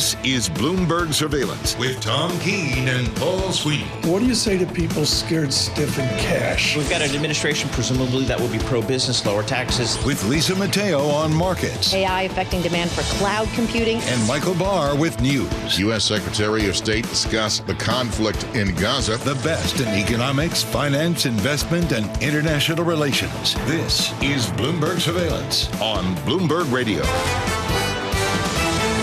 This is Bloomberg Surveillance with Tom Keene and Paul Sweeney. What do you say to people scared stiff in cash? We've got an administration, presumably, that will be pro-business, lower taxes. With Lisa Mateo on markets. AI affecting demand for cloud computing. And Michael Barr with news. U.S. Secretary of State discussed the conflict in Gaza. The best in economics, finance, investment, and international relations. This is Bloomberg Surveillance on Bloomberg Radio.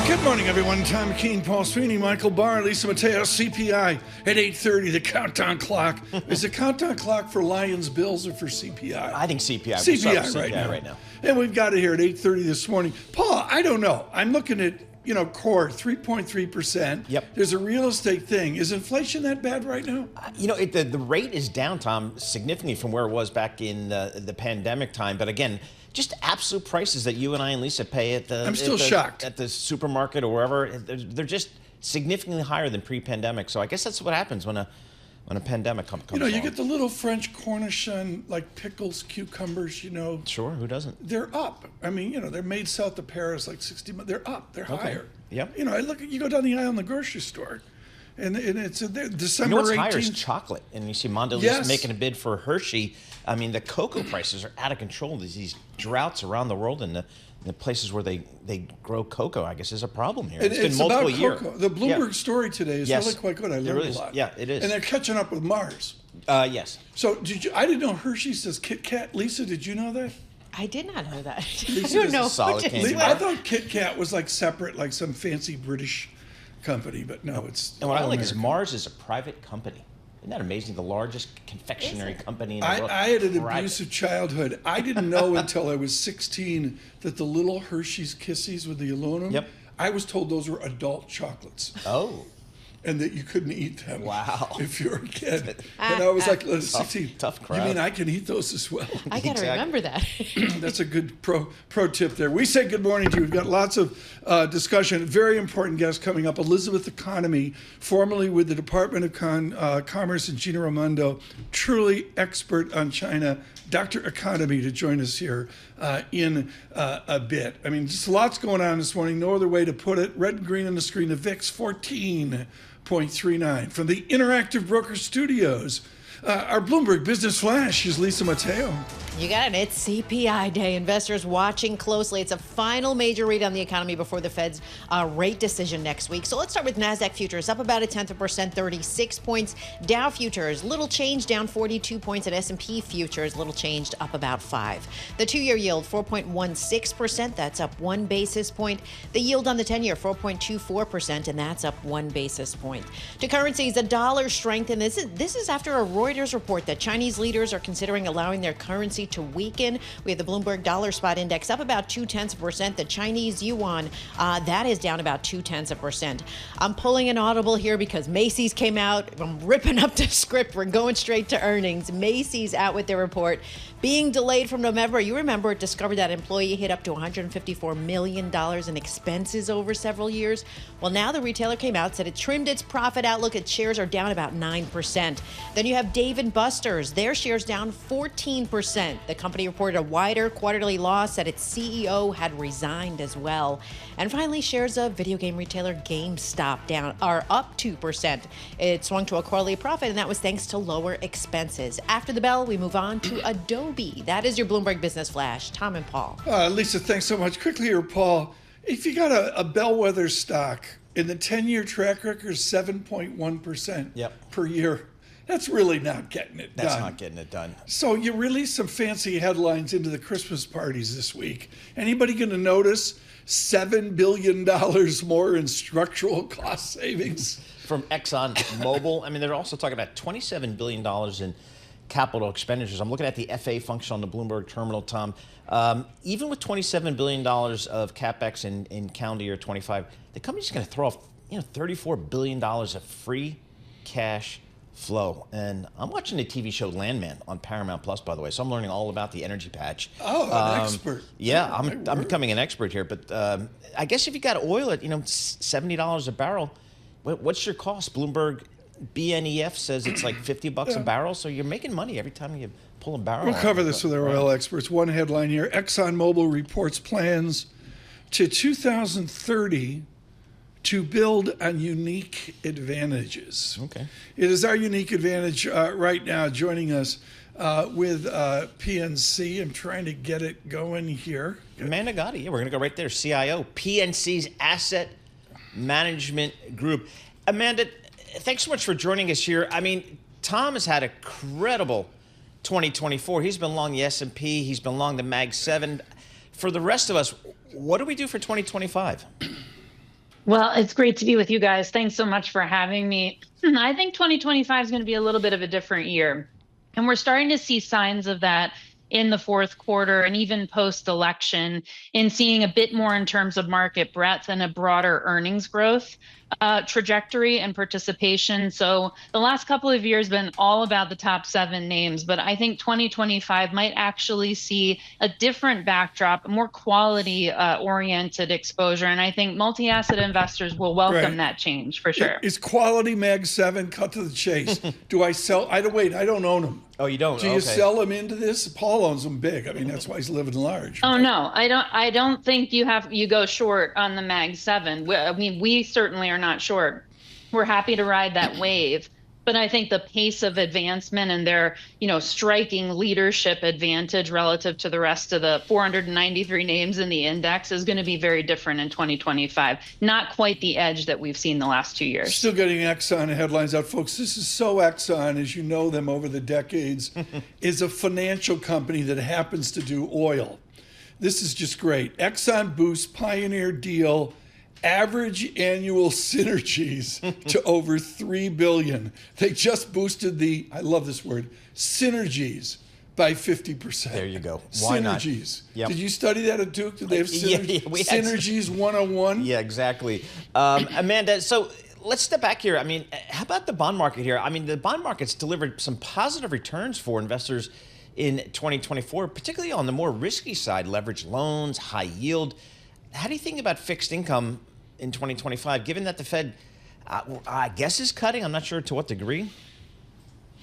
Good morning, everyone. Tom Keene, Paul Sweeney, Michael Barr, Lisa Mateo. CPI at 8:30. The countdown clock. Is the countdown clock for Lions, Bills, or for CPI? I think CPI. CPI right now. And we've got it here at 8:30 this morning. Paul, I don't know. I'm looking at, core 3.3%. Yep. There's a real estate thing. Is inflation that bad right now? The rate is down, Tom, significantly from where it was back in the pandemic time. But again, just absolute prices that you and I and Lisa pay at the... I'm still shocked. At the supermarket or wherever. They're just significantly higher than pre-pandemic. So I guess that's what happens when a pandemic comes along. You get the little French Cornichon, like pickles, cucumbers, Sure, who doesn't? They're up. I mean, they're made south of Paris, like 60 months. They're up. They're higher. Yep. You go down the aisle in the grocery store, and it's December 18th. What's higher is chocolate. And you see Mondelez making a bid for Hershey. I mean, the cocoa prices are out of control. There's these droughts around the world, and the places where they grow cocoa, I guess, is a problem here. It's been multiple years. The Bloomberg story today is really quite good. I learned a lot. Yeah, it is. And they're catching up with Mars. Yes. So I didn't know Hershey says Kit Kat. Lisa, did you know that? I did not know that. Lisa, I don't know. Solid candy. I thought Kit Kat was like separate, like some fancy British company, but no, it's. And what I like is Mars is a private company. Isn't that amazing? The largest confectionery company in the world. I had an abusive childhood. I didn't know until I was 16 that the little Hershey's Kissies with the aluminum, I was told those were adult chocolates. Oh. And that you couldn't eat them. Wow. If you were a kid. And I was like, 16. Tough crowd. You mean I can eat those as well? I got to remember that. That's a good pro tip there. We say good morning to you. We've got lots of discussion. Very important guest coming up. Elizabeth Economy, formerly with the Department of Commerce in Gina Raimondo, truly expert on China. Dr. Economy to join us here in a bit. I mean, just lots going on this morning. No other way to put it. Red and green on the screen. The VIX 14.39 from the Interactive Broker Studios. Our Bloomberg Business Flash is Lisa Mateo. You got it. It's CPI day. Investors watching closely. It's a final major read on the economy before the Fed's rate decision next week. So let's start with NASDAQ futures, up about 0.1%, 36 points. Dow futures, little change, down 42 points. And S&P futures, little changed, up about 5. The 2-year yield, 4.16%. That's up 1 basis point. The yield on the 10-year, 4.24%, and that's up 1 basis point. To currencies, the dollar strengthened. This is after a Reuters report that Chinese leaders are considering allowing their currency to weaken. We have the Bloomberg Dollar Spot Index up about 0.2%. The Chinese yuan, that is down about 0.2%. I'm pulling an audible here because Macy's came out. I'm ripping up the script. We're going straight to earnings. Macy's out with their report. Being delayed from November. You remember it discovered that employee hit up to $154 million in expenses over several years. Well, now the retailer came out, said it trimmed its profit outlook. Its shares are down about 9%. Then you have Dave & Buster's. Their shares down 14%. The company reported a wider quarterly loss, said its CEO had resigned as well. And finally, shares of video game retailer GameStop are up 2%. It swung to a quarterly profit, and that was thanks to lower expenses. After the bell, we move on to Adobe. That is your Bloomberg Business Flash. Tom and Paul. Lisa, thanks so much. Quickly here, Paul. If you got a bellwether stock in the 10-year track record, 7.1% per year. That's really not getting it done. That's not getting it done. So you released some fancy headlines into the Christmas parties this week. Anybody going to notice $7 billion more in structural cost savings? From ExxonMobil. I mean, they're also talking about $27 billion in capital expenditures. I'm looking at the FA function on the Bloomberg terminal, Tom. Even with $27 billion of CapEx in calendar year 25, the company's going to throw off $34 billion of free cash flow. And I'm watching the TV show Landman on Paramount Plus, by the way, so I'm learning all about the energy patch. Oh, an expert. Yeah, I'm becoming an expert here. But I guess if you got oil at $70 a barrel, what's your cost? Bloomberg BNEF says it's like $50 a barrel, so you're making money every time you pull a barrel. We'll cover this with our oil experts. One headline here: ExxonMobil reports plans to 2030 to build on unique advantages. Okay. It is our unique advantage right now. Joining us with PNC. I'm trying to get it going here. Amanda Gotti, yeah, we're going to go right there. CIO, PNC's Asset Management Group. Amanda, thanks so much for joining us here. I mean, Tom has had a credible 2024. He's been long the S&P. He's been long the Mag 7. For the rest of us, what do we do for 2025? Well, it's great to be with you guys. Thanks so much for having me. I think 2025 is going to be a little bit of a different year. And we're starting to see signs of that in the fourth quarter and even post-election, in seeing a bit more in terms of market breadth and a broader earnings growth trajectory and participation. So the last couple of years been all about the top 7 names, but I think 2025 might actually see a different backdrop, a more quality oriented exposure. And I think multi-asset investors will welcome that change for sure. Is quality Mag 7, cut to the chase? Do I sell? I don't own them. Oh, you don't? Do you sell them into this? Paul owns them big. I mean, that's why he's living large. Oh, no, I don't think you go short on the Mag 7. I mean, we certainly are not short. We're happy to ride that wave. But I think the pace of advancement and their, striking leadership advantage relative to the rest of the 493 names in the index is going to be very different in 2025. Not quite the edge that we've seen the last 2 years. Still getting Exxon headlines out, folks. This is so Exxon, as you know them over the decades, is a financial company that happens to do oil. This is just great. Exxon boosts Pioneer deal average annual synergies to over $3 billion. They just boosted I love this word, synergies by 50%. There you go. Why synergies. not? Yep. Did you study that at Duke? Did they have synergies? Yeah, Synergies 101? Yeah, exactly. Amanda, so let's step back here. I mean, how about the bond market here? I mean, the bond market's delivered some positive returns for investors in 2024, particularly on the more risky side, leveraged loans, high yield. How do you think about fixed income in 2025, given that the Fed, I guess, is cutting? I'm not sure to what degree.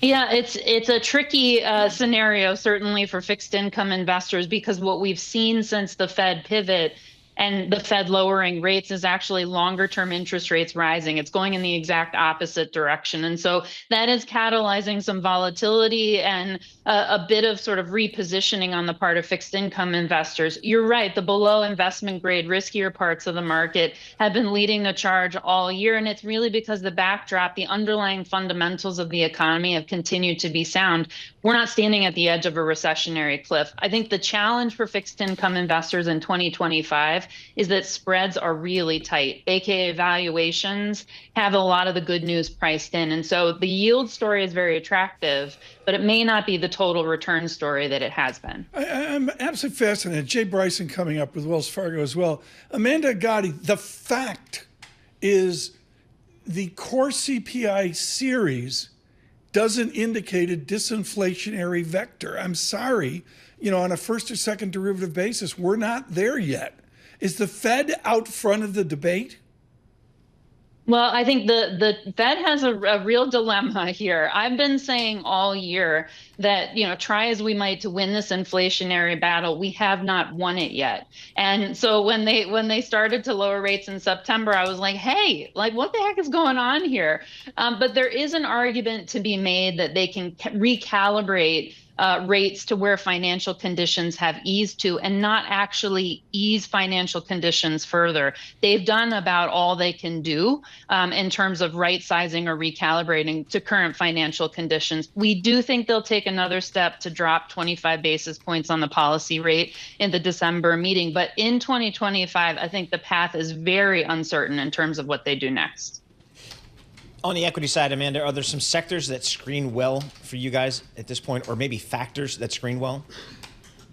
Yeah, it's a tricky scenario, certainly for fixed income investors, because what we've seen since the Fed pivot and the Fed lowering rates is actually longer term interest rates rising. It's going in the exact opposite direction. And so that is catalyzing some volatility and a bit of sort of repositioning on the part of fixed income investors. You're right, the below investment grade, riskier parts of the market have been leading the charge all year. And it's really because the backdrop, the underlying fundamentals of the economy have continued to be sound. We're not standing at the edge of a recessionary cliff. I think the challenge for fixed income investors in 2025 is that spreads are really tight, aka valuations have a lot of the good news priced in. And so the yield story is very attractive, but it may not be the total return story that it has been. I'm absolutely fascinated. Jay Bryson coming up with Wells Fargo as well. Amanda Gotti, the fact is the core CPI series doesn't indicate a disinflationary vector. I'm sorry, on a first or second derivative basis, we're not there yet. Is the Fed out front of the debate? Well, I think the Fed has a real dilemma here. I've been saying all year that, try as we might to win this inflationary battle, we have not won it yet. And so when they started to lower rates in September, I was like, hey, what the heck is going on here? But there is an argument to be made that they can recalibrate rates to where financial conditions have eased to and not actually ease financial conditions further. They've done about all they can do in terms of right sizing or recalibrating to current financial conditions. We do think they'll take another step to drop 25 basis points on the policy rate in the December meeting. But in 2025, I think the path is very uncertain in terms of what they do next. On the equity side, Amanda, are there some sectors that screen well for you guys at this point, or maybe factors that screen well?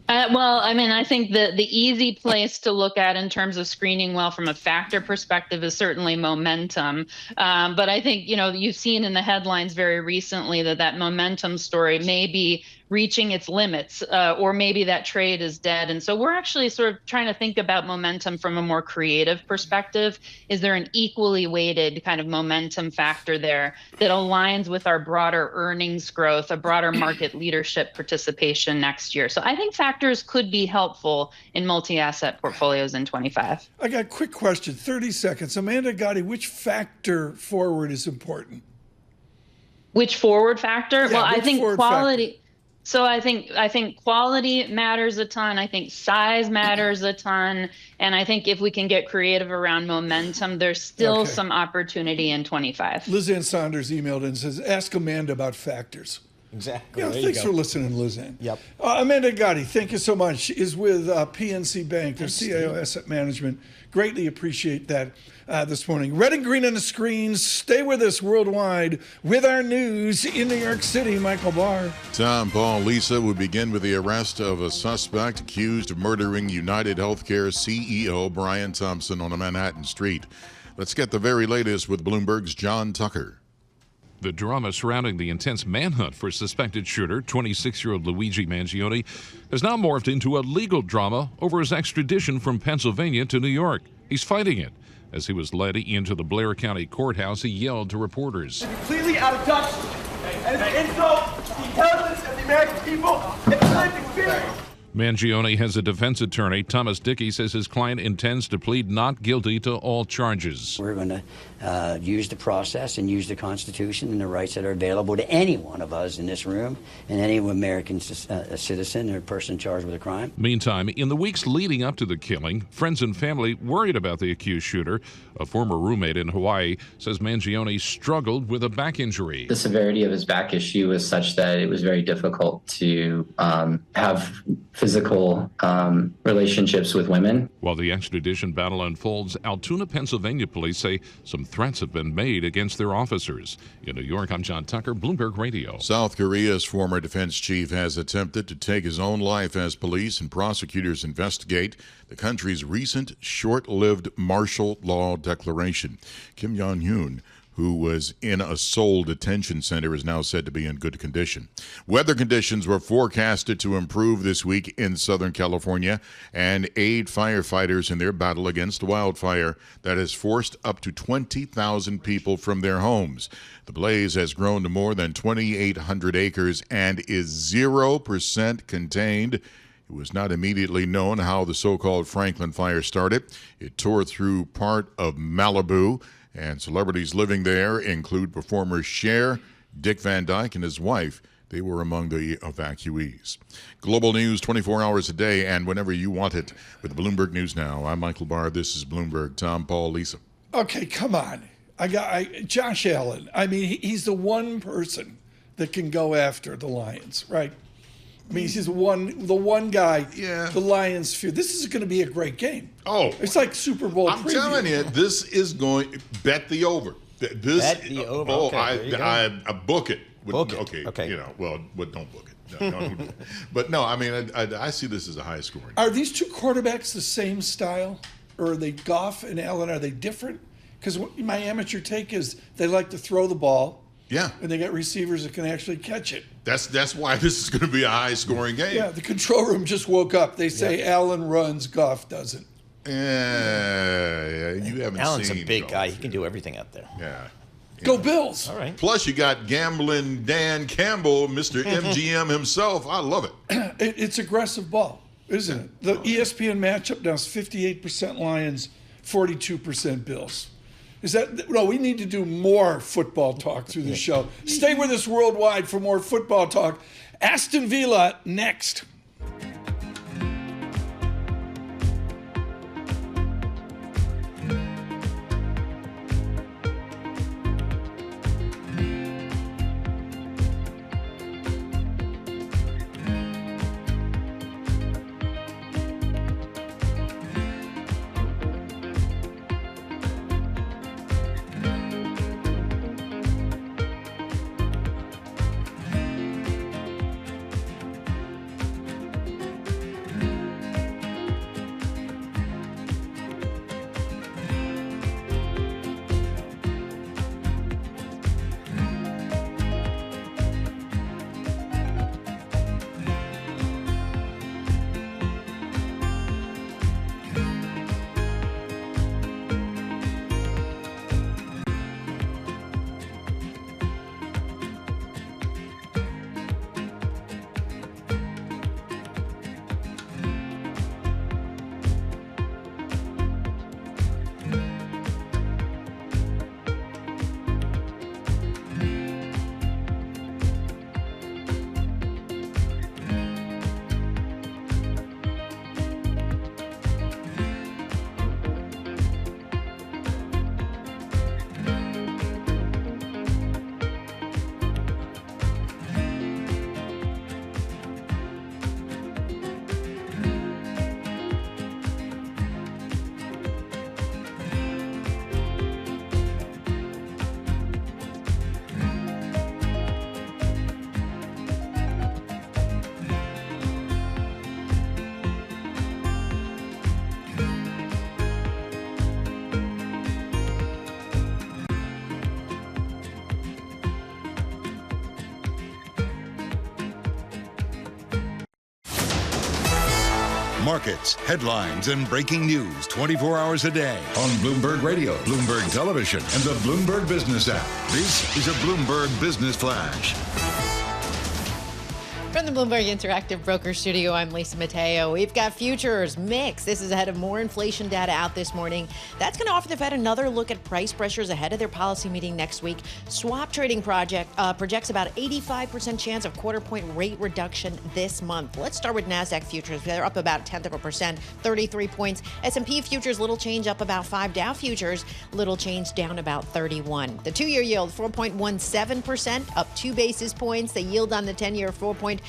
I think the easy place to look at in terms of screening well from a factor perspective is certainly momentum. But I think, you've seen in the headlines very recently that momentum story may be reaching its limits, or maybe that trade is dead. And so we're actually sort of trying to think about momentum from a more creative perspective. Is there an equally weighted kind of momentum factor there that aligns with our broader earnings growth, a broader market leadership participation next year? So I think factors could be helpful in multi-asset portfolios in 25. I got a quick question, 30 seconds. Amanda Gotti, which factor forward is important? Which forward factor? Yeah, well, I which think forward quality. factor? So I think quality matters a ton. I think size matters a ton. And I think if we can get creative around momentum, there's still some opportunity in 25. Liz Ann Saunders emailed in and says, ask Amanda about factors. Exactly. Yeah, thanks for listening, Liz Ann. Yep. Amanda Gotti, thank you so much. She is with PNC Bank, their CIO Asset Management. Greatly appreciate that this morning. Red and green on the screens. Stay with us worldwide with our news in New York City. Michael Barr. Tom, Paul, Lisa, we begin with the arrest of a suspect accused of murdering United Healthcare CEO Brian Thompson on a Manhattan street. Let's get the very latest with Bloomberg's John Tucker. The drama surrounding the intense manhunt for suspected shooter, 26-year-old Luigi Mangione, has now morphed into a legal drama over his extradition from Pennsylvania to New York. He's fighting it. As he was led into the Blair County courthouse, he yelled to reporters. Completely out of touch, and it's an insult to the intelligence of the American people. It's time to finish. Mangione has a defense attorney. Thomas Dickey says his client intends to plead not guilty to all charges. We're going to use the process and use the Constitution and the rights that are available to any one of us in this room and any American citizen or person charged with a crime. Meantime, in the weeks leading up to the killing, friends and family worried about the accused shooter. A former roommate in Hawaii says Mangione struggled with a back injury. The severity of his back issue was such that it was very difficult to have physical relationships with women. While the extradition battle unfolds, Altoona, Pennsylvania police say some threats have been made against their officers. In New York, I'm John Tucker, Bloomberg Radio. South Korea's former defense chief has attempted to take his own life as police and prosecutors investigate the country's recent short-lived martial law declaration. Kim Jong-un, who was in a Seoul detention center, is now said to be in good condition. Weather conditions were forecasted to improve this week in Southern California and aid firefighters in their battle against wildfire that has forced up to 20,000 people from their homes. The blaze has grown to more than 2,800 acres and is 0% contained. It was not immediately known how the so-called Franklin fire started. It tore through part of Malibu, and celebrities living there include performers Cher, Dick Van Dyke, and his wife. They were among the evacuees. Global news 24 hours a day and whenever you want it with Bloomberg News Now. I'm Michael Barr. This is Bloomberg. Tom, Paul, Lisa. Okay, come on. Josh Allen. I mean, he's the one person that can go after the Lions, right? I mean, he's the one guy the Lions fear. This is going to be a great game. Oh. It's like Super Bowl I'm preview. telling you, this is going, bet the over. Bet the over. Oh, Okay, I book it. Book it. Okay. You know, well, don't book it. No, don't do it. But no, I mean, I see this as a high scoring. Are these two quarterbacks the same style? Or are they Goff and Allen, are they different? Because my amateur take is they like to throw the ball. Yeah. And they got receivers that can actually catch it. That's why this is going to be a high-scoring game. Yeah, the control room just woke up. They say Allen runs, Goff doesn't. Yeah, you haven't Allen's seen a big Goff guy. yet. He can do everything out there. Yeah. Go Bills. All right. Plus, you got gambling Dan Campbell, Mr. MGM himself. I love it. It's aggressive ball, isn't it? The ESPN matchup now is 58% Lions, 42% Bills. We need to do more football talk through the show. Stay with us worldwide for more football talk. Aston Villa next. markets, headlines, and breaking news 24 hours a day on Bloomberg Radio, Bloomberg Television, and the Bloomberg Business app. This is a Bloomberg Business Flash. From the Bloomberg Interactive Broker Studio, I'm Lisa Mateo. We've got futures mixed. This is ahead of more inflation data out this morning. That's going to offer the Fed another look at price pressures ahead of their policy meeting next week. Swap trading projects about 85% chance of quarter-point rate reduction this month. Let's start with NASDAQ futures. They're up about 0.1%, 33 points. S&P futures, little change, up about 5. Dow futures, little change, down about 31. The two-year yield, 4.17%, up 2 basis points. The yield on the 10-year, 4.25%,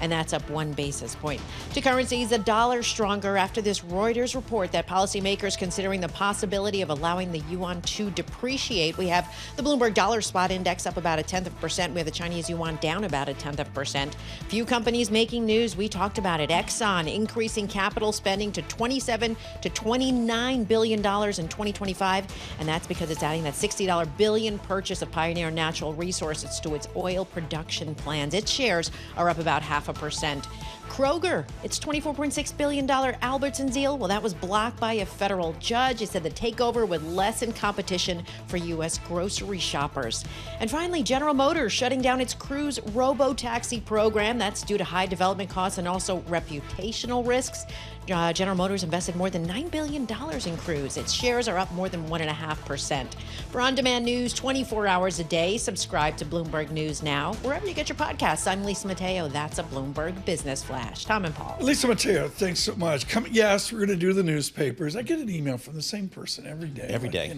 and that's up 1 basis point. To currencies, the dollar stronger after this Reuters report that policymakers considering the possibility of allowing the yuan to depreciate. We have the Bloomberg Dollar Spot Index up about 0.1%. We have the Chinese yuan down about 0.1%. Few companies making news. We talked about it. Exxon increasing capital spending to $27 to $29 billion in 2025, and that's because it's adding that $60 billion purchase of Pioneer Natural Resources to its oil production plans. Its shares are up about 0.5%. Kroger, its $24.6 billion Albertsons deal, well, that was blocked by a federal judge. It said the takeover would lessen competition for U.S. grocery shoppers. And finally, General Motors shutting down its Cruise robo-taxi program. That's due to high development costs and also reputational risks. General Motors invested more than $9 billion in Cruise. Its shares are up more than 1.5%. For on-demand news 24 hours a day, subscribe to Bloomberg News Now, wherever you get your podcasts. I'm Lisa Mateo. That's a Bloomberg Business Flash. Tom and Paul. Lisa Mateo, thanks so much. Yes, we're going to do the newspapers. I get an email from the same person every day. Every day.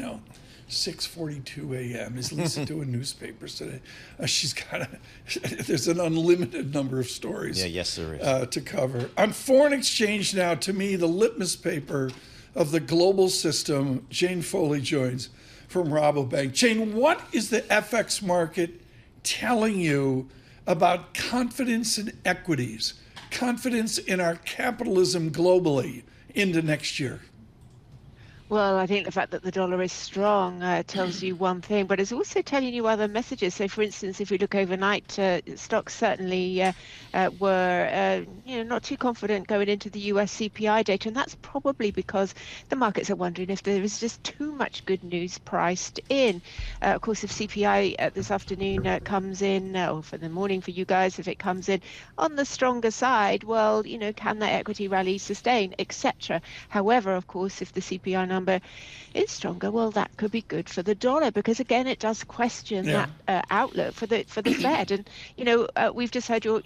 6:42 a.m. Is Lisa doing newspapers today? She's got there's an unlimited number of stories. Yes, there is. To cover. On foreign exchange now, to me, the litmus paper of the global system, Jane Foley joins from Rabobank. Jane, what is the FX market telling you about confidence in equities, confidence in our capitalism globally into next year? Well, I think the fact that the dollar is strong tells you one thing, but it's also telling you other messages. So, for instance, if we look overnight, stocks certainly were not too confident going into the US CPI data, and that's probably because the markets are wondering if there is just too much good news priced in. Of course, if CPI this afternoon comes in, or for the morning for you guys, if it comes in on the stronger side, well, can that equity rally sustain, etc. However, of course, if the CPI number is stronger, well, that could be good for the dollar, because again, it does question that outlook for the Fed. And we've just heard your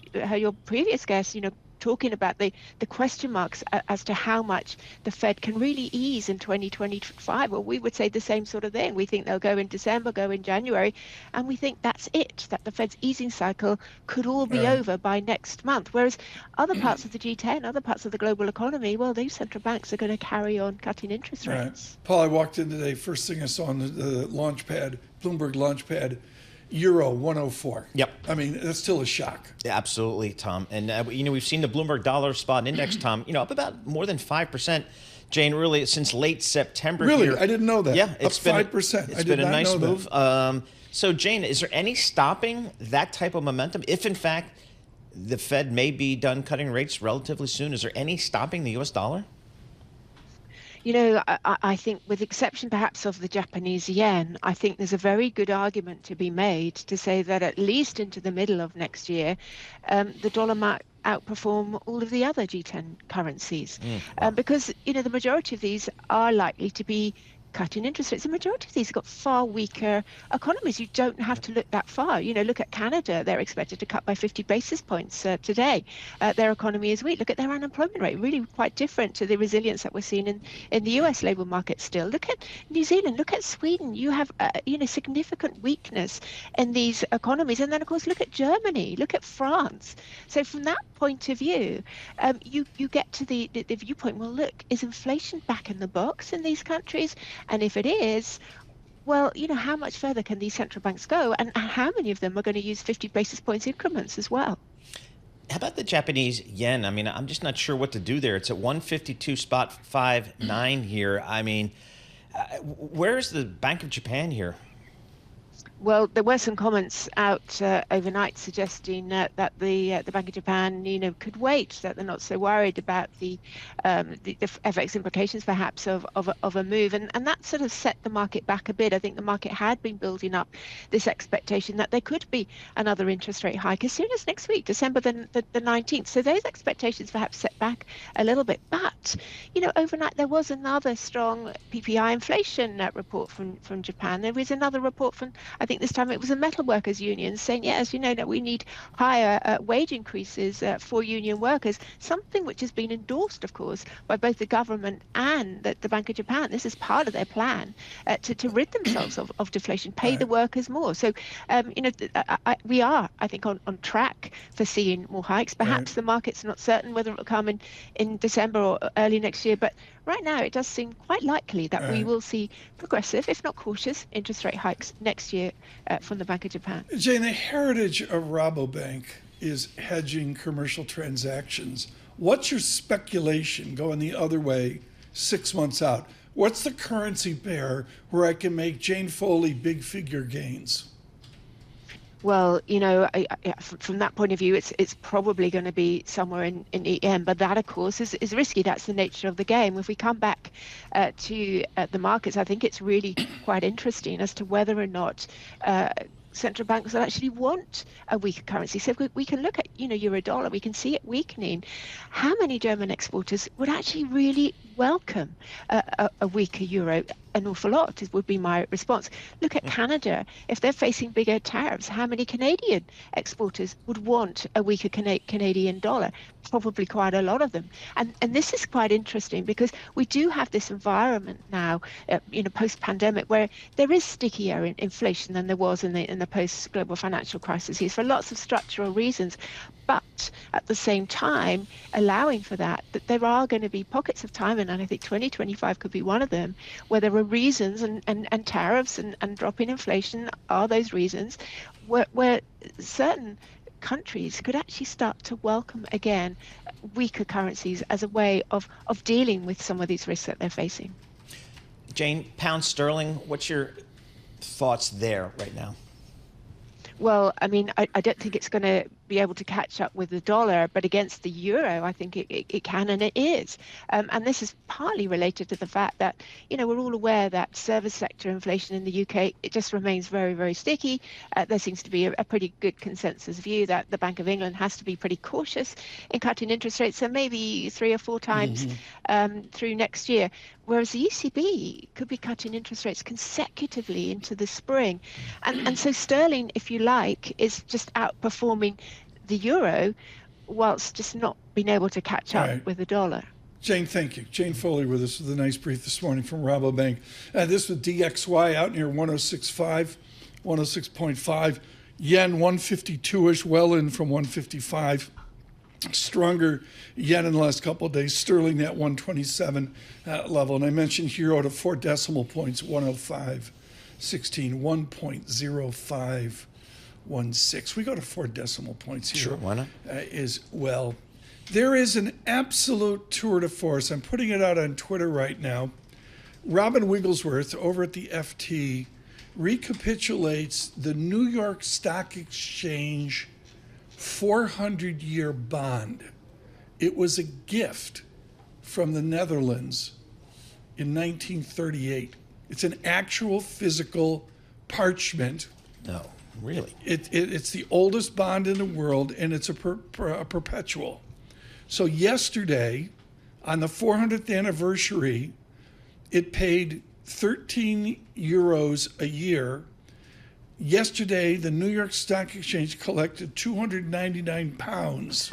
previous guest, talking about the question marks as to how much the Fed can really ease in 2025. Well, we would say the same sort of thing. We think they'll go in December, go in January, and we think that's it, that the Fed's easing cycle could all be over by next month. Whereas other parts of the G10, other parts of the global economy, well, these central banks are going to carry on cutting interest rates. Paul, I walked in today, first thing I saw on the Launchpad, Bloomberg Launchpad, Euro 104. Yep. I mean, that's still a shock. Yeah, absolutely, Tom. And, we've seen the Bloomberg Dollar Spot Index, Tom, up about more than 5%. Jane, really, since late September. Really? Here. I didn't know that. Yeah, it's up been 5%. It's been a nice move. So, Jane, is there any stopping that type of momentum? If, in fact, the Fed may be done cutting rates relatively soon, is there any stopping the U.S. dollar? I think, with the exception perhaps of the Japanese yen, I think there's a very good argument to be made to say that at least into the middle of next year, the dollar might outperform all of the other G10 currencies, because the majority of these are likely to be cutting interest rates. The majority of these have got far weaker economies. You don't have to look that far. Look at Canada. They're expected to cut by 50 basis points today. Their economy is weak. Look at their unemployment rate, really quite different to the resilience that we're seeing in the US labor market still. Look at New Zealand. Look at Sweden. You have significant weakness in these economies. And then, of course, look at Germany. Look at France. So from that point of view, you get to the viewpoint, well, look, is inflation back in the box in these countries? And if it is, well, how much further can these central banks go? And how many of them are going to use 50 basis points increments as well? How about the Japanese yen? I mean, I'm just not sure what to do there. It's at 152.59 here. I mean, where is the Bank of Japan here? Well, there were some comments out overnight suggesting that the Bank of Japan, could wait, that they're not so worried about the FX implications, perhaps, of a move, and that sort of set the market back a bit. I think the market had been building up this expectation that there could be another interest rate hike as soon as next week, December the 19th. So those expectations perhaps set back a little bit. But overnight there was another strong PPI inflation report from Japan. There was another report from, I think this time it was a metal workers union, saying, yes, that we need higher wage increases for union workers, something which has been endorsed, of course, by both the government and the Bank of Japan. This is part of their plan to rid themselves of deflation, pay the workers more. So, we are, I think, on track for seeing more hikes. Perhaps the market's not certain whether it will come in December or early next year, but right now it does seem quite likely that we will see progressive, if not cautious, interest rate hikes next year from the Bank of Japan. Jane, the heritage of Rabobank is hedging commercial transactions. What's your speculation going the other way 6 months out? What's the currency pair where I can make Jane Foley big figure gains? Well, from that point of view, it's probably going to be somewhere in EM, but that, of course, is risky. That's the nature of the game. If we come back to the markets, I think it's really quite interesting as to whether or not central banks will actually want a weaker currency. So we can look at, euro dollar, we can see it weakening. How many German exporters would actually really welcome a weaker euro? An awful lot would be my response. Look at Canada. If they're facing bigger tariffs, how many Canadian exporters would want a weaker Canadian dollar? Probably quite a lot of them. And this is quite interesting because we do have this environment now, post-pandemic, where there is stickier inflation than there was in the post-global financial crises for lots of structural reasons. But at the same time, allowing for that there are going to be pockets of time, and I think 2025 could be one of them, where there are reasons, and tariffs and dropping inflation are those reasons, where certain countries could actually start to welcome again weaker currencies as a way of dealing with some of these risks that they're facing. Jane, pound sterling, what's your thoughts there right now? Well, I mean, I don't think it's going to be able to catch up with the dollar, but against the euro, I think it can, and it is. And this is partly related to the fact that, we're all aware that service sector inflation in the UK, it just remains very, very sticky. There seems to be a pretty good consensus view that the Bank of England has to be pretty cautious in cutting interest rates, so maybe 3 or 4 times through next year. Whereas the ECB could be cutting interest rates consecutively into the spring. And so sterling, if you like, is just outperforming the euro whilst just not being able to catch up with the dollar. Jane, thank you. Jane Foley with us with a nice brief this morning from Rabobank. This with DXY out near 106.5, 106.5. Yen 152-ish, well in from 155. Stronger yen in the last couple of days. Sterling at 127 level. And I mentioned euro to 4 decimal points, 105.16, 1.0516. We go to 4 decimal points here. Sure, why not? There is an absolute tour de force. I'm putting it out on Twitter right now. Robin Wigglesworth over at the FT recapitulates the New York Stock Exchange 400-year bond. It was a gift from the Netherlands in 1938. It's an actual physical parchment. No, really? It's the oldest bond in the world, and it's a perpetual. So yesterday, on the 400th anniversary, it paid 13 euros a year. Yesterday, the New York Stock Exchange collected 299 pounds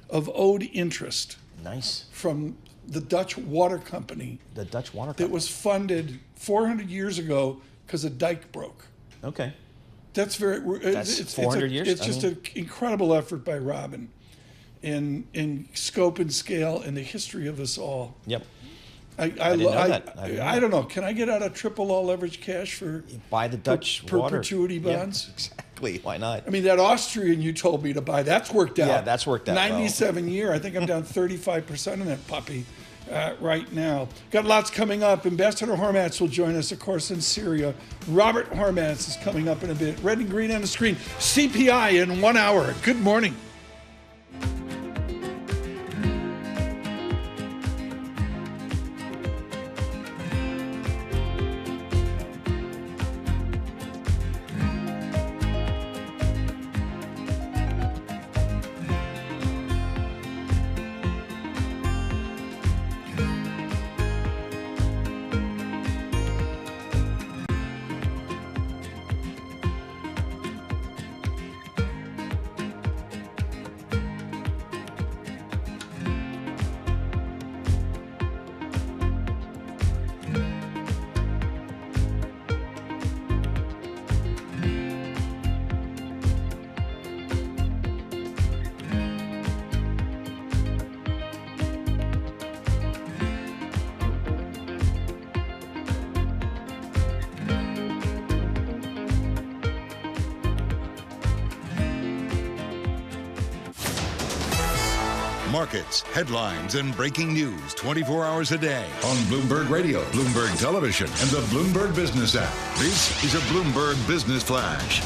of owed interest. Nice. From the Dutch water company. The Dutch water company. That was funded 400 years ago because a dike broke. Okay. That's 400 years? It's just an incredible effort by Robin in scope and scale and the history of us all. Yep. I don't know. Can I get out of triple all leverage cash for buy the Dutch water perpetuity bonds? Yeah, exactly. Why not? I mean, that Austrian you told me to buy, that's worked out. Yeah, that's worked out. 97 year. I think I'm down 35% in that puppy right now. Got lots coming up. Ambassador Hormats will join us, of course, in Syria. Robert Hormats is coming up in a bit. Red and green on the screen. CPI in 1 hour. Good morning. Markets, headlines, and breaking news 24 hours a day on Bloomberg Radio, Bloomberg Television, and the Bloomberg Business app. This is a Bloomberg Business Flash.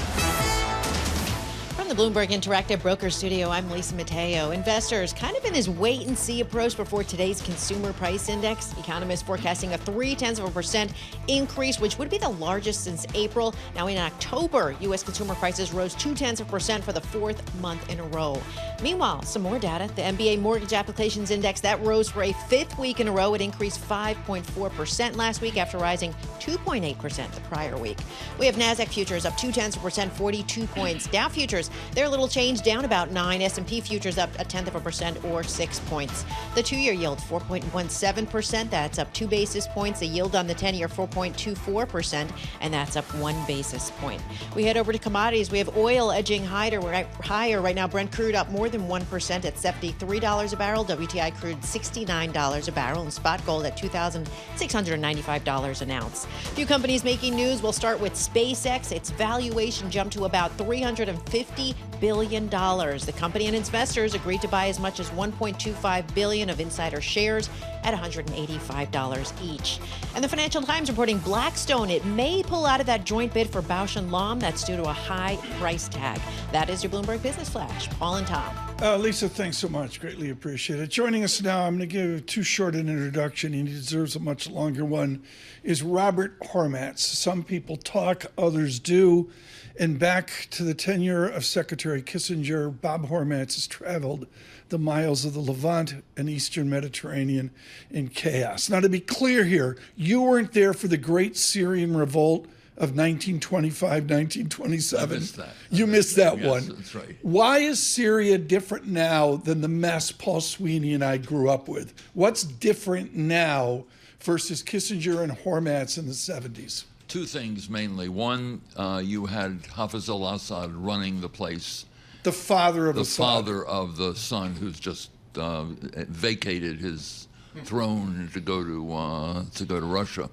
From the Bloomberg Interactive Broker Studio, I'm Lisa Mateo. Investors kind of in this wait-and-see approach before today's consumer price index. Economists forecasting a 0.3% increase, which would be the largest since April. Now, in October, U.S. consumer prices rose 0.2% for the fourth month in a row. Meanwhile, some more data. The MBA Mortgage Applications Index, that rose for a fifth week in a row. It increased 5.4% last week after rising 2.8% the prior week. We have NASDAQ futures up 0.2%, 42 points. Dow futures, they're a little change, down about 9. S&P futures up 0.1% or 6 points. The 2-year yield 4.17%. That's up 2 basis points. The yield on the 10-year 4.24%, and that's up 1 basis point. We head over to commodities. We have oil edging higher right now. Brent crude up more than 1% at $73 a barrel. WTI crude $69 a barrel, and spot gold at $2,695 an ounce. A few companies making news. We'll start with SpaceX. Its valuation jumped to about $350 billion. The company and investors agreed to buy as much as $1.25 billion of insider shares at $185 each. And the Financial Times reporting Blackstone, it may pull out of that joint bid for Bausch & Lomb. That's due to a high price tag. That is your Bloomberg Business Flash. Paul and Tom. Lisa, thanks so much. Greatly appreciate it. Joining us now, I'm going to give too short an introduction, and he deserves a much longer one, is Robert Hormats. Some people talk, others do. And back to the tenure of Secretary Kissinger, Bob Hormats has traveled the miles of the Levant and Eastern Mediterranean in chaos. Now, to be clear here, you weren't there for the great Syrian revolt of 1925, 1927. I missed that. You missed that yes, one. That's right. Why is Syria different now than the mess Paul Sweeney and I grew up with? What's different now versus Kissinger and Hormats in the 70s? Two things mainly. One, you had Hafiz al-Assad running the place. The father of the Assad. father of the son who's just vacated his throne to go to Russia.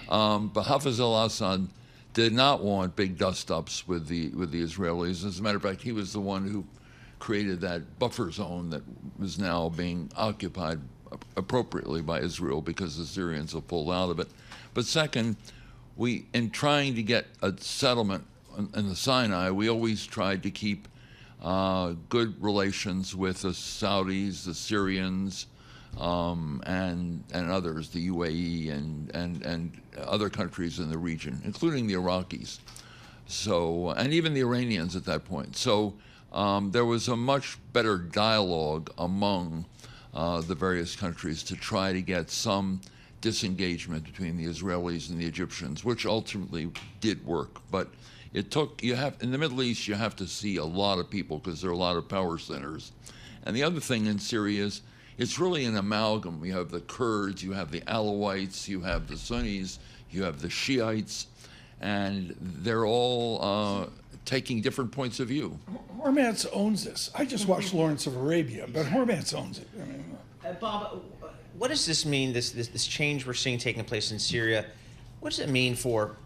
But Hafiz al-Assad did not want big dust-ups with the Israelis. As a matter of fact, he was the one who created that buffer zone that was now being occupied appropriately by Israel because the Syrians have pulled out of it. But second, in trying to get a settlement in the Sinai, we always tried to keep good relations with the Saudis, the Syrians, and others, the UAE and other countries in the region, including the Iraqis. So, and even the Iranians at that point. So there was a much better dialogue among the various countries to try to get some disengagement between the Israelis and the Egyptians, which ultimately did work. But it took, in the Middle East, you have to see a lot of people because there are a lot of power centers. And the other thing in Syria is it's really an amalgam. You have the Kurds, you have the Alawites, you have the Sunnis, you have the Shiites, and they're all taking different points of view. Hormats owns this. I just watched Lawrence of Arabia, but Hormats owns it. I mean, Bob, what does this mean, this change we're seeing taking place in Syria? What does it mean for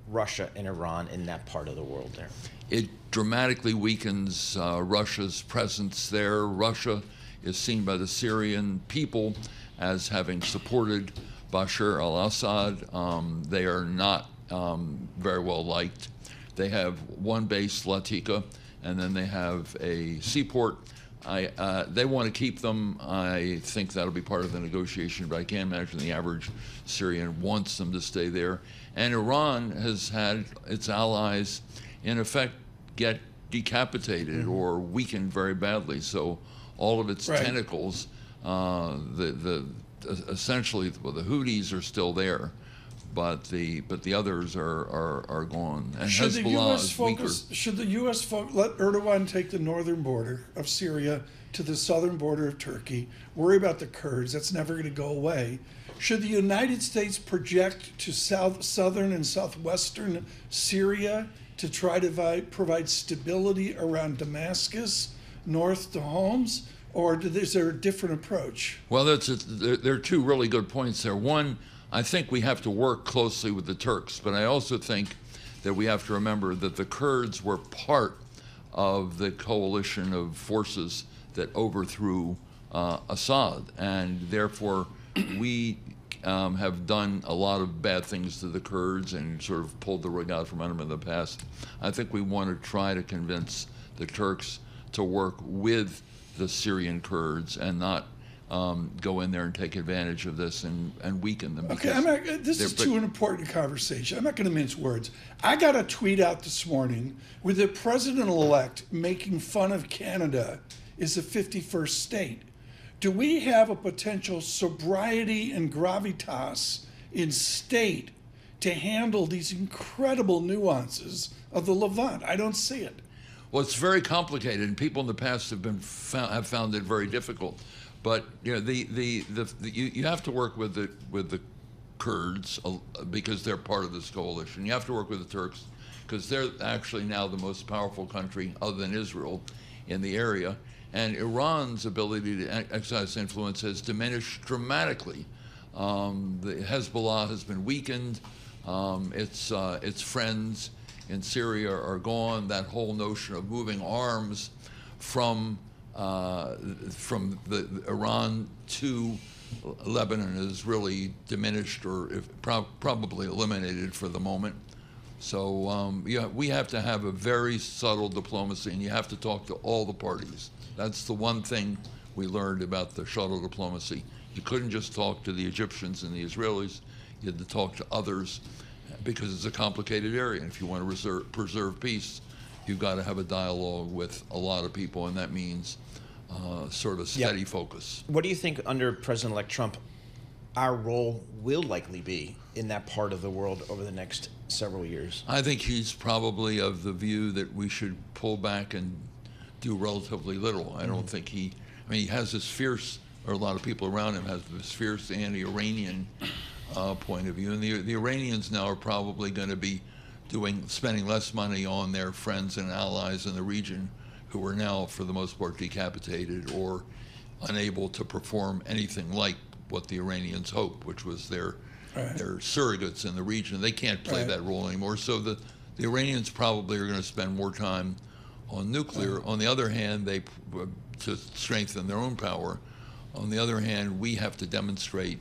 Russia and Iran in that part of the world there? It dramatically weakens Russia's presence there. Russia is seen by the Syrian people as having supported Bashar al-Assad. They are not very well liked. They have one base, Latika, and then they have a seaport. They want to keep them. I think that'll be part of the negotiation, but I can't imagine the average Syrian wants them to stay there. And Iran has had its allies, in effect, get decapitated or weakened very badly. So all of its tentacles, essentially, well, the Houthis are still there, but the others are gone. And should Hezbollah is weaker. Should the U.S. let Erdogan take the northern border of Syria to the southern border of Turkey, worry about the Kurds, that's never going to go away. Should the United States project to southern and southwestern Syria to try to provide stability around Damascus, north to Homs, or is there a different approach? Well, there are two really good points there. One, I think we have to work closely with the Turks, but I also think that we have to remember that the Kurds were part of the coalition of forces that overthrew Assad, and therefore we have done a lot of bad things to the Kurds and sort of pulled the rug out from under them in the past. I think we want to try to convince the Turks to work with the Syrian Kurds and not go in there and take advantage of this and weaken them. Okay, this is too an important conversation. I'm not going to mince words. I got a tweet out this morning with the president-elect making fun of Canada is the 51st state. Do we have a potential sobriety and gravitas in state to handle these incredible nuances of the Levant? I don't see it. Well, it's very complicated, and people in the past have found it very difficult. But you know, you have to work with the Kurds because they're part of this coalition. You have to work with the Turks because they're actually now the most powerful country other than Israel in the area. And Iran's ability to exercise influence has diminished dramatically. The Hezbollah has been weakened. Its friends in Syria are gone. That whole notion of moving arms from the Iran to Lebanon is really diminished or probably eliminated for the moment. So we have to have a very subtle diplomacy, and you have to talk to all the parties. That's the one thing we learned about the shuttle diplomacy. You couldn't just talk to the Egyptians and the Israelis. You had to talk to others because it's a complicated area. And if you want to preserve peace, you've got to have a dialogue with a lot of people, and that means sort of steady focus. What do you think under President-elect Trump our role will likely be in that part of the world over the next several years? I think he's probably of the view that we should pull back and do relatively little. I don't think he has this fierce, or a lot of people around him has this fierce anti-Iranian point of view. And the Iranians now are probably going to be spending less money on their friends and allies in the region who are now, for the most part, decapitated or unable to perform anything like what the Iranians hoped, which was their surrogates in the region. They can't play that role anymore. So the Iranians probably are going to spend more time on nuclear. On the other hand, to strengthen their own power. On the other hand, we have to demonstrate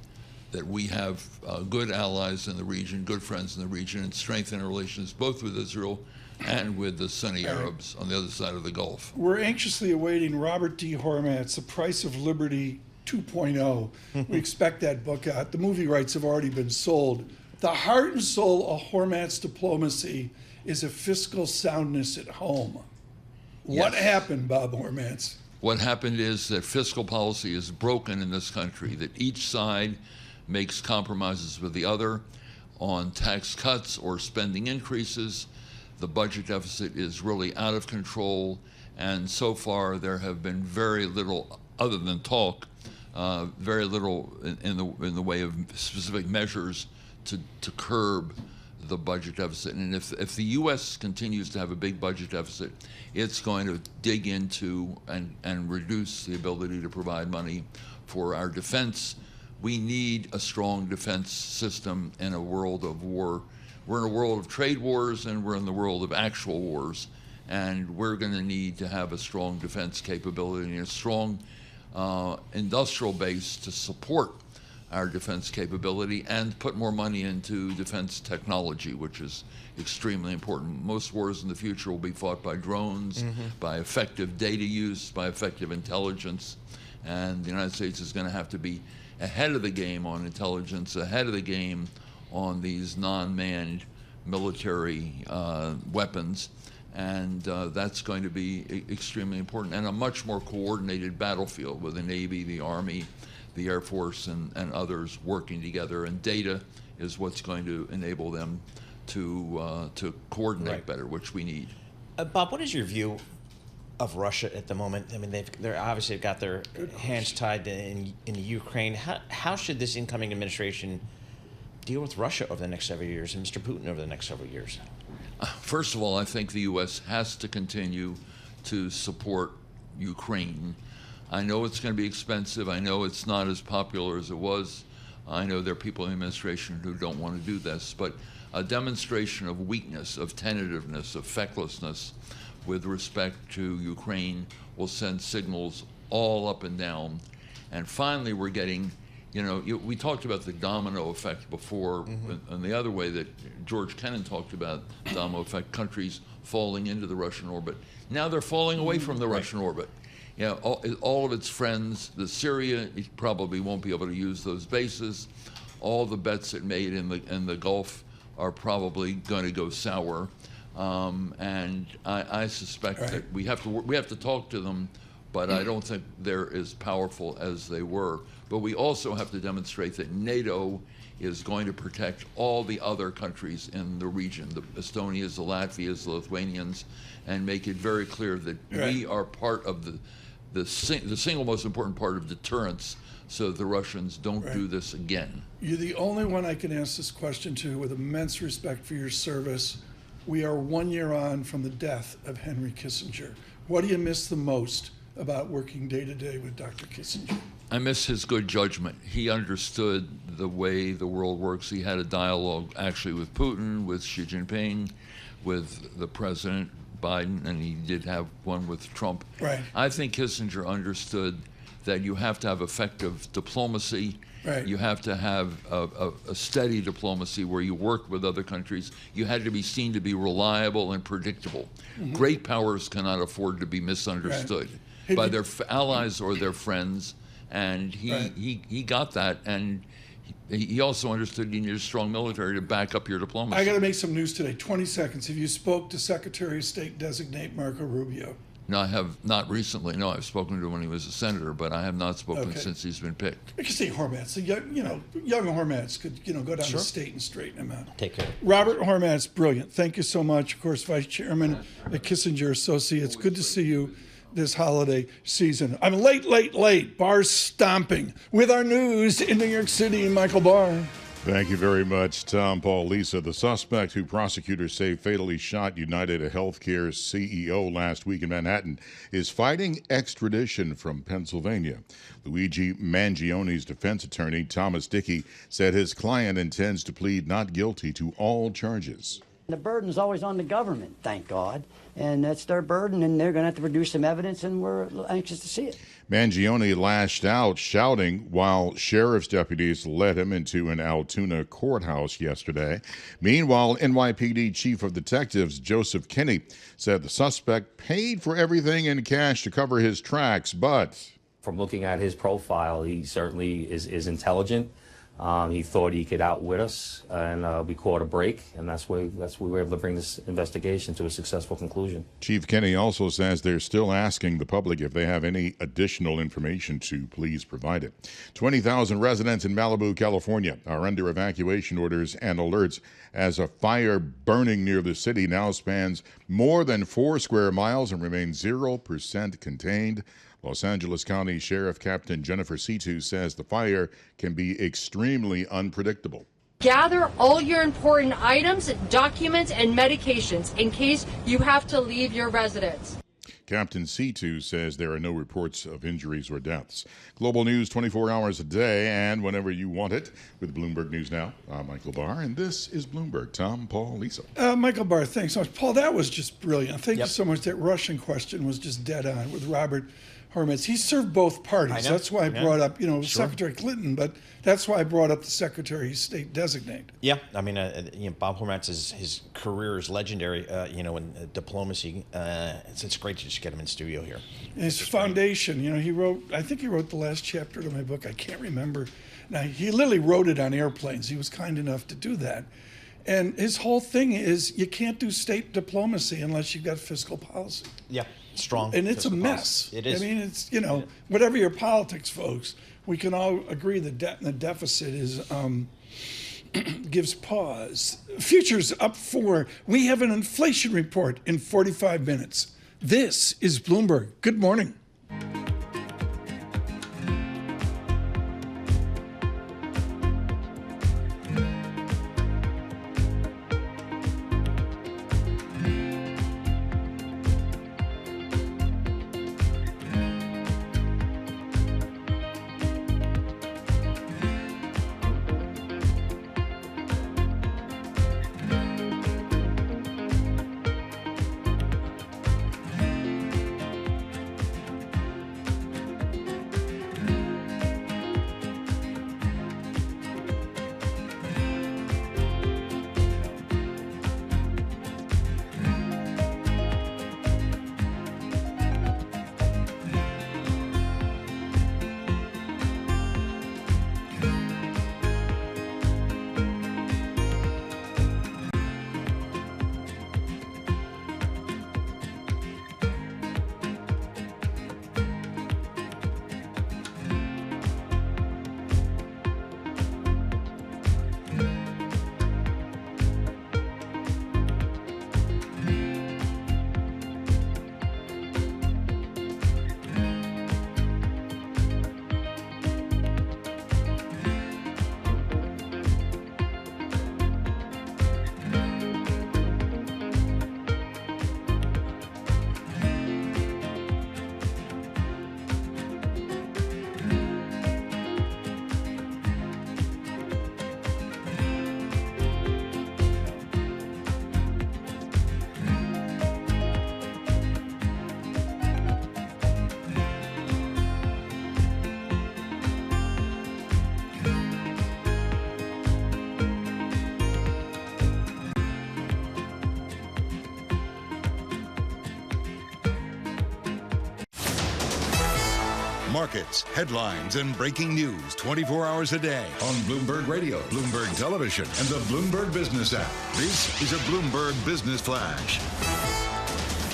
that we have good allies in the region, good friends in the region, and strengthen our relations both with Israel and with the Sunni Arabs on the other side of the Gulf. We're anxiously awaiting Robert D. Hormats, The Price of Liberty 2.0. We expect that book out. The movie rights have already been sold. The heart and soul of Hormats diplomacy is a fiscal soundness at home. What happened, Bob Hormats? What happened is that fiscal policy is broken in this country, that each side makes compromises with the other on tax cuts or spending increases. The budget deficit is really out of control, and so far there have been very little, other than talk, very little in the way of specific measures to curb the budget deficit. And if the U.S. continues to have a big budget deficit, it's going to dig into and reduce the ability to provide money for our defense. We need a strong defense system in a world of war. We're in a world of trade wars, and we're in the world of actual wars. And we're going to need to have a strong defense capability and a strong industrial base to support our defense capability and put more money into defense technology, which is extremely important. Most wars in the future will be fought by drones, by effective data use, by effective intelligence, and the United States is going to have to be ahead of the game on intelligence, ahead of the game on these non-manned military weapons, and that's going to be extremely important, and a much more coordinated battlefield with the Navy, the Army, the Air Force, and others working together, and data is what's going to enable them to coordinate better, which we need. Bob, what is your view of Russia at the moment? I mean, they're obviously got their hands tied in the Ukraine. How should this incoming administration deal with Russia over the next several years and Mr. Putin over the next several years? First of all, I think the U.S. has to continue to support Ukraine. I know it's going to be expensive. I know it's not as popular as it was. I know there are people in the administration who don't want to do this, but a demonstration of weakness, of tentativeness, of fecklessness with respect to Ukraine will send signals all up and down. And finally, we're getting, we talked about the domino effect before, and the other way that George Kennan talked about domino effect, countries falling into the Russian orbit. Now they're falling away from the Russian orbit. All of its friends, the Syria, it probably won't be able to use those bases. All the bets it made in the Gulf are probably going to go sour. And I suspect that we have to talk to them, but I don't think they're as powerful as they were. But we also have to demonstrate that NATO is going to protect all the other countries in the region, the Estonians, the Latvias, the Lithuanians, and make it very clear that we are part of the single most important part of deterrence, so the Russians don't do this again. You're the only one I can ask this question to with immense respect for your service. We are 1 year on from the death of Henry Kissinger. What do you miss the most about working day to day with Dr. Kissinger? I miss his good judgment. He understood the way the world works. He had a dialogue actually with Putin, with Xi Jinping, with the president, Biden, and he did have one with Trump. Right. I think Kissinger understood that you have to have effective diplomacy. Right. You have to have a steady diplomacy where you work with other countries. You had to be seen to be reliable and predictable. Great powers cannot afford to be misunderstood by their allies or their friends, and he got that, and he also understood you need a strong military to back up your diplomacy. I got to make some news today. 20 seconds. Have you spoke to Secretary of State designate Marco Rubio? No, I have not recently. No, I've spoken to him when he was a senator, but I have not spoken since he's been picked. I could say Hormats. Young Hormats could, go down to state and straighten him out. Take care. Robert Hormats, brilliant. Thank you so much. Of course, Vice Chairman at Kissinger Associates. Good to see you this holiday season. I'm late. Bars stomping with our news in New York City. Michael Barr. Thank you very much, Tom, Paul, Lisa. The suspect who prosecutors say fatally shot United Healthcare CEO last week in Manhattan is fighting extradition from Pennsylvania. Luigi Mangione's defense attorney, Thomas Dickey, said his client intends to plead not guilty to all charges. The burden is always on the government, thank God, and that's their burden, and they're going to have to produce some evidence, and we're anxious to see it. Mangione lashed out, shouting, while sheriff's deputies led him into an Altoona courthouse yesterday. Meanwhile, NYPD Chief of Detectives Joseph Kinney said the suspect paid for everything in cash to cover his tracks, but from looking at his profile, he certainly is intelligent. He thought he could outwit us, and we caught a break, and that's why we were able to bring this investigation to a successful conclusion. Chief Kinney also says they're still asking the public if they have any additional information to please provide it. 20,000 residents in Malibu, California are under evacuation orders and alerts as a fire burning near the city now spans more than 4 square miles and remains 0% contained. Los Angeles County Sheriff Captain Jennifer Situ says the fire can be extremely unpredictable. Gather all your important items, documents, and medications in case you have to leave your residence. Captain Situ says there are no reports of injuries or deaths. Global news 24 hours a day and whenever you want it with Bloomberg News Now. I'm Michael Barr, and this is Bloomberg. Tom, Paul, Lisa. Michael Barr, thanks so much. Paul, that was just brilliant. Thank you so much. That Russian question was just dead on with Robert Hormats. He served both parties. That's why I brought up, Secretary Clinton, but that's why I brought up the Secretary of State designate. Yeah, I mean, Bob Hormats, his career is legendary, in diplomacy. It's great to just get him in studio here. And his foundation, I think he wrote the last chapter of my book. I can't remember. Now, he literally wrote it on airplanes. He was kind enough to do that. And his whole thing is you can't do state diplomacy unless you've got fiscal policy. Yeah, strong. And it's a mess. Policy. It is. I mean, it's, whatever your politics, folks, we can all agree the debt and the deficit is gives pause. Futures up 4. We have an inflation report in 45 minutes. This is Bloomberg. Good morning. Markets, headlines, and breaking news 24 hours a day on Bloomberg Radio, Bloomberg Television, and the Bloomberg Business app. This is a Bloomberg Business Flash.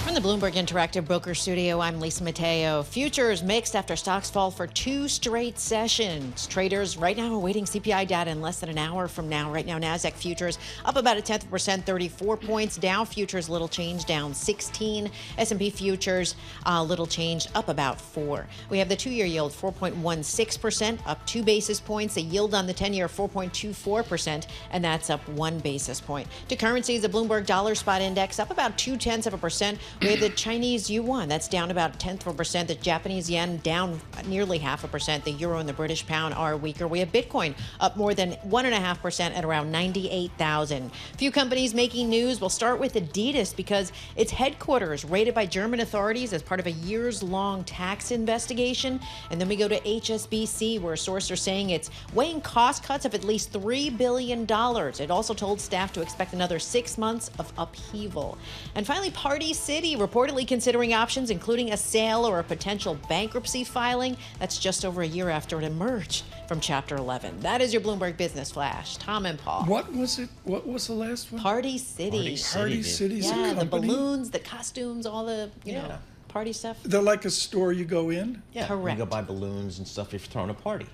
From the Bloomberg Interactive Broker Studio, I'm Lisa Mateo. Futures mixed after stocks fall for 2 straight sessions. Traders right now awaiting CPI data in less than an hour from now. Right now, NASDAQ futures up about 0.1%, 34 points. Dow futures, little change, down 16. S&P futures, little change, up about 4. We have the 2-year yield, 4.16%, up 2 basis points. The yield on the 10-year, 4.24%, and that's up 1 basis point. To currencies, the Bloomberg Dollar Spot Index up about 0.2%. We have the Chinese yuan, that's down about 0.1%. The Japanese yen down nearly 0.5%. The euro and the British pound are weaker. We have Bitcoin up more than 1.5% at around 98,000. Few companies making news. We'll start with Adidas because its headquarters raided by German authorities as part of a years-long tax investigation. And then we go to HSBC, where sources are saying it's weighing cost cuts of at least $3 billion. It also told staff to expect another 6 months of upheaval. And finally, Party City reportedly considering options, including a sale or a potential bankruptcy filing. That's just over a year after it emerged from Chapter 11. That is your Bloomberg Business Flash. Tom and Paul. What was it? What was the last one? Party City. Party City's a yeah, company? the balloons, the costumes, all the, you know, party stuff. They're like a store you go in? Yeah, correct. You go buy balloons and stuff if you're throwing a party.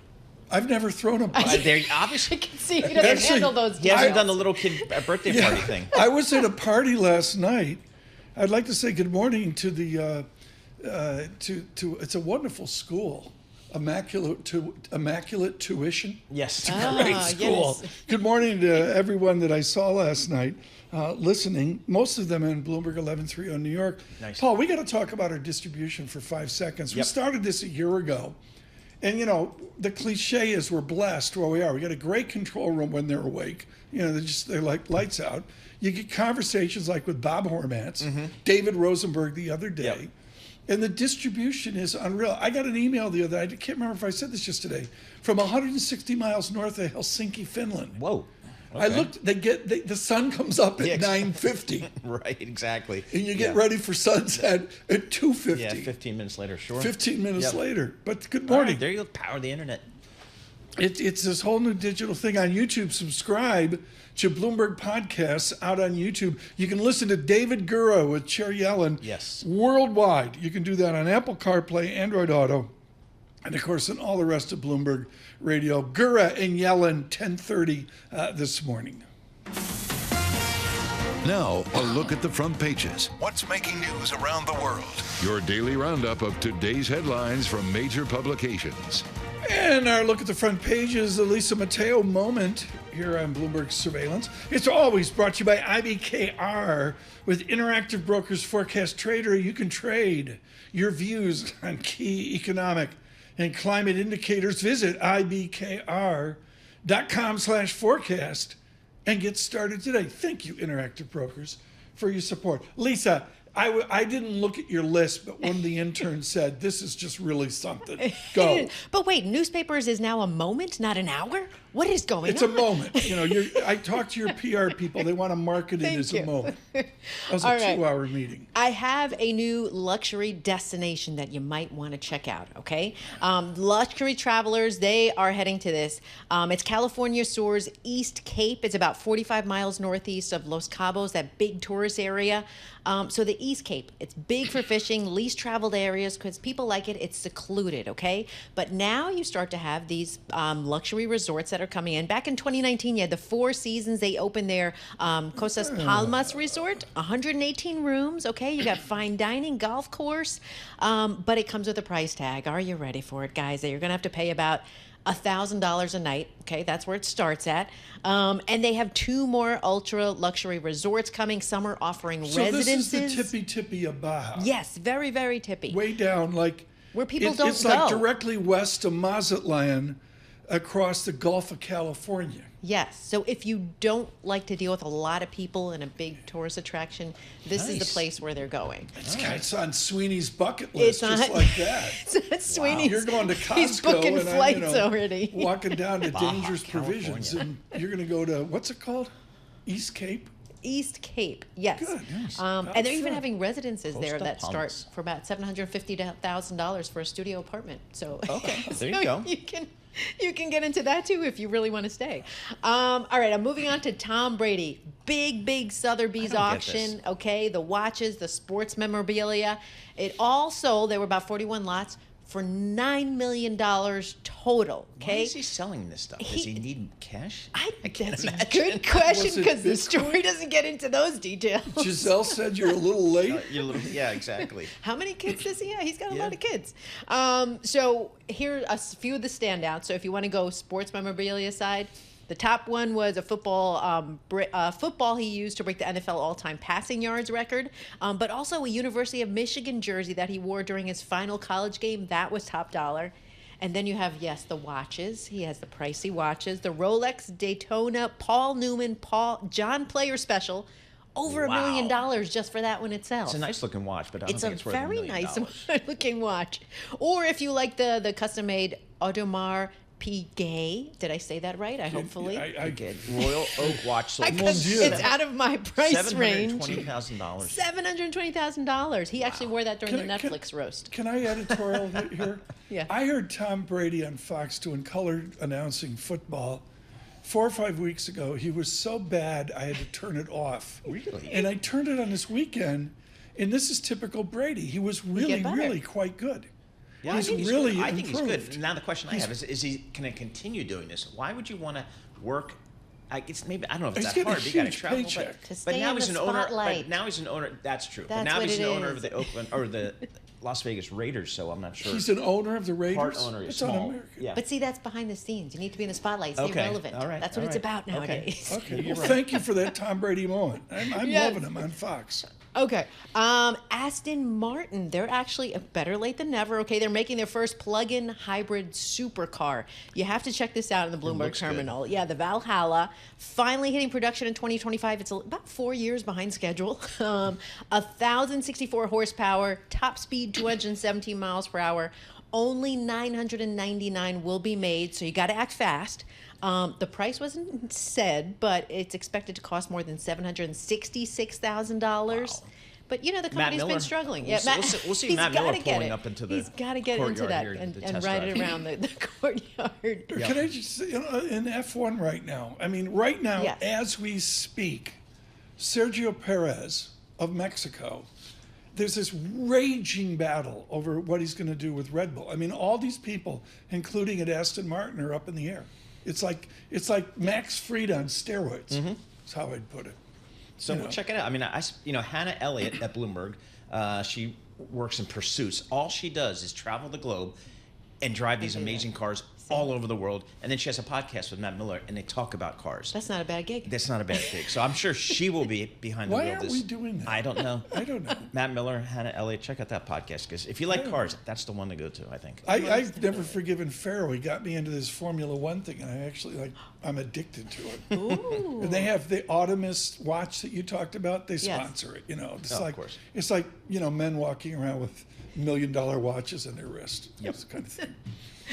I've never thrown a party. They're obviously I can see he doesn't handle those. He hasn't done the little kid birthday party thing. I was at a party last night. I'd like to say good morning to the it's a wonderful school, immaculate tuition. Yes, it's a great school. Yes. Good morning to everyone that I saw last night listening. Most of them in Bloomberg 1130 New York. Nice. Paul, we got to talk about our distribution for 5 seconds. We started this a year ago. And, you know, the cliche is we're blessed where we are. We got a great control room when they're awake. You know, they're like lights out. You get conversations like with Bob Hormats, David Rosenberg the other day. And the distribution is unreal. I got an email the other day, I can't remember if I said this just today, from 160 miles north of Helsinki, Finland. Whoa. Okay. I looked, the sun comes up at 9:50. Right, exactly. And you get ready for sunset at 2:50. Yeah, 15 minutes later, sure. 15 minutes later. But good morning. Right, there you go, power of the internet. It's this whole new digital thing on YouTube. Subscribe to Bloomberg Podcasts out on YouTube. You can listen to David Gura with Chair Yellen worldwide. You can do that on Apple CarPlay, Android Auto, and of course on all the rest of Bloomberg Radio. Gura and Yellen, 10:30 this morning. Now, a look at the front pages. What's making news around the world? Your daily roundup of today's headlines from major publications. And our look at the front page is the Lisa Mateo moment here on Bloomberg Surveillance. It's always brought to you by IBKR. With Interactive Brokers Forecast Trader, you can trade your views on key economic and climate indicators. Visit ibkr.com/forecast and get started today. Thank you, Interactive Brokers, for your support. Lisa, I didn't look at your list, but one of the interns said, this is just really something. Go. But wait, newspapers is now a moment, not an hour? What is going on? It's a moment. You know, I talked to your PR people. They want to market it as a moment. That was a 2-hour meeting. I have a new luxury destination that you might want to check out, okay? Luxury travelers, they are heading to this. It's California Soar's East Cape. It's about 45 miles northeast of Los Cabos, that big tourist area. So the East Cape, it's big for fishing, least traveled areas because people like it. It's secluded, okay? But now you start to have these luxury resorts that are coming in. Back in 2019, you had the Four Seasons. They opened their Cosas Palmas resort, 118 rooms, okay? You got fine dining, golf course, but it comes with a price tag. Are you ready for it, guys? You're going to have to pay about $1,000 a night. Okay, that's where it starts at. And they have 2 more ultra luxury resorts coming. Some are offering residences. So this is the tippy of Baja. Yes, very, very tippy. Way down, like where people don't go. It's like directly west of Mazatlan, across the Gulf of California. Yes. So if you don't like to deal with a lot of people in a big tourist attraction, this is the place where they're going. It's on Sweeney's bucket list, just like that. It's Sweeney's. You're going to Costco. He's booking flights already. Walking down to Dangerous Provisions, and you're going to go to, what's it called? East Cape? East Cape, yes. Good. Nice. And they're even having residences there that start for about $750,000 for a studio apartment. So there you go. You can get into that too if you really want to stay. All right, I'm moving on to Tom Brady. Big Sotheby's auction. Okay, the watches, the sports memorabilia. It all sold. There were about 41 lots for $9 million total. Okay. Why is he selling this stuff? Does he need cash? That's a good question because the story doesn't get into those details. Giselle said you're a little late. Yeah, exactly. How many kids does he have? He's got a lot of kids. So here are a few of the standouts. So if you want to go sports memorabilia side, the top one was a football he used to break the NFL all-time passing yards record, but also a University of Michigan jersey that he wore during his final college game. That was top dollar. And then you have, the watches. He has the pricey watches. The Rolex Daytona Paul Newman John Player Special. Over $1 million just for that one itself. It's a nice-looking watch, but I don't think it's worth $1 million. It's a very nice-looking watch. Or if you like the custom-made Audemars Piguet. Did I say that right? Hopefully. I did. Royal Oak watch. It's out of my price range. $720,000. $720,000. He actually wore that during the Netflix roast. Can I editorial here? Yeah. I heard Tom Brady on Fox doing color announcing football 4 or 5 weeks ago. He was so bad I had to turn it off. Really? And I turned it on this weekend, and this is typical Brady. He was really quite good. Yeah, he's really I think improved. he's good. Now the question I have is he going to continue doing this? Why would you want to work? It's maybe, I don't know if it's that hard. But you got to travel. But now he's an owner. But now he's an owner. That's true. But now he's an owner of the Oakland or the Las Vegas Raiders. So I'm not sure. He's an owner of the Raiders. Part owner is small. Yeah. But see, that's behind the scenes. You need to be in the spotlight. Stay relevant. All right. That's what it's about nowadays. Okay. Well, thank you for that Tom Brady moment. I'm loving him on Fox. Okay. Aston Martin, they're actually better late than never. Okay, they're making their first plug-in hybrid supercar. You have to check this out in the Bloomberg terminal. Good. Yeah, the Valhalla, finally hitting production in 2025. It's about 4 years behind schedule. 1,064 horsepower, top speed 217 miles per hour. Only 999 will be made, so you got to act fast. The price wasn't said, but it's expected to cost more than $766,000. Wow. But, you know, the company's been struggling. We'll see Matt Miller pulling up into the He's got to get into that and ride it around the courtyard. Yeah. Can I just say, in F1 right now, yes. As we speak, Sergio Perez of Mexico, there's this raging battle over what he's going to do with Red Bull. I mean, all these people, including at Aston Martin, are up in the air. It's like Max Fried on steroids. Mm-hmm. That's how I'd put it. So we'll check it out. I mean, Hannah Elliott at Bloomberg, she works in pursuits. All she does is travel the globe and drive these amazing cars all over the world. And then she has a podcast with Matt Miller, and they talk about cars. That's not a bad gig. That's not a bad gig. So I'm sure she will be behind the wheel. Why aren't we doing that? I don't know. I don't know. Matt Miller, Hannah Elliott, check out that podcast, because if you like cars, that's the one to go to, I think. I've never forgiven Fargo. He got me into this Formula One thing, and I'm addicted to it. Ooh. And they have the Automist watch that you talked about. They sponsor it. You know, of course. It's like, men walking around with $1 million watches on their wrist. Yep. That's the kind of thing.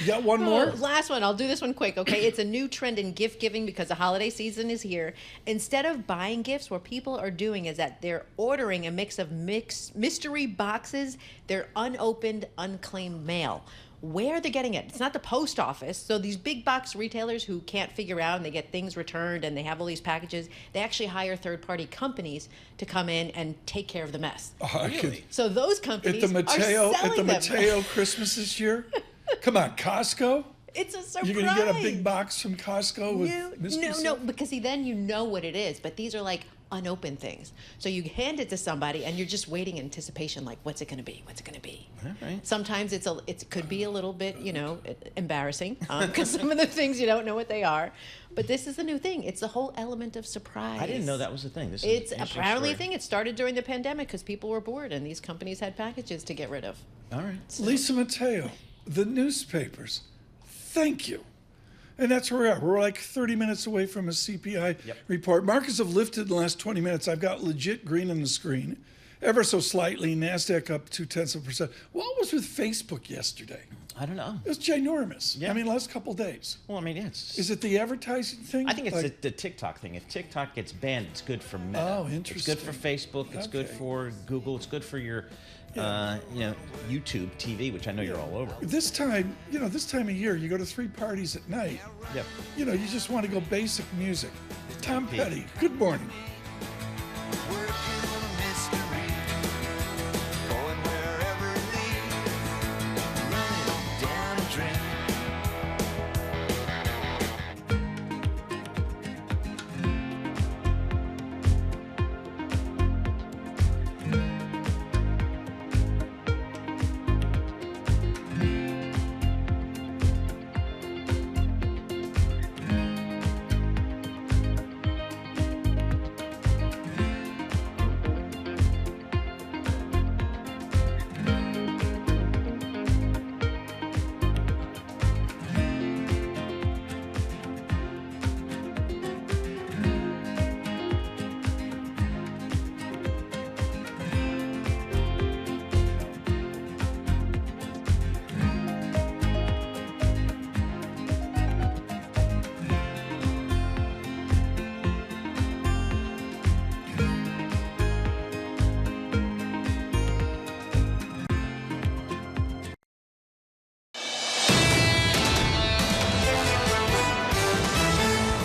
You got one more? Last one. I'll do this one quick, okay? It's a new trend in gift giving because the holiday season is here. Instead of buying gifts, what people are doing is that they're ordering a mix of mystery boxes. They're unopened, unclaimed mail. Where they're getting it, it's not the post office. So these big box retailers who can't figure out and they get things returned and they have all these packages, they actually hire third-party companies to come in and take care of the mess. Really? So those companies are selling them. Mateo Christmas this year? Come on, Costco? It's a surprise. You're going to get a big box from Costco with No, because then you know what it is. But these are like unopened things. So you hand it to somebody and you're just waiting in anticipation, like, what's it going to be? What's it going to be? All right. Sometimes it could be a little bit, embarrassing because some of the things you don't know what they are. But this is the new thing. It's the whole element of surprise. I didn't know that was a thing. It's apparently a thing. It started during the pandemic because people were bored and these companies had packages to get rid of. All right. So. Lisa Mateo, the newspapers, thank you. And that's where we are. We're like 30 minutes away from a CPI report. Markets have lifted in the last 20 minutes. I've got legit green on the screen, ever so slightly. NASDAQ up 0.2%. What was with Facebook yesterday? I don't know. It was ginormous. Yeah. Last couple of days. Well, Is it the advertising thing? I think it's the TikTok thing. If TikTok gets banned, it's good for Meta. Oh, interesting. It's good for Facebook. It's good for Google. It's good for your, YouTube TV, which I know you're all over. This time of year, you go to 3 parties at night. Yep. You just want to go basic music. Tom Petty, good morning.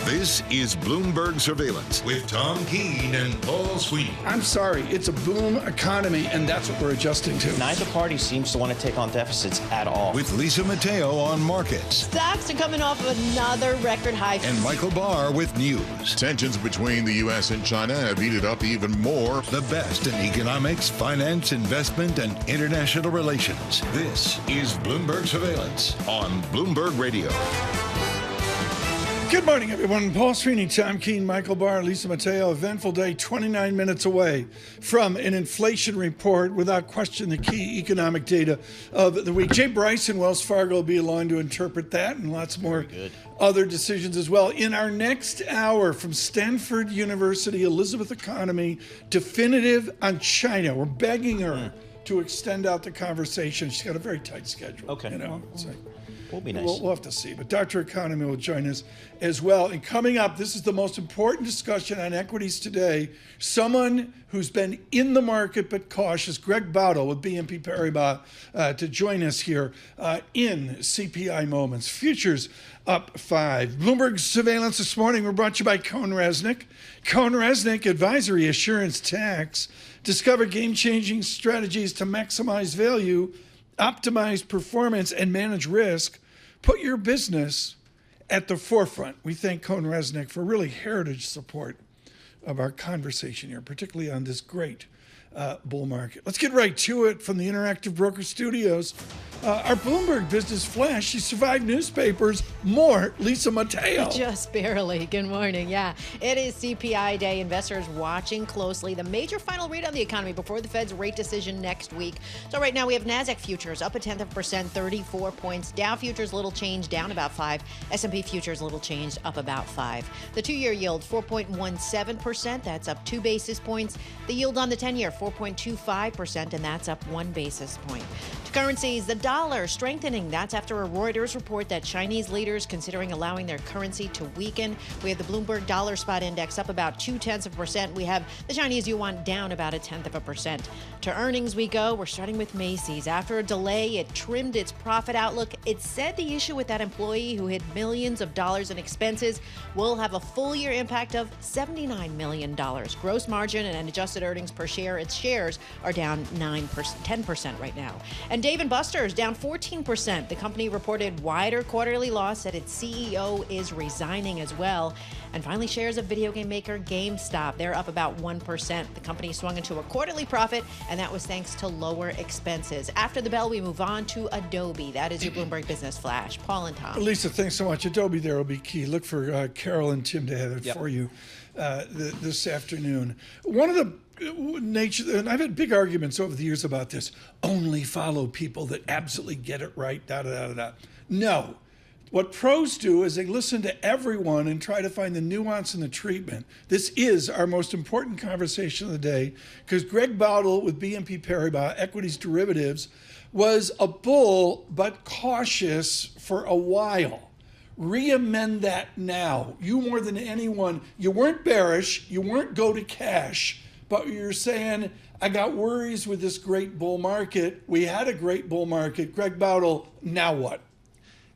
This is Bloomberg Surveillance with Tom Keene and Paul Sweeney. I'm sorry, it's a boom economy, and that's what we're adjusting to. Neither party seems to want to take on deficits at all. With Lisa Mateo on markets. Stocks are coming off another record high. And Michael Barr with news. Tensions between the U.S. and China have heated up even more. The best in economics, finance, investment, and international relations. This is Bloomberg Surveillance on Bloomberg Radio. Good morning, everyone. Paul Sweeney, Tom Keene, Michael Barr, Lisa Mateo. Eventful day, 29 minutes away from an inflation report. Without question, the key economic data of the week. Jay Bryson, Wells Fargo, will be along to interpret that and lots more other decisions as well. In our next hour, from Stanford University, Elizabeth Economy, definitive on China. We're begging her to extend out the conversation. She's got a very tight schedule. Okay. You know, it's like, Will be nice. we'll have to see. But Dr. Economy will join us as well. And coming up, this is the most important discussion on equities today. Someone who's been in the market but cautious, Greg Bowdle with BNP Paribas, to join us here in CPI Moments. Futures up 5. Bloomberg Surveillance this morning. We're brought to you by CohnReznick. CohnReznick Advisory Assurance Tax. Discover game-changing strategies to maximize value, optimize performance, and manage risk. Put your business at the forefront. We thank CohnReznick for really heritage support of our conversation here, particularly on this great bull market. Let's get right to it from the Interactive Broker Studios. Our Bloomberg Business Flash. She survived newspapers more. Lisa Mateo. Just barely. Good morning. Yeah, it is CPI day. Investors watching closely the major final read on the economy before the Fed's rate decision next week. So right now we have NASDAQ futures up 0.1%, 34 points. Dow futures little change, down about 5. S&P futures little change, up about 5. The 2-year yield 4.17%. That's up 2 basis points. The yield on the 10-year 4.25%, and that's up 1 basis point. To currencies, the dollar strengthening. That's after a Reuters report that Chinese leaders considering allowing their currency to weaken. We have the Bloomberg Dollar Spot Index up about 0.2%. We have the Chinese yuan down about 0.1%. To earnings we go. We're starting with Macy's. After a delay, it trimmed its profit outlook. It said the issue with that employee who hid millions of dollars in expenses will have a full year impact of $79 million. Gross margin and adjusted earnings per share, its shares are down 10% right now. And Dave & Buster's down 14%. The company reported wider quarterly loss, said its CEO is resigning as well. And finally, shares of video game maker GameStop, they're up about 1%. The company swung into a quarterly profit, and that was thanks to lower expenses. After the bell, we move on to Adobe. That is your Bloomberg Business Flash. Paul and Tom. Lisa, thanks so much. Adobe there will be key. Look for Carol and Tim to have it for you this afternoon. One of the nature, and I've had big arguments over the years about this, only follow people that absolutely get it right, No. What pros do is they listen to everyone and try to find the nuance in the treatment. This is our most important conversation of the day because Greg Bowdle with BNP Paribas Equities Derivatives was a bull but cautious for a while. Re-amend that now. You more than anyone, you weren't bearish, you weren't go to cash, but you're saying, I got worries with this great bull market. We had a great bull market. Greg Bowdle, now what?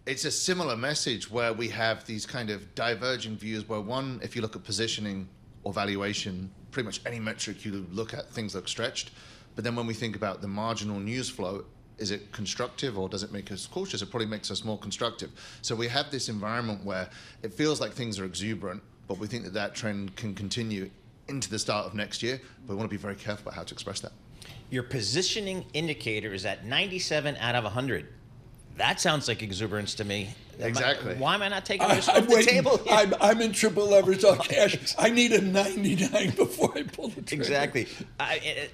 It's a similar message where we have these kind of diverging views where one, if you look at positioning or valuation, pretty much any metric you look at, things look stretched. But then when we think about the marginal news flow, is it constructive or does it make us cautious? It probably makes us more constructive. So we have this environment where it feels like things are exuberant, but we think that that trend can continue into the start of next year. But we want to be very careful about how to express that. Your positioning indicator is at 97 out of 100. That sounds like exuberance to me. Exactly. Why am I not taking this off the table? I'm in triple leverage on cash. I need a 99 before I pull the trigger. Exactly.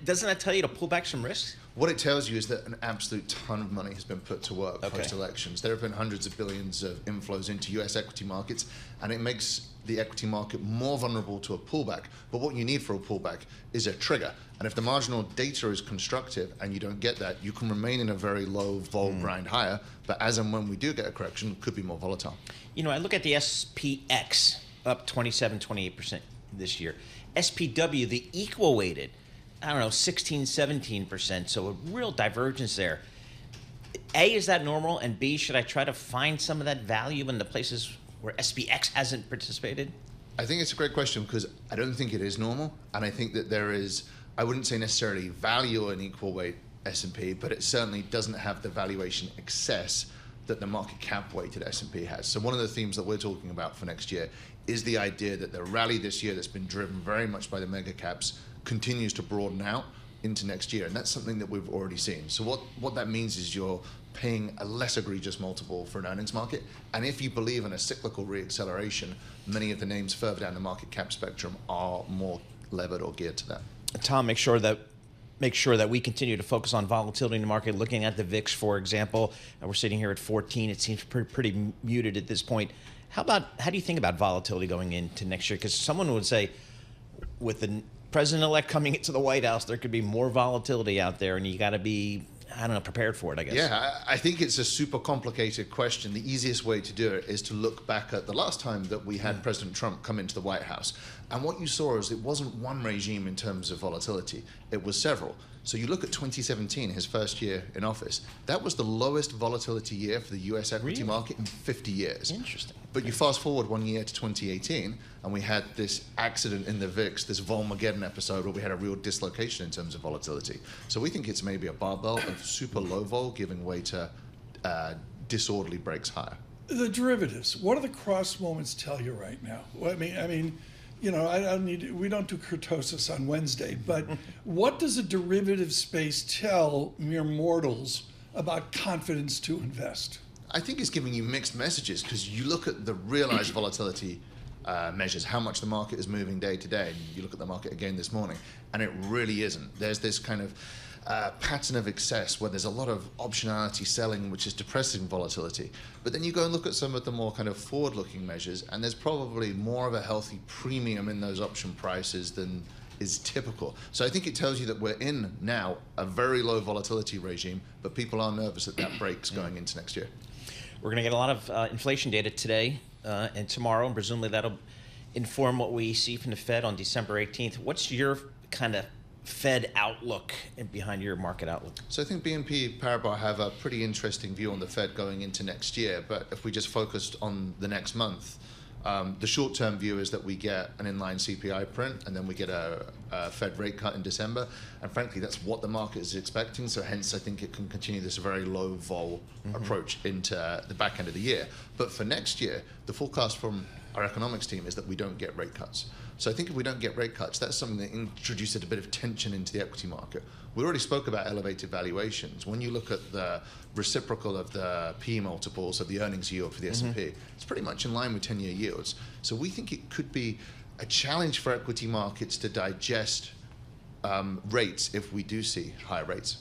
Doesn't that tell you to pull back some risks? What it tells you is that an absolute ton of money has been put to work post-elections. There have been hundreds of billions of inflows into U.S. equity markets, and it makes the equity market more vulnerable to a pullback. But what you need for a pullback is a trigger. And if the marginal data is constructive and you don't get that, you can remain in a very low vol grind higher. But as and when we do get a correction, it could be more volatile. You know, I look at the SPX up 27, 28% this year. SPW, the equal weighted, I don't know, 16, 17%. So a real divergence there. A, is that normal? And B, should I try to find some of that value in the places where SPX hasn't participated? I think it's a great question because I don't think it is normal. And I think that there is, I wouldn't say necessarily value in equal weight S&P, but it certainly doesn't have the valuation excess that the market cap weighted S&P has. So one of the themes that we're talking about for next year is the idea that the rally this year that's been driven very much by the mega caps continues to broaden out into next year. And that's something that we've already seen. So what that means is you're paying a less egregious multiple for an earnings market. And if you believe in a cyclical reacceleration, many of the names further down the market cap spectrum are more levered or geared to that. Tom, make sure that we continue to focus on volatility in the market. Looking at the VIX, for example, we're sitting here at 14. It seems pretty muted at this point. How do you think about volatility going into next year? Because someone would say, with the president-elect coming into the White House, there could be more volatility out there, and you got to be, I don't know, prepared for it, I guess. Yeah, I think it's a super complicated question. The easiest way to do it is to look back at the last time that we had President Trump come into the White House. And what you saw is it wasn't one regime in terms of volatility. It was several. So you look at 2017, his first year in office. That was the lowest volatility year for the U.S. equity market in 50 years. Interesting. But you fast forward 1 year to 2018, and we had this accident in the VIX, this Volmageddon episode where we had a real dislocation in terms of volatility. So we think it's maybe a barbell of super low vol giving way to disorderly breaks higher. The derivatives, what do the cross moments tell you right now? I mean, you know, I don't need. We don't do kurtosis on Wednesday, but what does a derivative space tell mere mortals about confidence to invest? I think it's giving you mixed messages because you look at the realized volatility measures, how much the market is moving day to day, and you look at the market again this morning, and it really isn't. There's this kind of pattern of excess where there's a lot of optionality selling, which is depressing volatility. But then you go and look at some of the more kind of forward-looking measures, and there's probably more of a healthy premium in those option prices than is typical. So I think it tells you that we're in now a very low volatility regime, but people are nervous that that breaks going into next year. We're going to get a lot of inflation data today and tomorrow, and presumably that'll inform what we see from the Fed on December 18th. What's your kind of Fed outlook behind your market outlook? So I think BNP Paribas have a pretty interesting view on the Fed going into next year, but if we just focused on the next month, the short-term view is that we get an inline CPI print, and then we get a Fed rate cut in December. And frankly, that's what the market is expecting. So hence, I think it can continue this very low vol approach into the back end of the year. But for next year, the forecast from our economics team is that we don't get rate cuts. So I think if we don't get rate cuts, that's something that introduces a bit of tension into the equity market. We already spoke about elevated valuations. When you look at the reciprocal of the P multiples of the earnings yield for the S&P, it's pretty much in line with 10-year yields. So we think it could be a challenge for equity markets to digest rates if we do see higher rates.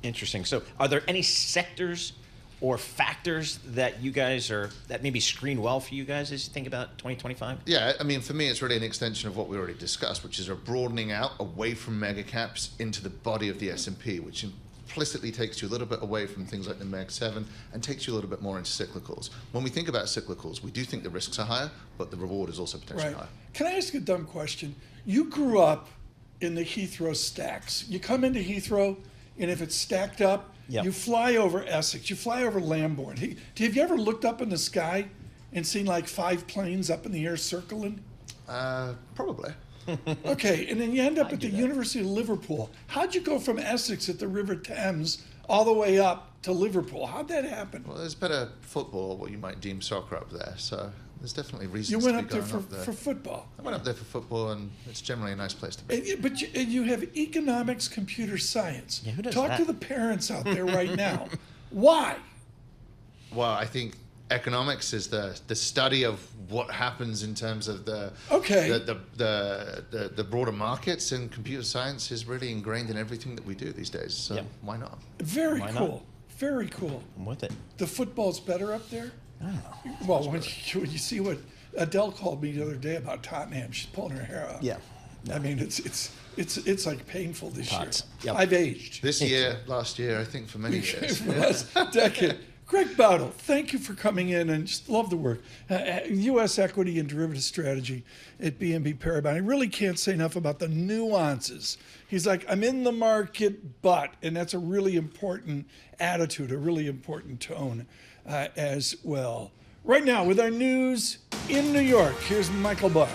Interesting. So are there any sectors or factors that you guys that maybe screen well for you guys as you think about 2025? Yeah, I mean, for me, it's really an extension of what we already discussed, which is a broadening out away from mega caps into the body of the S&P, which implicitly takes you a little bit away from things like the Meg 7 and takes you a little bit more into cyclicals. When we think about cyclicals, we do think the risks are higher, but the reward is also potentially higher. Can I ask a dumb question? You grew up in the Heathrow stacks. You come into Heathrow, and if it's stacked up, you fly over Essex, you fly over Lambourne. Have you ever looked up in the sky and seen like 5 planes up in the air circling? Probably. Okay, and then you end up at the University of Liverpool. How'd you go from Essex at the River Thames all the way up to Liverpool? How'd that happen? Well, there's better football, what you might deem soccer, up there. So there's definitely reasons you to went be up there going for football. I went up there for football, and it's generally a nice place to be. But you have economics, computer science. Yeah, who does Talk that? to the parents out there right now. Why? Well, I think economics is the study of what happens in terms of the broader markets, and computer science is really ingrained in everything that we do these days. So why not? Very cool. Very cool. I'm with it. The football's better up there? I don't know. Well, when you see what Adele called me the other day about Tottenham, she's pulling her hair out. Yeah. I mean, it's like painful this year. Yep. I've aged. This year, last year, I think for many years. For the last decade. Greg Bowdle, thank you for coming in, and just love the work. U.S. equity and derivative strategy at BNP Paribas. I really can't say enough about the nuances. He's like, I'm in the market, but, and that's a really important attitude, a really important tone as well. Right now, with our news in New York, here's Michael Barr.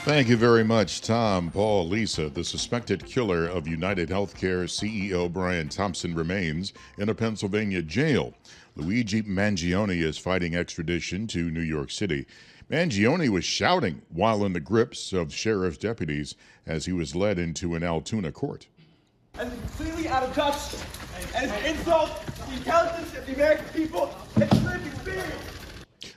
Thank you very much, Tom, Paul, Lisa. The suspected killer of United Healthcare CEO Brian Thompson remains in a Pennsylvania jail. Luigi Mangione is fighting extradition to New York City. Mangione was shouting while in the grips of sheriff's deputies as he was led into an Altoona court. And it's completely out of touch, and it's an insult to the intelligence of the American people. It's a lived experience.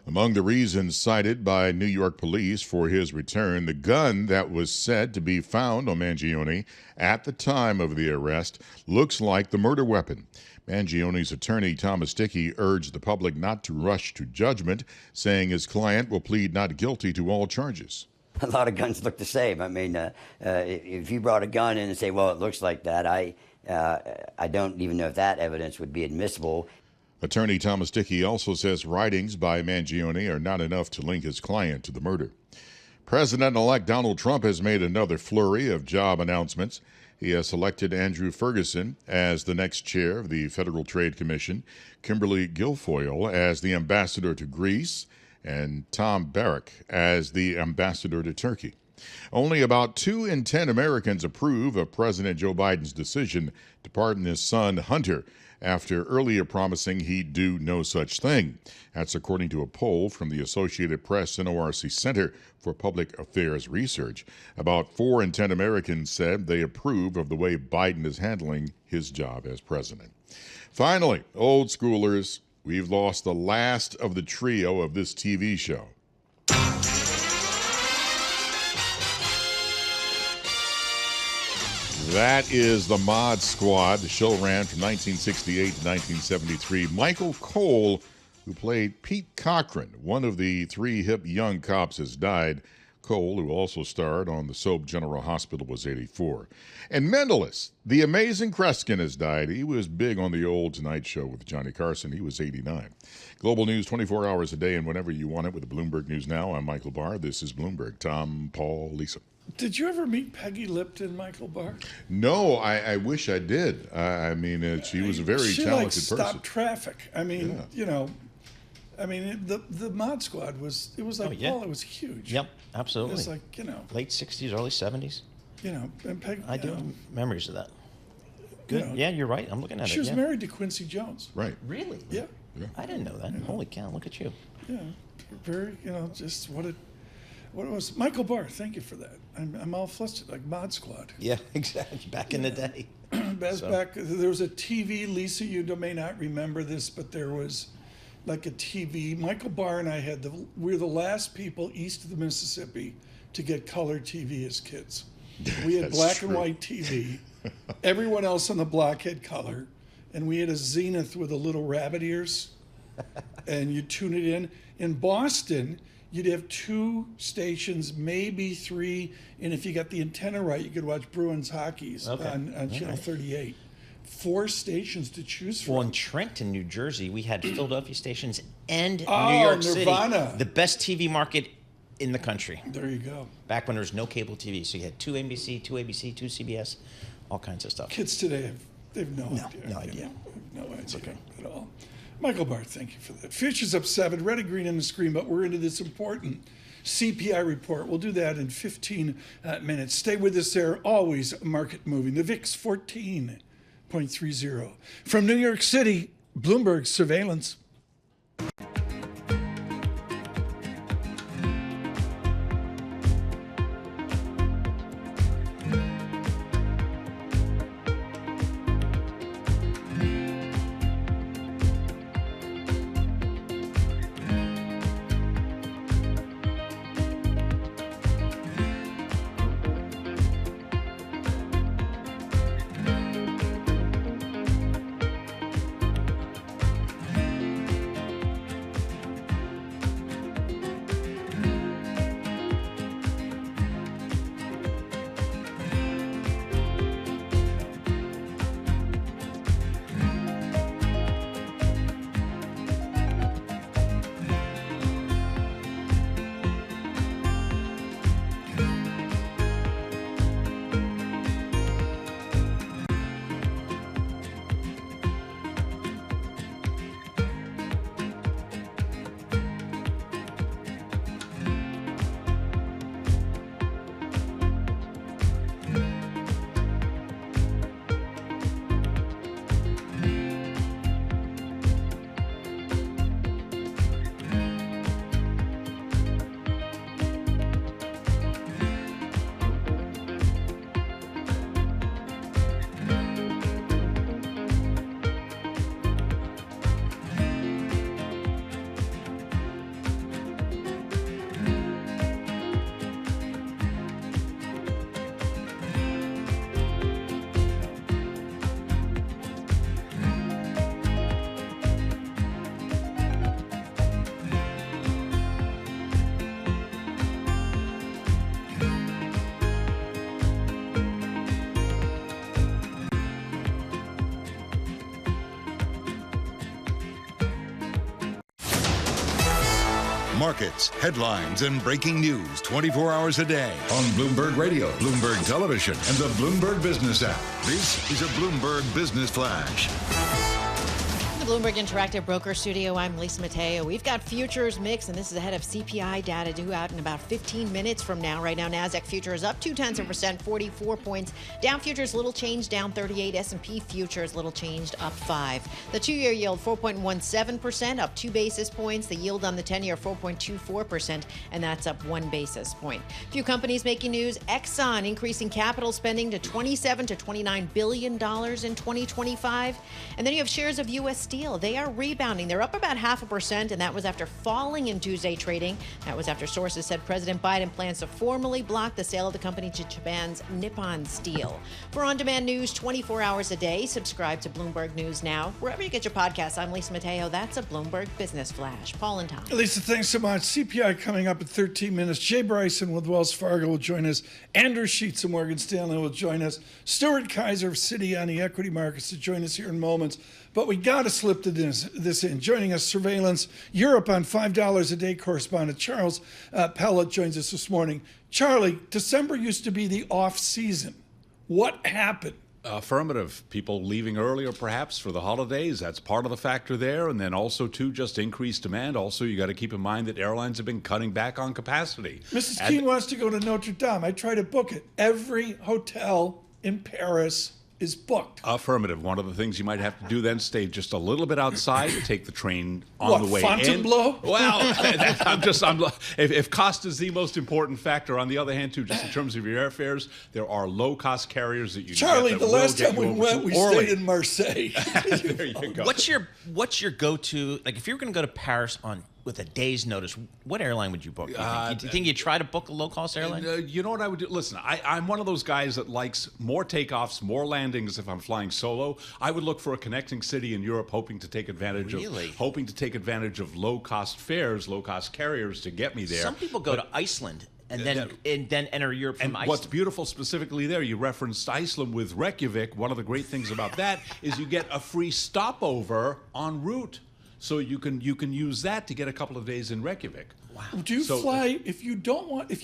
Among the reasons cited by New York police for his return, the gun that was said to be found on Mangione at the time of the arrest looks like the murder weapon. Mangione's attorney, Thomas Dickey, urged the public not to rush to judgment, saying his client will plead not guilty to all charges. a lot of guns look the same. I mean, if you brought a gun in and say, well, it looks like that, I don't even know if that evidence would be admissible. Attorney Thomas Dickey also says writings by Mangione are not enough to link his client to the murder. President-elect Donald Trump has made another flurry of job announcements. He has selected Andrew Ferguson as the next chair of the Federal Trade Commission, Kimberly Guilfoyle as the ambassador to Greece, and Tom Barrack as the ambassador to Turkey. Only about 2 in 10 Americans approve of President Joe Biden's decision to pardon his son, Hunter, after earlier promising he'd do no such thing. That's according to a poll from the Associated Press and ORC Center for Public Affairs Research. About 4 in 10 Americans said they approve of the way Biden is handling his job as president. Finally, old schoolers, we've lost the last of the trio of this TV show. That is the Mod Squad. The show ran from 1968 to 1973. Michael Cole, who played Pete Cochran, one of the 3 hip young cops, has died. Cole, who also starred on the soap General Hospital, was 84. And Mendelis, the amazing Kreskin, has died. He was big on the old Tonight Show with Johnny Carson. He was 89. Global news 24 hours a day and whenever you want it with the Bloomberg News Now. I'm Michael Barr. This is Bloomberg. Tom, Paul, Lisa. Did you ever meet Peggy Lipton, Michael Barr? No, I wish I did. I mean, she was a very talented person. She stopped traffic. I mean, you know, the Mod Squad was like, it was huge. Yep, absolutely. It was like, you know. Late 60s, early 70s. You know, and Peggy. I do have memories of that. Good. You know, yeah, you're right. I'm looking at it. She was married to Quincy Jones. Right. Really? Yeah. I didn't know that. Holy cow, look at you. Yeah, very, just what it was. Michael Barr, thank you for that. I'm all flustered, like Mod Squad. Yeah, exactly. Back in the day. Back, there was a TV, Lisa, you may not remember this, but there was like a TV. Michael Barr and I we were the last people east of the Mississippi to get color TV as kids. We had black and white TV. Everyone else on the block had color. And we had a Zenith with the little rabbit ears. And you tune it in. In Boston, you'd have 2 stations, maybe 3. And if you got the antenna right, you could watch Bruins hockeys on Channel 38. 4 stations to choose from. Well, in Trenton, New Jersey, we had Philadelphia stations and New Nirvana. York City. The best TV market in the country. There you go. Back when there was no cable TV. So you had 2 NBC, 2 ABC, 2 CBS, all kinds of stuff. Kids today they have no idea. No idea. No idea at all. Michael Barr, thank you for that. Futures up 7, red and green on the screen, but we're into this important CPI report. We'll do that in 15 minutes. Stay with us there. Always market moving. The VIX 14.30. From New York City, Bloomberg Surveillance. Markets, headlines, and breaking news 24 hours a day on Bloomberg Radio, Bloomberg Television, and the Bloomberg Business app. This is a Bloomberg Business Flash. The Bloomberg Interactive Broker Studio, I'm Lisa Mateo. We've got futures mix, and this is ahead of CPI data due out in about 15 minutes from now. Right now, NASDAQ futures up 0.2%, 44 points. Dow futures, little change, down 38. S&P futures, little changed, up 5. The two-year yield, 4.17%, up 2 basis points. The yield on the 10-year, 4.24%, and that's up 1 basis point. Few companies making news. Exxon increasing capital spending to $27 to $29 billion in 2025. And then you have shares of U.S. Steel. They are rebounding. They're up about 0.5%, and that was after falling in Tuesday trading. That was after sources said President Biden plans to formally block the sale of the company to Japan's Nippon Steel. For on-demand news 24 hours a day, subscribe to Bloomberg News Now. Wherever you get your podcasts, I'm Lisa Mateo. That's a Bloomberg Business Flash. Paul and Tom. Lisa, thanks so much. CPI coming up in 13 minutes. Jay Bryson with Wells Fargo will join us. Andrew Sheets of Morgan Stanley will join us. Stuart Kaiser of Citi on the equity markets to join us here in moments. But we got to slip this in. Joining us, Surveillance Europe on $5 a day correspondent Charles Pellet joins us this morning. Charlie, December used to be the off season. What happened? Affirmative. People leaving earlier, perhaps, for the holidays. That's part of the factor there. And then also, too, just increased demand. Also, you got to keep in mind that airlines have been cutting back on capacity. Mrs. Keene wants to go to Notre Dame. I try to book it. Every hotel in Paris is booked. Affirmative. One of the things you might have to do then, stay just a little bit outside, take the train on the way Fontainebleau? in. Well, if cost is the most important factor, on the other hand, too, just in terms of your airfares, there are low-cost carriers that you Charlie, get that the last time we went, we stayed in Marseille. There you go. What's your go-to, like if you were going to go to Paris with a day's notice, what airline would you book? Do you think you'd try to book a low-cost airline? You know what I would do? Listen, I'm one of those guys that likes more takeoffs, more landings if I'm flying solo. I would look for a connecting city in Europe, hoping to take advantage of low-cost fares, low-cost carriers to get me there. Some people go to Iceland and then enter Europe from Iceland. What's beautiful specifically there, you referenced Iceland with Reykjavik. One of the great things about that is you get a free stopover en route. So you can use that to get a couple of days in Reykjavik. Wow. Do you fly if you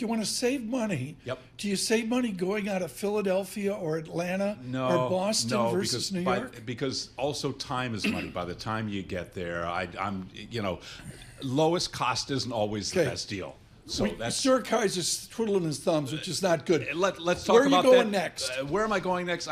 want to save money? Yep. Do you save money going out of Philadelphia or Atlanta or Boston versus New York? Because also time is money. By the time you get there, lowest cost isn't always the best deal. So Stuart Kaiser's twiddling his thumbs, which is not good. Let's talk about that. Where are you going next? Where am I going next?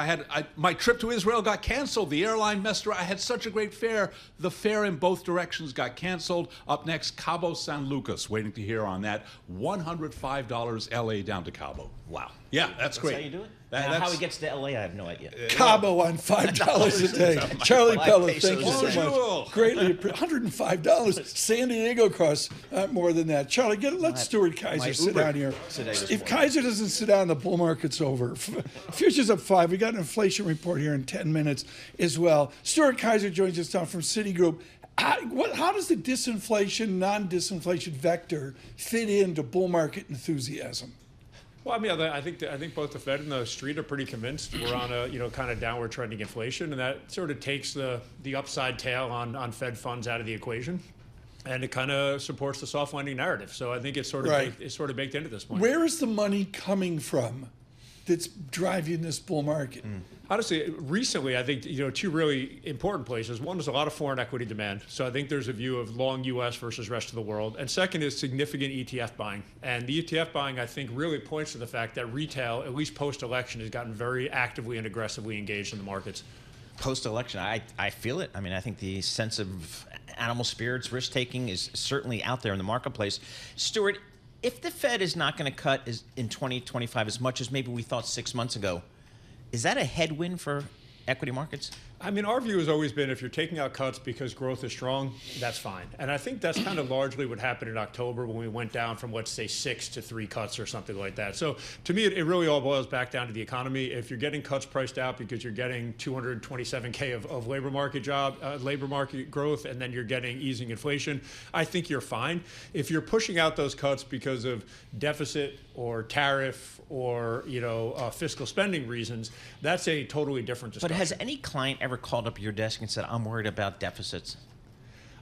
My trip to Israel got canceled. The airline messed around. I had such a great fare. The fare in both directions got canceled. Up next, Cabo San Lucas. Waiting to hear on that. $105 LA down to Cabo. Wow. Yeah, that's great. How you do it? How he gets to LA, I have no idea. Cabo on $5 a day. Charlie Pellet, thank you so much. Greatly appreciated. $105. San Diego costs more than that. Charlie, let Stuart Kaiser sit down here. If Kaiser doesn't sit down, the bull market's over. Futures up 5. We got an inflation report here in 10 minutes as well. Stuart Kaiser joins us now from Citigroup. How does the disinflation, non-disinflation vector fit into bull market enthusiasm? Well, I mean, I think both the Fed and the Street are pretty convinced we're on a kind of downward trending inflation, and that sort of takes the upside tail on Fed funds out of the equation, and it kind of supports the soft landing narrative. So I think it's sort of baked into this point. Where is the money coming from that's driving this bull market? Honestly, recently, I think, two really important places. One is a lot of foreign equity demand. So I think there's a view of long U.S. versus rest of the world. And second is significant ETF buying. And the ETF buying, I think, really points to the fact that retail, at least post-election, has gotten very actively and aggressively engaged in the markets. Post-election, I feel it. I mean, I think the sense of animal spirits, risk-taking is certainly out there in the marketplace. Stuart, if the Fed is not going to cut in 2025 as much as maybe we thought 6 months ago, is that a headwind for equity markets? I mean, our view has always been if you're taking out cuts because growth is strong, that's fine. And I think that's kind of largely what happened in October when we went down from, let's say, 6 to 3 cuts or something like that. So to me, it really all boils back down to the economy. If you're getting cuts priced out because you're getting 227K of labor market growth, and then you're getting easing inflation, I think you're fine. If you're pushing out those cuts because of deficit or tariff or fiscal spending reasons, that's a totally different discussion. But has any client ever called up your desk and said, I'm worried about deficits?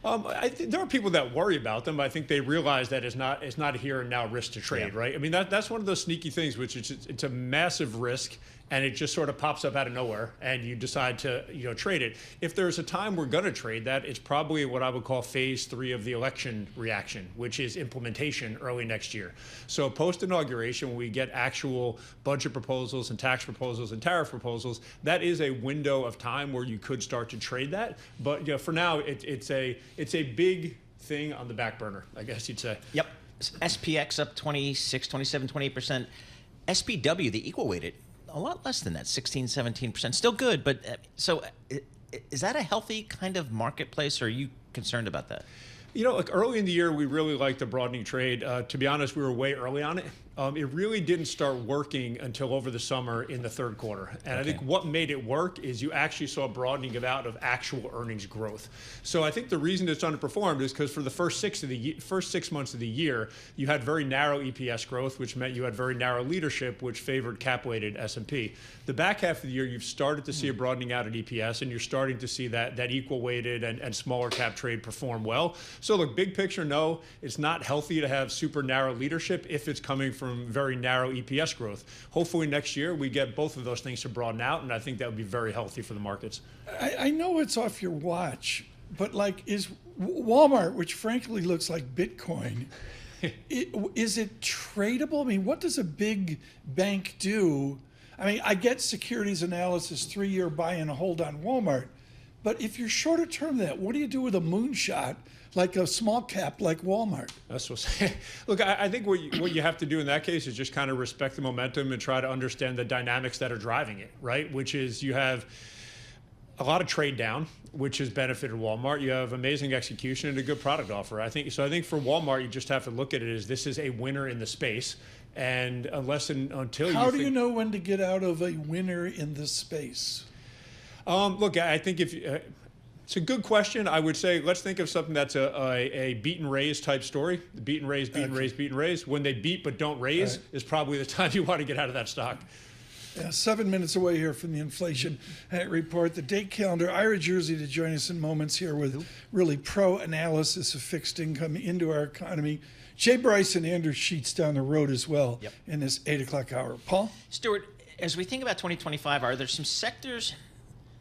There are people that worry about them, but I think they realize that it's not a here and now risk to trade, right? I mean, that's one of those sneaky things, which is it's a massive risk, and it just sort of pops up out of nowhere, and you decide to trade it. If there's a time we're going to trade that, it's probably what I would call phase 3 of the election reaction, which is implementation early next year. So post-inauguration, when we get actual budget proposals and tax proposals and tariff proposals, that is a window of time where you could start to trade that. But for now, it's a big thing on the back burner, I guess you'd say. Yep. SPX up 26, 27, 28%. SPW, the equal weighted, a lot less than that, 16, 17%. Still good, but so is that a healthy kind of marketplace, or are you concerned about that? Like early in the year, we really liked the broadening trade. To be honest, we were way early on it. It really didn't start working until over the summer in the third quarter. And I think what made it work is you actually saw broadening out of actual earnings growth. So I think the reason it's underperformed is because for the first 6 months of the year, you had very narrow EPS growth, which meant you had very narrow leadership, which favored cap-weighted S&P. The back half of the year, you've started to see a broadening out at EPS, and you're starting to see that equal-weighted and smaller cap trade perform well. So look, big picture, no, it's not healthy to have super narrow leadership if it's coming from very narrow EPS growth. Hopefully next year we get both of those things to broaden out, and I think that would be very healthy for the markets. I know it's off your watch, but is Walmart, which frankly looks like Bitcoin, is it tradable? I mean, what does a big bank do? I mean, I get securities analysis, 3-year buy and hold on Walmart, but if you're shorter term that, what do you do with a moonshot like a small cap like Walmart? That's what I'm saying. Look, I think what you have to do in that case is just kind of respect the momentum and try to understand the dynamics that are driving it, right? Which is you have a lot of trade down, which has benefited Walmart. You have amazing execution and a good product offer. I think for Walmart, you just have to look at it as this is a winner in the space. And until How do you know when to get out of a winner in this space? Look, I think it's a good question. I would say let's think of something that's a beat and raise type story. The beat and raise, beat and raise, beat and raise. When they beat but don't raise is probably the time you want to get out of that stock. 7 minutes away here from the inflation report. The date calendar. Ira Jersey to join us in moments here with really pro analysis of fixed income into our economy. Jay Bryson, Andrew Sheets down the road as well in this 8 o'clock hour. Paul? Stuart, as we think about 2025, are there some sectors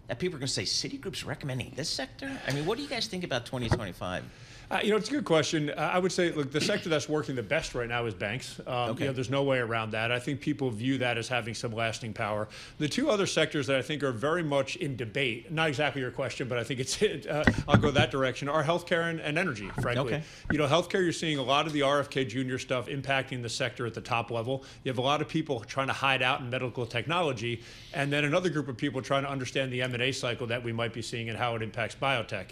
that people are going to say Citigroup's recommending this sector? I mean, what do you guys think about 2025? It's a good question. I would say, look, the sector that's working the best right now is banks. There's no way around that. I think people view that as having some lasting power. The two other sectors that I think are very much in debate, not exactly your question, but I think I'll go that direction, are healthcare and energy, frankly. Healthcare, you're seeing a lot of the RFK Jr. stuff impacting the sector at the top level. You have a lot of people trying to hide out in medical technology, and then another group of people trying to understand the M&A cycle that we might be seeing and how it impacts biotech.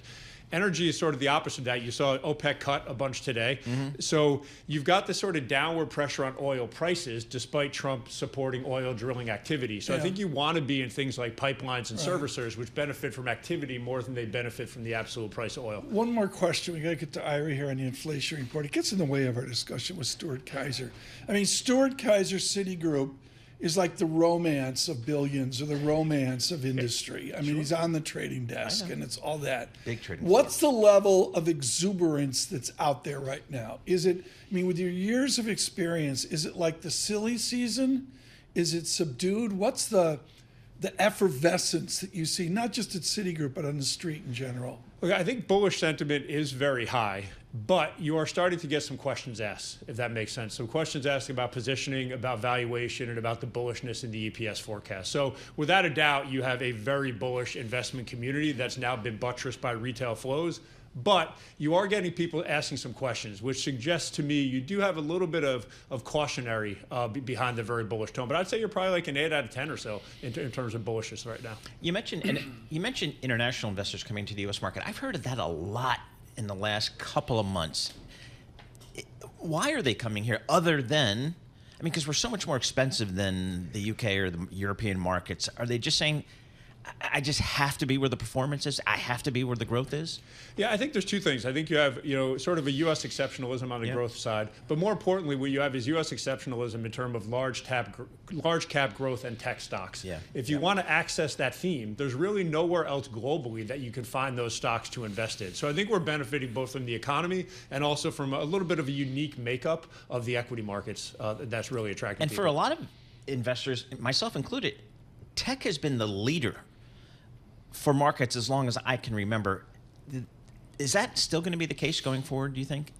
Energy is sort of the opposite of that. You saw OPEC cut a bunch today. So you've got this sort of downward pressure on oil prices despite Trump supporting oil drilling activity. So I think you want to be in things like pipelines and servicers, which benefit from activity more than they benefit from the absolute price of oil. One more question. We got to get to Ira here on the inflation report. It gets in the way of our discussion with Stuart Kaiser. I mean, Stuart Kaiser, Citigroup, is like the romance of billions or the romance of industry. I mean, he's on the trading desk and it's all that. Big trading. What's the level of exuberance that's out there right now? Is it, I mean, with your years of experience, is it like the silly season? Is it subdued? What's the effervescence that you see, not just at Citigroup, but on the street in general? Look, I think bullish sentiment is very high, but you are starting to get some questions asked, if that makes sense. Some questions asked about positioning, about valuation, and about the bullishness in the EPS forecast. So without a doubt, you have a very bullish investment community that's now been buttressed by retail flows. But you are getting people asking some questions, which suggests to me you do have a little bit of cautionary behind the very bullish tone. But I'd say you're probably like an 8 out of 10 or so in terms of bullishness right now. You mentioned international investors coming to the U.S. market. I've heard of that a lot in the last couple of months. Why are they coming here other than, I mean, because we're so much more expensive than the UK or the European markets. Are they just saying, I just have to be where the performance is. I have to be where the growth is. Yeah, I think there's two things. I think you have, sort of a U.S. exceptionalism on the growth side, but more importantly, what you have is U.S. exceptionalism in terms of large cap growth and tech stocks. Yeah. If you want to access that theme, there's really nowhere else globally that you can find those stocks to invest in. So I think we're benefiting both from the economy and also from a little bit of a unique makeup of the equity markets that's really attracting And people. for a lot of investors, myself included, tech has been the leader for markets as long as I can remember. Is that still going to be the case going forward, do you think?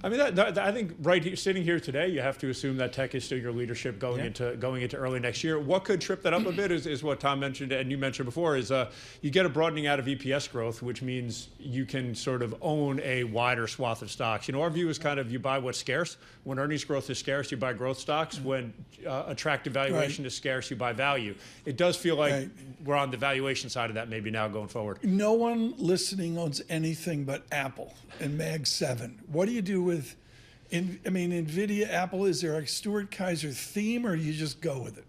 I mean, I think right here, sitting here today, you have to assume that tech is still your leadership going into early next year. What could trip that up a bit is what Tom mentioned and you mentioned before is you get a broadening out of EPS growth, which means you can sort of own a wider swath of stocks. Our view is kind of you buy what's scarce. When earnings growth is scarce, you buy growth stocks. When attractive valuation is scarce, you buy value. It does feel like we're on the valuation side of that maybe now going forward. No one listening owns anything but Apple and Mag 7. What do you do with, NVIDIA, Apple? Is there a Stuart Kaiser theme, or do you just go with it?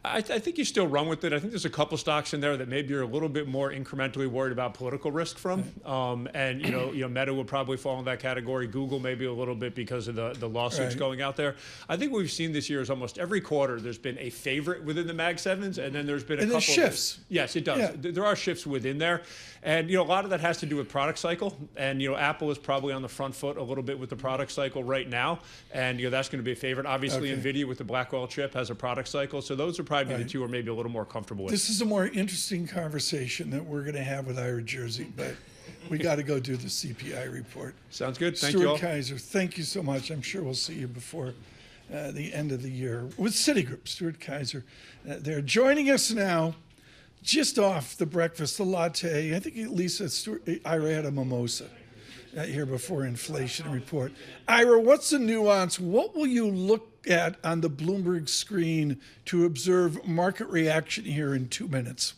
I think you still run with it. I think there's a couple stocks in there that maybe you're a little bit more incrementally worried about political risk from. And Meta would probably fall in that category. Google maybe a little bit because of the lawsuits going out there. I think what we've seen this year is almost every quarter there's been a favorite within the Mag 7s, and then there's been a couple shifts. Yes, it does. Yeah. There are shifts within there. And a lot of that has to do with product cycle. And Apple is probably on the front foot a little bit with the product cycle right now. And that's going to be a favorite. Obviously, NVIDIA with the Blackwell chip has a product cycle. So those are probably the two we're maybe a little more comfortable with. This is a more interesting conversation that we're going to have with Ira Jersey, but we got to go do the CPI report. Sounds good. Thank you all. Stuart Kaiser, thank you so much. I'm sure we'll see you before the end of the year with Citigroup. Stuart Kaiser, they're joining us now. Just off the breakfast, the latte. I think at least Ira had a mimosa here before inflation report. Ira, what's the nuance? What will you look at on the Bloomberg screen to observe market reaction here in 2 minutes?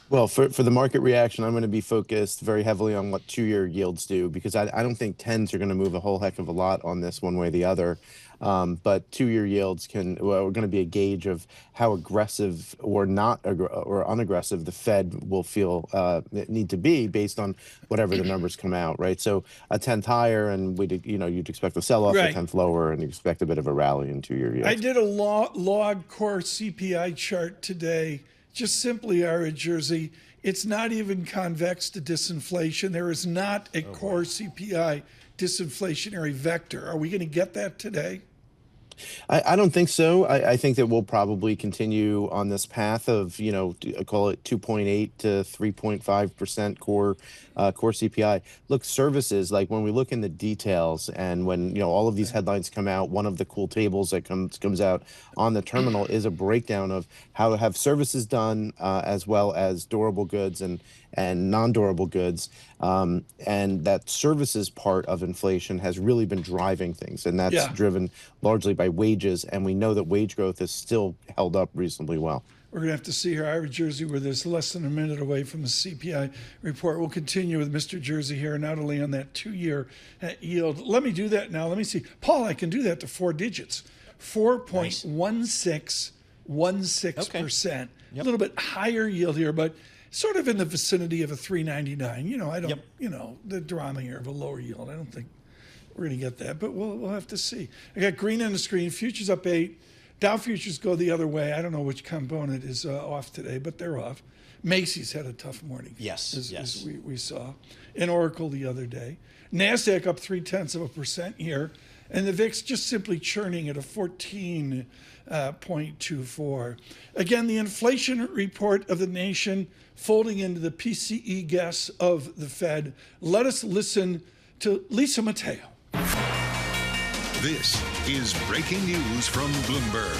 Well, for the market reaction, I'm going to be focused very heavily on what 2-year yields do, because I don't think 10s are going to move a whole heck of a lot on this one way or the other. But 2-year yields are going to be a gauge of how aggressive or not or unaggressive the Fed will feel need to be based on whatever the numbers come out, right? So a 10th higher, and you'd expect a sell-off, a 10th lower, and you expect a bit of a rally in 2-year yields. I did a log core CPI chart today. Just simply, Ira Jersey, it's not even convex to disinflation. There is not a core CPI disinflationary vector. Are we going to get that today? I don't think so. I think that we'll probably continue on this path of, call it 2.8 to 3.5% core CPI. Look, services, like when we look in the details and when, all of these headlines come out, one of the cool tables that comes out on the terminal is a breakdown of how have services done as well as durable goods and non-durable goods. And that services part of inflation has really been driving things. And that's driven largely by wages. And we know that wage growth is still held up reasonably well. We're going to have to see here. Ira Jersey with us, less than a minute away from the CPI report. We'll continue with Mr. Jersey here, not only on that 2-year yield. Let me do that now. Let me see. Paul, I can do that to 4 digits. 4.1616%. A little bit higher yield here, but sort of in the vicinity of a 399. I don't, the drama here of a lower yield. I don't think we're going to get that, but we'll have to see. I got green on the screen. Futures up 8. Dow futures go the other way. I don't know which component is off today, but they're off. Macy's had a tough morning. Yes, as we saw. And Oracle the other day. NASDAQ up 0.3% here. And the VIX just simply churning at a 14.24. Again, the inflation report of the nation folding into the PCE guess of the Fed. Let us listen to Lisa Mateo. This is breaking news from Bloomberg.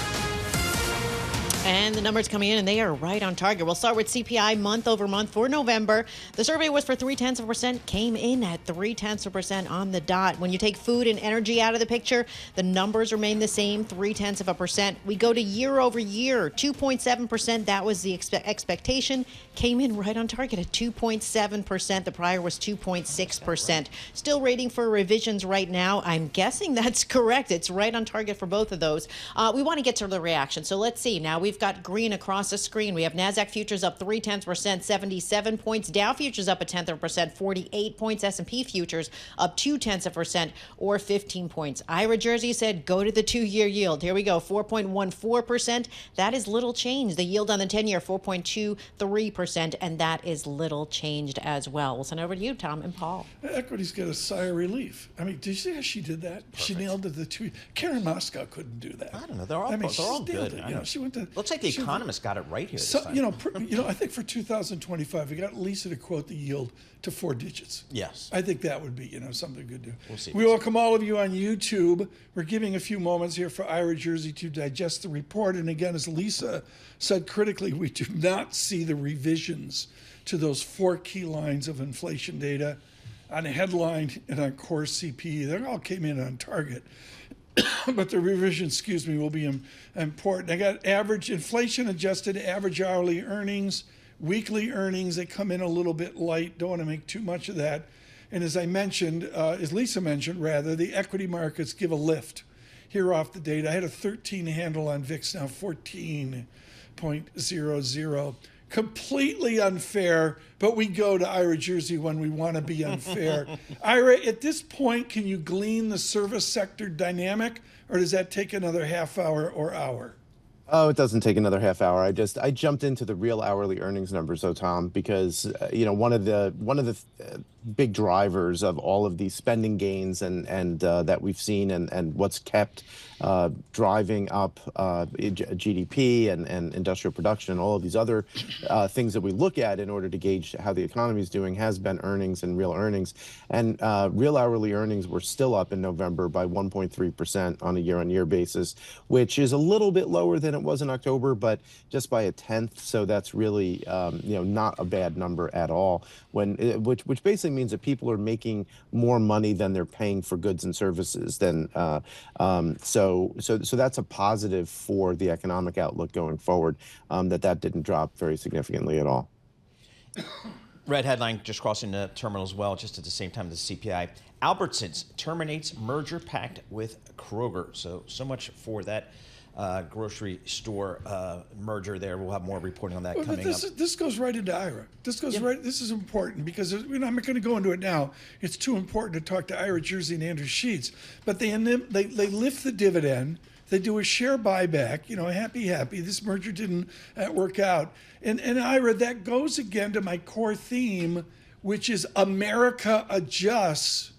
And the numbers coming in, and they are right on target. We'll start with CPI month over month for November. The survey was for 0.3%, came in at 0.3% on the dot. When you take food and energy out of the picture, the numbers remain the same, 0.3%. We go to year over year, 2.7%. That was the expectation. Came in right on target at 2.7%. The prior was 2.6%. Still waiting for revisions right now. I'm guessing that's correct. It's right on target for both of those. We want to get to the reaction. So let's see. Now we've we've got green across the screen. We have NASDAQ futures up 0.3%, 77 points. Dow futures up 0.1%, 48 points. S&P futures up 0.2%, or 15 points. Ira Jersey said, go to the 2-year yield. Here we go, 4.14%. That is little change. The yield on the 10-year, 4.23%, and that is little changed as well. We'll send over to you, Tom and Paul. Equities get a sigh of relief. I mean, did you see how she did that? Perfect. She nailed it. Karen Moscow couldn't do that. I don't know. They're all good. She went to. Looks like the Economist got it right here. So, I think for 2025, we got Lisa to quote the yield to 4 digits. Yes. I think that would be, something good to do. We'll see. We welcome all of you on YouTube. We're giving a few moments here for Ira Jersey to digest the report. And again, as Lisa said critically, we do not see the revisions to those 4 key lines of inflation data on a headline and on core CPI. They all came in on target. But the revision, will be important. I got average inflation adjusted average hourly earnings, weekly earnings. They come in a little bit light. Don't want to make too much of that. And as Lisa mentioned, the equity markets give a lift here off the data. I had a 13 handle on VIX, now 14.00. Completely unfair, but we go to Ira Jersey when we want to be unfair. Ira, at this point, can you glean the service sector dynamic, or does that take another half hour or hour? Oh, it doesn't take another half hour. I jumped into the real hourly earnings numbers, though, Tom, because one of the big drivers of all of these spending gains and that we've seen and what's kept driving up GDP and industrial production and all of these other things that we look at in order to gauge how the economy is doing has been earnings and real earnings. And real hourly earnings were still up in November by 1.3% on a year-on-year basis, which is a little bit lower than it was in October, but just by 1/10. So that's really not a bad number at all. Which basically means that people are making more money than they're paying for goods and services. So that's a positive for the economic outlook going forward. That didn't drop very significantly at all. Red headline just crossing the terminal as well, just at the same time as the CPI. Albertsons terminates merger pact with Kroger. So much for that grocery store merger there. We'll have more reporting on that coming up. This goes right into Ira. This is important because I'm not going to go into it now. It's too important to talk to Ira Jersey and Andrew Sheets. But they lift the dividend. They do a share buyback. Happy. This merger didn't work out. And Ira, that goes again to my core theme, which is America adjusts.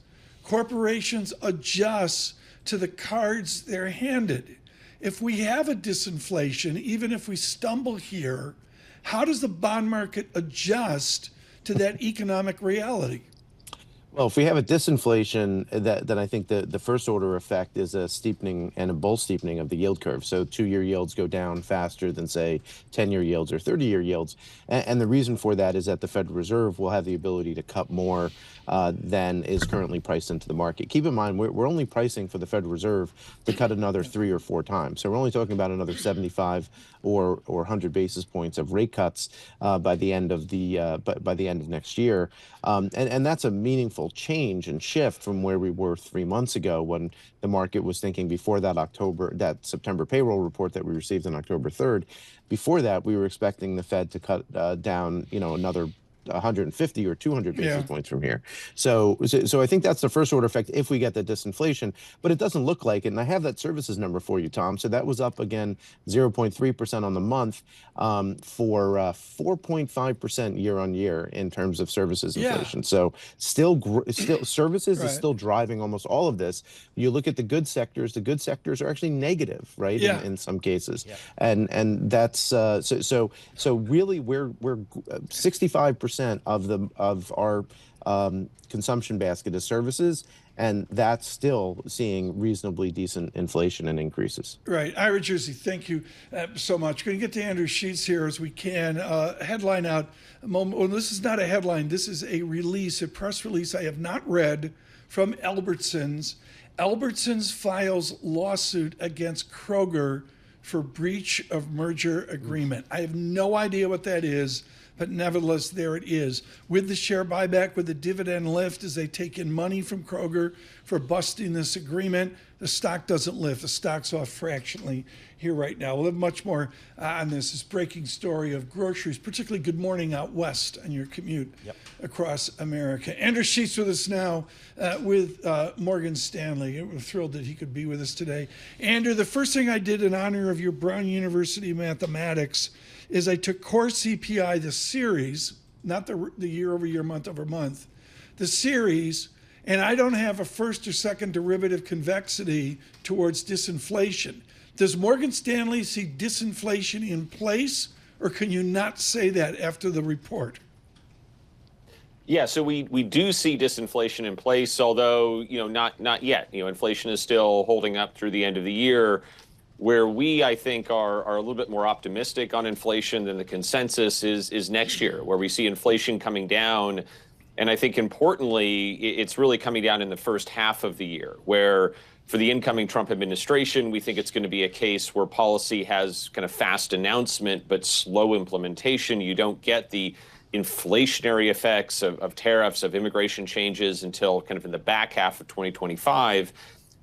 Corporations adjust to the cards they're handed. If we have a disinflation, even if we stumble here, how does the bond market adjust to that economic reality? Well, if we have a disinflation, then I think the first order effect is a steepening and a bull steepening of the yield curve. So 2-year yields go down faster than, say, 10-year yields or 30-year yields. And the reason for that is that the Federal Reserve will have the ability to cut more than is currently priced into the market. Keep in mind, we're only pricing for the Federal Reserve to cut another 3 or 4 times. So we're only talking about another 75 or 100 basis points of rate cuts by the end of next year. And that's a meaningful change and shift from where we were 3 months ago when the market was thinking before that September payroll report that we received on October 3rd. Before that, we were expecting the Fed to cut down, another 150 or 200 basis points from here. So I think that's the first order effect if we get the disinflation, but it doesn't look like it. And I have that services number for you, Tom. So that was up again 0.3% on the month for 4.5% year on year in terms of services inflation. So still services is still driving almost all of this. You look at the good sectors are actually negative, right? In some cases. And that's so really we're 65% of our consumption basket is services, and that's still seeing reasonably decent inflation and increases. Right. Ira Jersey, thank you so much. We're going to get to Andrew Sheets here as we can. Headline out. Well, this is not a headline. This is a press release I have not read from Albertsons. Albertsons files lawsuit against Kroger for breach of merger agreement. I have no idea what that is. but nevertheless, there it is. With the share buyback, with the dividend lift, as they take in money from Kroger for busting this agreement, the stock doesn't lift. The stock's off fractionally here right now. We'll have much more on this breaking story of groceries, particularly Good Morning out west on your commute across America. Andrew Sheets with us now with Morgan Stanley. We're thrilled that he could be with us today. Andrew, the first thing I did in honor of your Brown University mathematics is I took core CPI, the series, not the year over year, month over month, the series, and I don't have a first or second derivative convexity towards disinflation. Does Morgan Stanley see disinflation in place, or can you not say that after the report? Yeah, so we do see disinflation in place, although not yet. Inflation is still holding up through the end of the year. Where we, I think, are a little bit more optimistic on inflation than the consensus is next year, where we see inflation coming down. And I think importantly, it's really coming down in the first half of the year, where for the incoming Trump administration, we think it's going to be a case where policy has kind of fast announcement but slow implementation. You don't get the inflationary effects of tariffs, of immigration changes until kind of in the back half of 2025.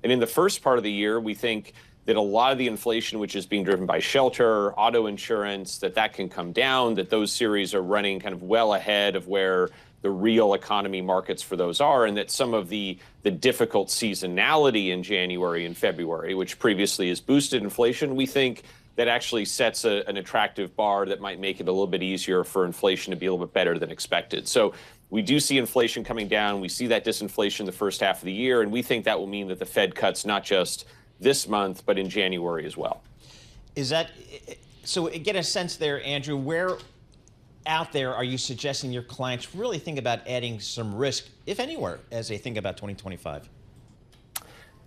And in the first part of the year, we think that a lot of the inflation, which is being driven by shelter, auto insurance, that can come down, that those series are running kind of well ahead of where the real economy markets for those are, and that some of the difficult seasonality in January and February, which previously has boosted inflation, we think that actually sets an attractive bar that might make it a little bit easier for inflation to be a little bit better than expected. So we do see inflation coming down. We see that disinflation the first half of the year, and we think that will mean that the Fed cuts not just this month, but in January as well. Is that, so get a sense there, Andrew, where out there are you suggesting your clients really think about adding some risk, if anywhere, as they think about 2025?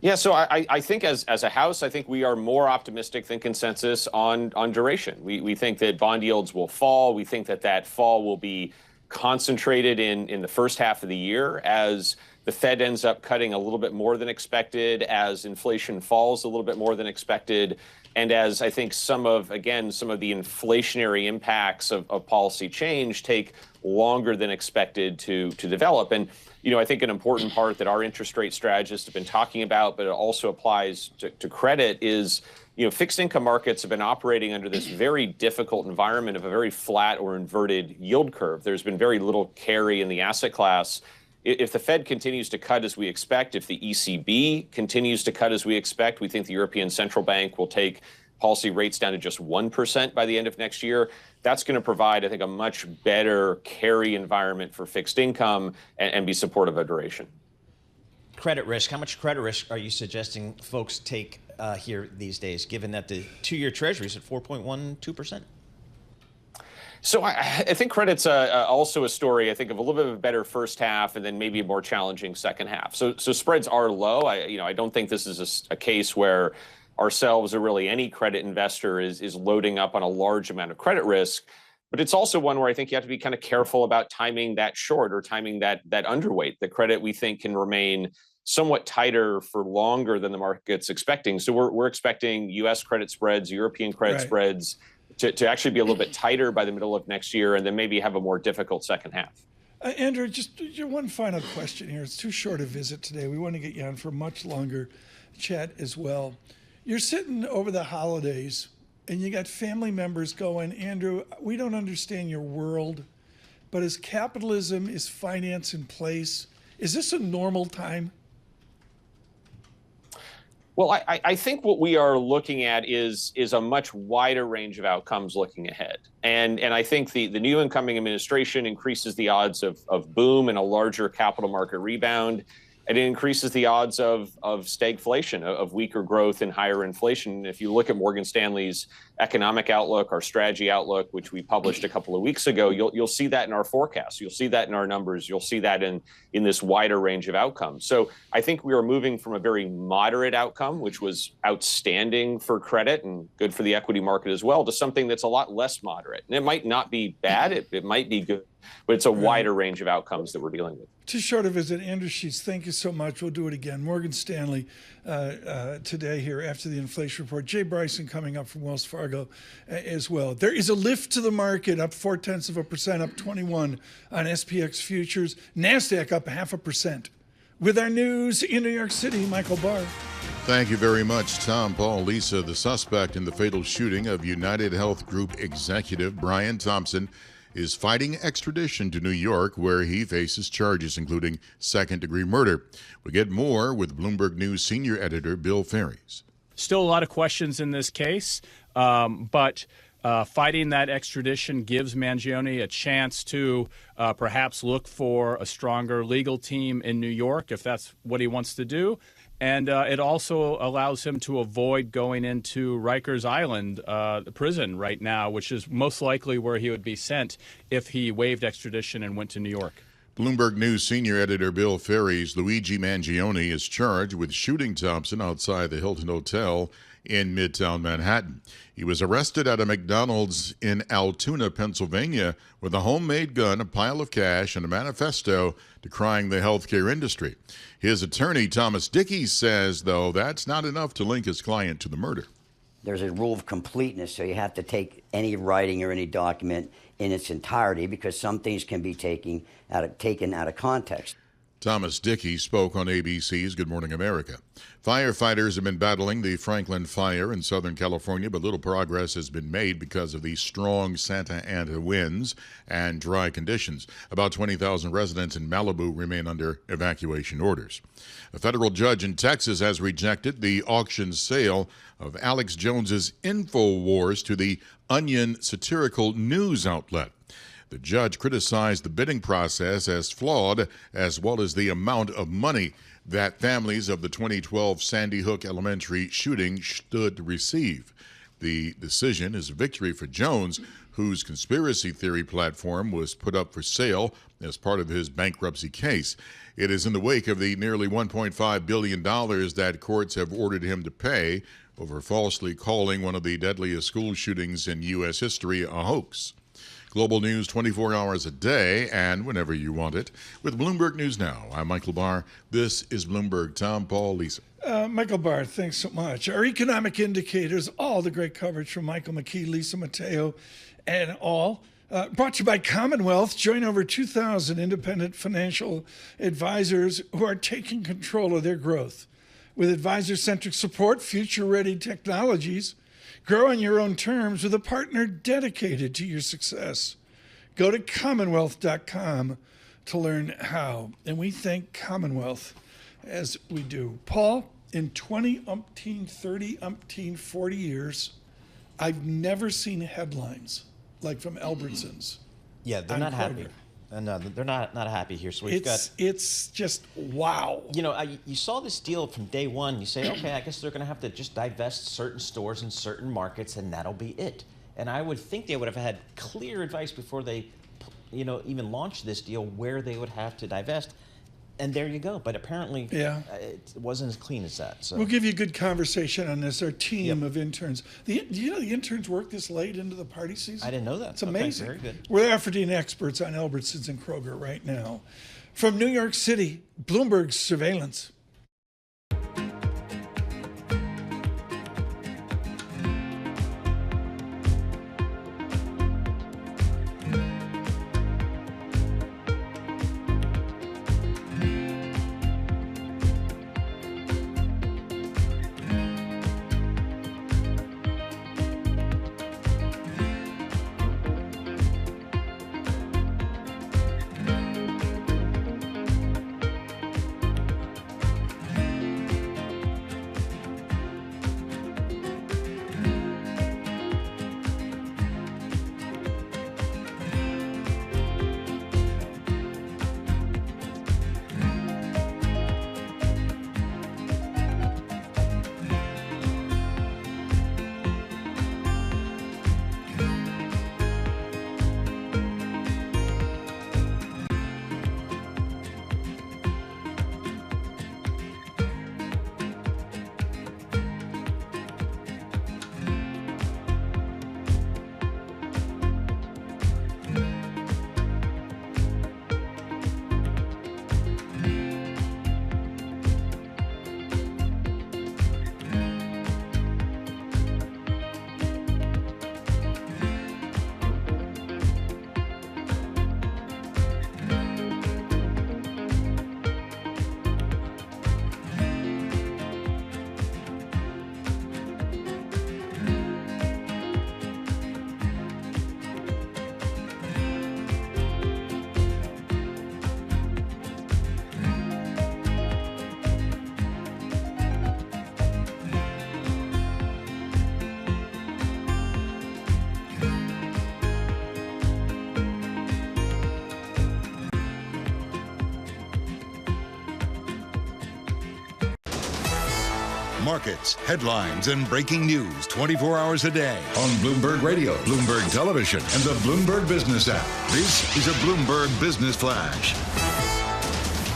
Yeah, so I think as a house, I think we are more optimistic than consensus on duration. We think that bond yields will fall. We think that fall will be concentrated in the first half of the year as the Fed ends up cutting a little bit more than expected, as inflation falls a little bit more than expected, and as I think some of the inflationary impacts of policy change take longer than expected to develop. And I think an important part that our interest rate strategists have been talking about, but it also applies to credit, is fixed income markets have been operating under this very difficult environment of a very flat or inverted yield curve. There's been very little carry in the asset class. If the Fed continues to cut as we expect, if the ECB continues to cut as we expect, we think the European Central Bank will take policy rates down to just 1% by the end of next year. That's going to provide, I think, a much better carry environment for fixed income and be supportive of duration. Credit risk. How much credit risk are you suggesting folks take here these days, given that the 2-year Treasury is at 4.12%? So I think credit's also a story, I think, of a little bit of a better first half and then maybe a more challenging second half. So spreads are low. I don't think this is a case where ourselves or really any credit investor is loading up on a large amount of credit risk. But it's also one where I think you have to be kind of careful about timing that short or timing that underweight. The credit, we think, can remain somewhat tighter for longer than the market's expecting. So we're expecting U.S. credit spreads, European credit spreads, to actually be a little bit tighter by the middle of next year and then maybe have a more difficult second half. Andrew, just one final question here. It's too short a visit today. We want to get you on for a much longer chat as well. You're sitting over the holidays and you got family members going, Andrew, we don't understand your world, but is capitalism, is finance in place? Is this a normal time? Well, I think what we are looking at is a much wider range of outcomes looking ahead. And I think the new incoming administration increases the odds of boom and a larger capital market rebound. And it increases the odds of stagflation, of weaker growth and higher inflation. If you look at Morgan Stanley's economic outlook, our strategy outlook, which we published a couple of weeks ago, you'll see that in our forecasts. You'll see that in our numbers. You'll see that in this wider range of outcomes. So I think we are moving from a very moderate outcome, which was outstanding for credit and good for the equity market as well, to something that's a lot less moderate. And it might not be bad. It might be good but it's a wider range of outcomes that we're dealing with. Too short a visit. Andrew Sheets, thank you so much. We'll do it again. Morgan Stanley today here after the inflation report. Jay Bryson coming up from Wells Fargo as well. There is a lift to the market, up 0.4%, up 21 on SPX futures. NASDAQ up 0.5%. With our news in New York City, Michael Barr. Thank you very much, Tom, Paul, Lisa. The suspect in the fatal shooting of United Health Group executive Brian Thompson is fighting extradition to New York, where he faces charges including second-degree murder. We get more with Bloomberg News senior editor Bill Ferries. Still a lot of questions in this case, but fighting that extradition gives Mangione a chance to perhaps look for a stronger legal team in New York if that's what he wants to do. And it also allows him to avoid going into Rikers Island, the prison right now, which is most likely where he would be sent if he waived extradition and went to New York. Bloomberg News senior editor Bill Ferries. Luigi Mangione is charged with shooting Thompson outside the Hilton Hotel in Midtown Manhattan. He was arrested at a McDonald's in Altoona, Pennsylvania, with a homemade gun, a pile of cash, and a manifesto decrying the healthcare industry. His attorney, Thomas Dickey, says, though, that's not enough to link his client to the murder. There's a rule of completeness, so you have to take any writing or any document in its entirety because some things can be taken out of context. Thomas Dickey spoke on ABC's Good Morning America. Firefighters have been battling the Franklin fire in Southern California, but little progress has been made because of the strong Santa Ana winds and dry conditions. About 20,000 residents in Malibu remain under evacuation orders. A federal judge in Texas has rejected the auction sale of Alex Jones's InfoWars to the Onion satirical news outlet. The judge criticized the bidding process as flawed, as well as the amount of money that families of the 2012 Sandy Hook Elementary shooting stood to receive. The decision is a victory for Jones, whose conspiracy theory platform was put up for sale as part of his bankruptcy case. It is in the wake of the nearly $1.5 billion that courts have ordered him to pay over falsely calling one of the deadliest school shootings in U.S. history a hoax. Global news 24 hours a day and whenever you want it. With Bloomberg News Now, I'm Michael Barr. This is Bloomberg. Tom, Paul, Lisa. Michael Barr, thanks so much. Our economic indicators, all the great coverage from Michael McKee, Lisa Mateo, and all. Brought to you by Commonwealth. Join over 2,000 independent financial advisors who are taking control of their growth. With advisor-centric support, future-ready technologies, grow on your own terms with a partner dedicated to your success. Go to commonwealth.com to learn how. And we thank Commonwealth as we do. Paul, in 30, 40 years, I've never seen headlines like from Albertsons. Yeah, they're not happy. No, they're not happy here. So it's just wow. You know, you saw this deal from day one. You say, okay, I guess they're going to have to just divest certain stores in certain markets, and that'll be it. And I would think they would have had clear advice before they, even launched this deal where they would have to divest. And there you go. But apparently, it wasn't as clean as that. So we'll give you a good conversation on this. Our team of interns. Do you know the interns work this late into the party season? I didn't know that. It's amazing. Okay, very good. We're African experts on Albertsons and Kroger right now. From New York City, Bloomberg Surveillance. markets, headlines, and breaking news 24 hours a day on Bloomberg Radio, Bloomberg Television, and the Bloomberg Business app. This is a Bloomberg Business Flash.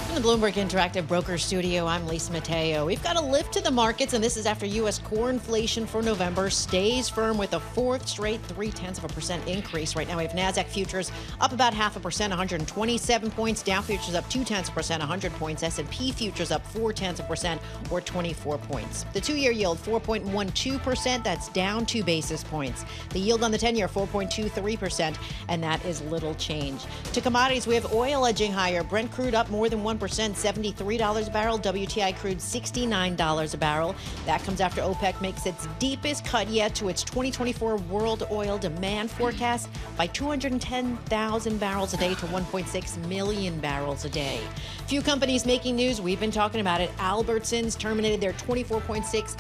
In the Bloomberg Interactive Broker Studio, I'm Lisa Mateo. We've got a lift to the markets, and this is after U.S. core inflation for November stays firm with a fourth straight 0.3% increase. Right now, we have NASDAQ futures up about 0.5%, 127 points. Dow futures up 0.2%, 100 points. S&P futures up 0.4%, or 24 points. The two-year yield, 4.12%. That's down 2 basis points. The yield on the 10-year, 4.23%, and that is little change. To commodities, we have oil edging higher. Brent crude up more than 1%. $73 a barrel. WTI crude $69 a barrel. That comes after OPEC makes its deepest cut yet to its 2024 world oil demand forecast by 210,000 barrels a day to 1.6 million barrels a day. Few companies making news. We've been talking about it. Albertsons terminated their 24.6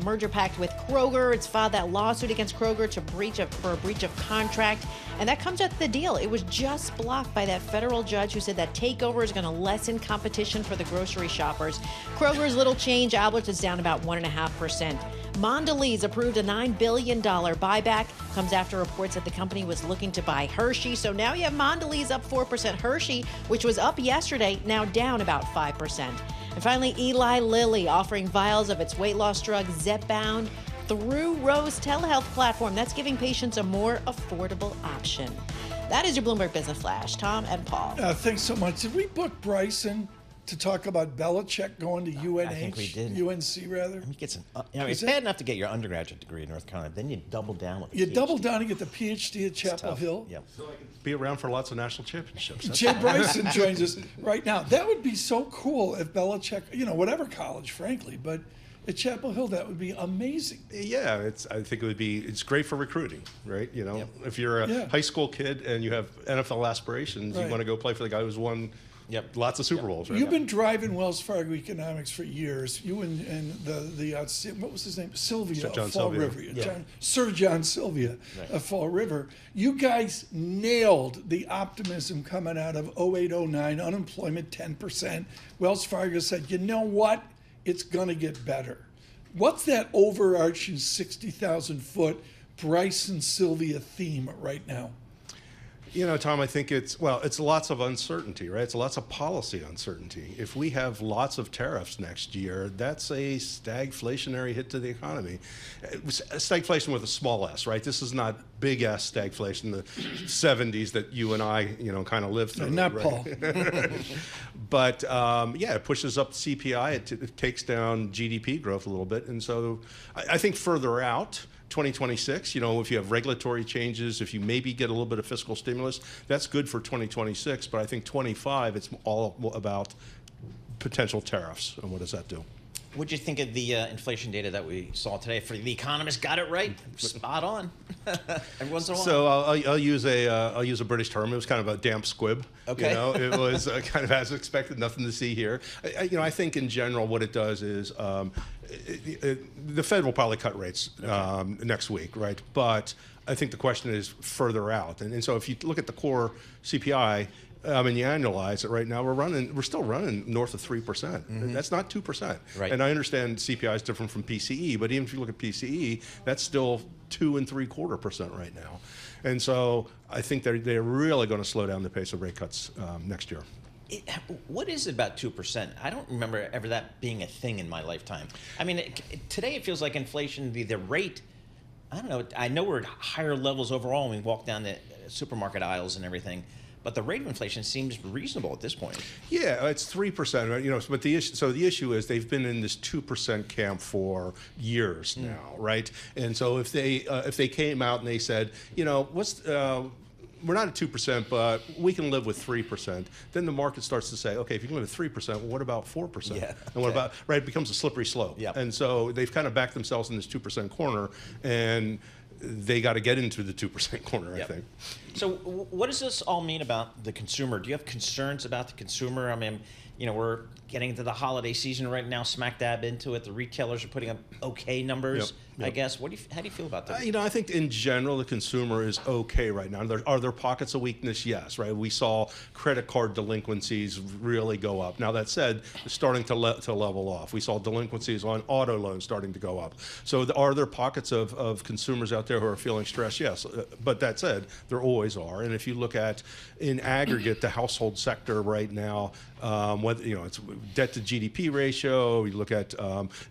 merger pact with Kroger. It's filed that lawsuit against Kroger for a breach of contract. And that comes after the deal. It was just blocked by that federal judge who said that takeover is going to lessen competition for the grocery shoppers. Kroger's little change. Albertsons down about 1.5%. Mondelez approved a $9 billion buyback. Comes after reports that the company was looking to buy Hershey. So now you have Mondelez up 4%. Hershey, which was up yesterday, now down about 5%. And finally, Eli Lilly offering vials of its weight loss drug Zepbound through Rose telehealth platform. That's giving patients a more affordable option. That is your Bloomberg Business Flash. Tom and Paul. Thanks so much. Did we book Bryson to talk about Belichick going to UNH? I think we did. UNC, rather? He gets it's bad enough to get your undergraduate degree in North Carolina. Then you double down with You double down and get the PhD at Chapel Hill? Yep. So I can be around for lots of national championships. Jay Bryson joins us right now. That would be so cool if Belichick, whatever college, frankly, but at Chapel Hill, that would be amazing. Yeah, I think it's great for recruiting, right? If you're a high school kid and you have NFL aspirations, you want to go play for the guy who's won lots of Super Bowls, right? You've been driving Wells Fargo Economics for years. You and the what was his name? Sylvia of Fall River. Sir John Sylvia of Fall River. You guys nailed the optimism coming out of 08-09, unemployment 10%. Wells Fargo said, you know what? It's going to get better. What's that overarching 60,000-foot Bryson Sylvia theme right now? Tom, I think it's lots of uncertainty, right? It's lots of policy uncertainty. If we have lots of tariffs next year, that's a stagflationary hit to the economy. Stagflation with a small s, right? This is not big S stagflation, the 70s that you and I, kind of lived through. Not right? Paul. But, it pushes up CPI. It takes down GDP growth a little bit. And so I think further out, 2026, if you have regulatory changes, if you maybe get a little bit of fiscal stimulus, that's good for 2026. But I think 25, it's all about potential tariffs. And what does that do? What did you think of the inflation data that we saw today? For the Economist, got it right, spot on. Every once in a while. So I'll use a British term. It was kind of a damp squib. Okay. It was kind of as expected. Nothing to see here. I think in general what it does is the Fed will probably cut rates next week, right? But I think the question is further out, and so if you look at the core CPI. You annualize it right now. We're still running north of 3%. Mm-hmm. That's not 2%. Right. And I understand CPI is different from PCE, but even if you look at PCE, that's still 2.75% right now. And so I think they're really going to slow down the pace of rate cuts next year. What is it about 2%? I don't remember ever that being a thing in my lifetime. I mean, today it feels like inflation, the rate. I don't know. I know we're at higher levels overall when we walk down the supermarket aisles and everything. But the rate of inflation seems reasonable at this point. Yeah, it's 3%. Right? But the issue is they've been in this 2% camp for years now, right? And so if they came out and they said, we're not at 2%, but we can live with 3%. Then the market starts to say, okay, if you can live at 3%, well, what about 4%? Yeah. And what about It becomes a slippery slope. Yep. And so they've kind of backed themselves in this 2% corner, and they got to get into the 2% corner, I think. So what does this all mean about the consumer? Do you have concerns about the consumer? I mean, we're getting into the holiday season right now, smack dab into it. The retailers are putting up okay numbers, I guess. How do you feel about that? I think in general the consumer is okay right now. Are there pockets of weakness? Yes, right. We saw credit card delinquencies really go up. Now that said, it's starting to level off. We saw delinquencies on auto loans starting to go up. So are there pockets of consumers out there who are feeling stressed? Yes, but that said, there always are. And if you look at in aggregate the household sector right now, whether it's debt to GDP ratio, you look at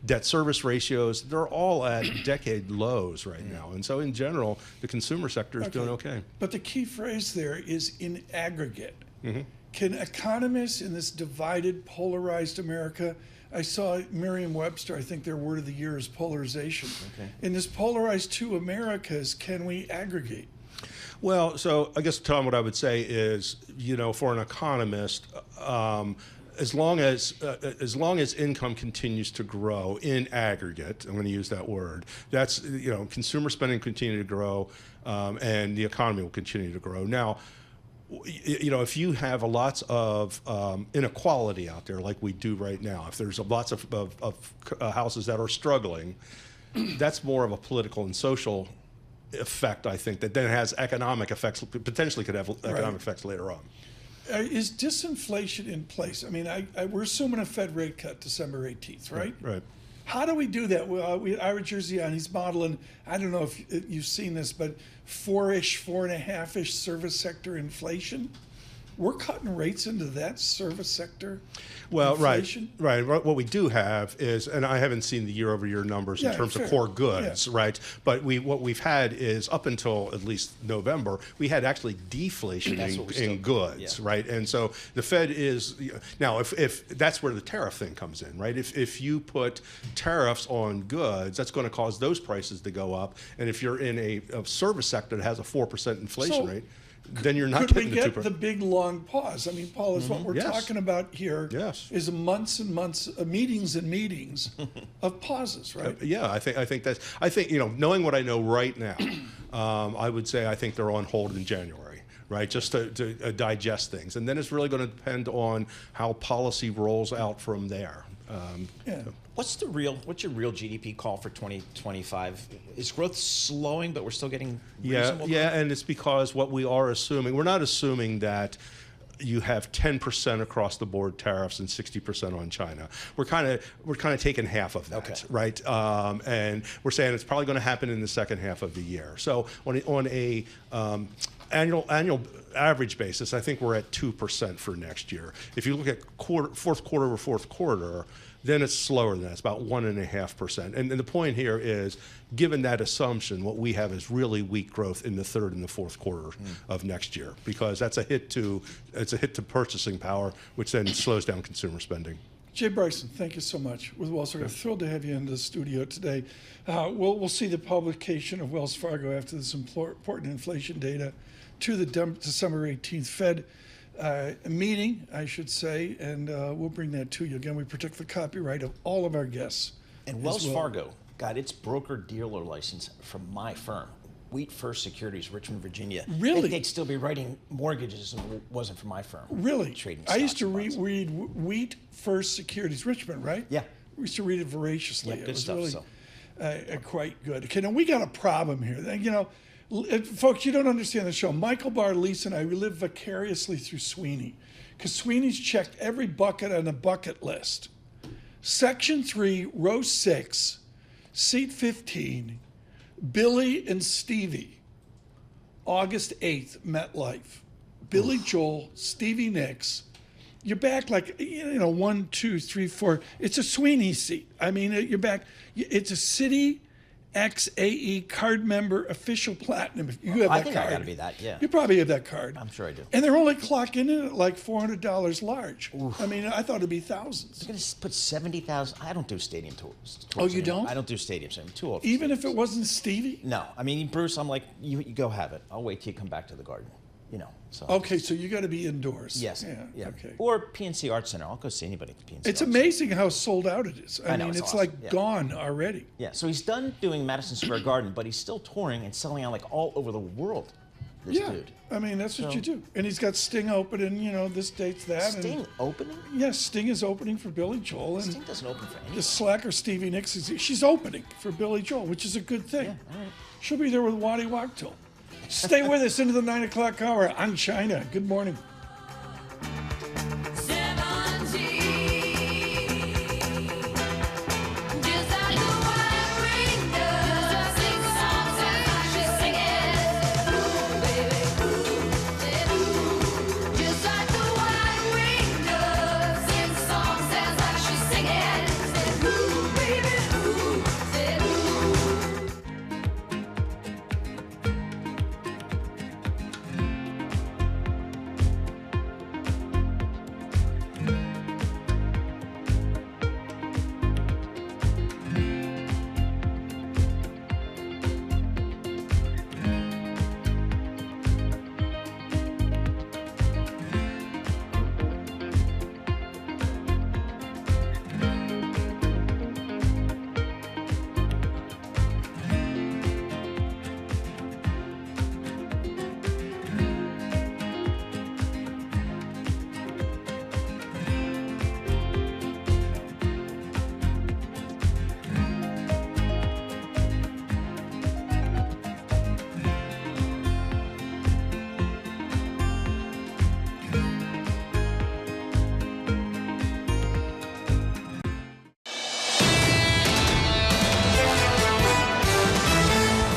debt service ratios, they're all at decade lows right now. And so in general, the consumer sector is doing okay. But the key phrase there is in aggregate. Mm-hmm. Can economists in this divided, polarized America, I saw Merriam-Webster, I think their word of the year is polarization. In this polarized two Americas, can we aggregate? Well, so I guess, Tom, what I would say is, for an economist, as long as income continues to grow in aggregate, I'm going to use that word, that's, consumer spending continue to grow, and the economy will continue to grow. Now, if you have lots of inequality out there like we do right now, if there's lots of houses that are struggling, that's more of a political and social effect, I think, that then has economic effects, potentially could have economic effects later on. Is disinflation in place? I mean, we're assuming a Fed rate cut December 18th, right? Right. How do we do that? Well, we had Ira Jersey on. He's modeling, I don't know if you've seen this, but 4.5-ish service sector inflation. We're cutting rates into that service sector inflation? Right. What we do have is, and I haven't seen the year-over-year numbers in terms of core goods, right? But what we've had is, up until at least November, we had actually deflation in goods, right? And so the Fed is, now if that's where the tariff thing comes in, right? If you put tariffs on goods, that's going to cause those prices to go up. And if you're in a service sector that has a 4% inflation rate, then you're not getting the 2%. Could we get the big long pause? I mean, Paul, is what we're talking about here is months and months of meetings and meetings of pauses, right? I think knowing what I know right now, I would say I think they're on hold in January, right? Just to digest things. And then it's really going to depend on how policy rolls out from there. What's your real GDP call for 2025? Is growth slowing, but we're still getting reasonable growth? And it's because what we are assuming, we're not assuming that you have 10% across the board tariffs and 60% on China. We're kind of taking half of that, right? And we're saying it's probably going to happen in the second half of the year. So on a annual average basis, I think we're at 2% for next year. If you look at fourth quarter over fourth quarter, then it's slower than that. It's about 1.5%. And the point here is, given that assumption, what we have is really weak growth in the third and the fourth quarter of next year, because that's a hit to purchasing power, which then slows down consumer spending. Jay Bryson, thank you so much. With Wells Fargo, thrilled to have you in the studio today. We'll see the publication of Wells Fargo after this important inflation data to the December 18th Fed meeting, I should say, and we'll bring that to you. Again, we protect the copyright of all of our guests. And Wells Fargo got its broker-dealer license from my firm, Wheat First Securities, Richmond, Virginia. Really? They'd still be writing mortgages if it wasn't for my firm. Really? Trading I used to stocks and read Wheat First Securities, Richmond, right? Yeah. We used to read it voraciously. Yeah, It good was stuff, really quite good. Okay, now we got a problem here. Folks, you don't understand the show. Michael Barr, Lisa, and I, we live vicariously through Sweeney, because Sweeney's checked every bucket on the bucket list. Section 3, row 6, seat 15, Billy and Stevie, August 8th, MetLife. Billy Joel, Stevie Nicks. You're back like, 1, 2, 3, 4. It's a Sweeney seat. I mean, you're back. It's a Citi XAE card member official platinum. You have that I think card. I got to be that, yeah. You probably have that card. I'm sure I do. And they're only clocking in at like $400 large. Oof. I mean, I thought it'd be thousands. They're going to put 70,000. I don't do stadium tours. Oh, you anymore. don't? I don't do stadiums. I'm too old. Even if it wasn't Stevie? No. I mean, Bruce, I'm like, you go have it. I'll wait till you come back to the garden. So. Okay, so you got to be indoors. Yes. Yeah. Okay. Or PNC Arts Center. I'll go see anybody at the PNC. It's amazing how sold out it is. I mean, it's awesome. like gone already. Yeah. So he's done doing Madison Square Garden, but he's still touring and selling out like all over the world. this yeah. dude. I mean, that's what So- you do. And he's got Sting opening, this dates that. Sting opening? Yes, Sting is opening for Billy Joel. And Sting doesn't open for anyone. the slacker Stevie Nicks, she's opening for Billy Joel, which is a good thing. Yeah, all right. She'll be there with Waddy Wachtel. Stay with us into the 9 o'clock hour on China. Good morning.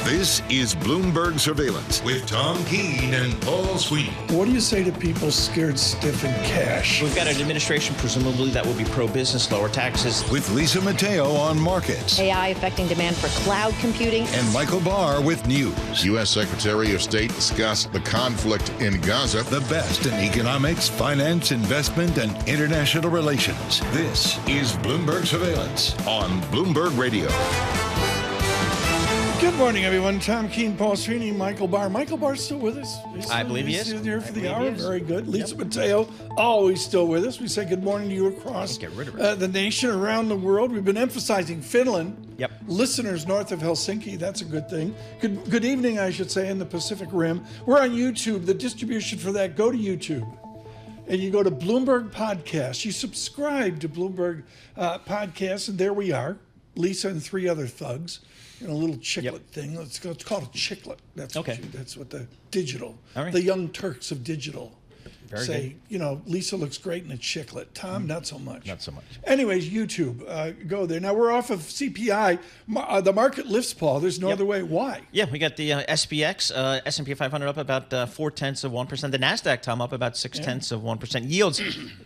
This is Bloomberg Surveillance with Tom Keene and Paul Sweeney. What do you say to people scared stiff in cash? We've got an administration, presumably, that will be pro-business, lower taxes. With Lisa Mateo on markets. AI affecting demand for cloud computing. And Michael Barr with news. U.S. Secretary of State discussed the conflict in Gaza. The best in economics, finance, investment, and international relations. This is Bloomberg Surveillance on Bloomberg Radio. Good morning, everyone. Tom Keene, Paul Sweeney, Michael Barr. Michael Barr's still with us. I believe he is. He's here for the I hour. believe he is. Very good. Lisa Mateo, always still with us. We say good morning to you across Get rid of it. the nation, around the world. We've been emphasizing Finland. Yep. Listeners north of Helsinki, that's a good thing. Good evening, I should say, in the Pacific Rim. We're on YouTube. The distribution for that, go to YouTube. And you go to Bloomberg Podcast. You subscribe to Bloomberg Podcast, and there we are. Lisa and three other thugs. A little chiclet thing. It's called a chiclet. That's Okay. That's what the digital. All right. The young Turks of digital Very say. Lisa looks great in a chiclet. Tom, not so much. Not so much. Anyways, YouTube, go there. Now we're off of CPI. The market lifts, Paul. There's no other way. Why? Yeah, we got the SPX, S&P 500 up about 0.4%. The NASDAQ, Tom, up about 0.6%. Yields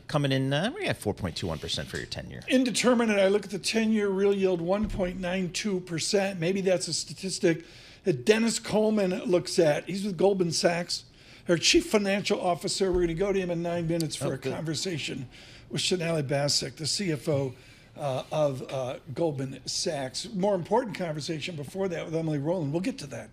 coming in, we got 4.21% for your 10-year. Indeterminate. I look at the 10-year real yield, 1.92%. Maybe that's a statistic that Dennis Coleman looks at. He's with Goldman Sachs. Our chief financial officer. We're going to go to him in 9 minutes for a conversation with Sonali Basak, the CFO of Goldman Sachs. More important conversation before that with Emily Rowland. We'll get to that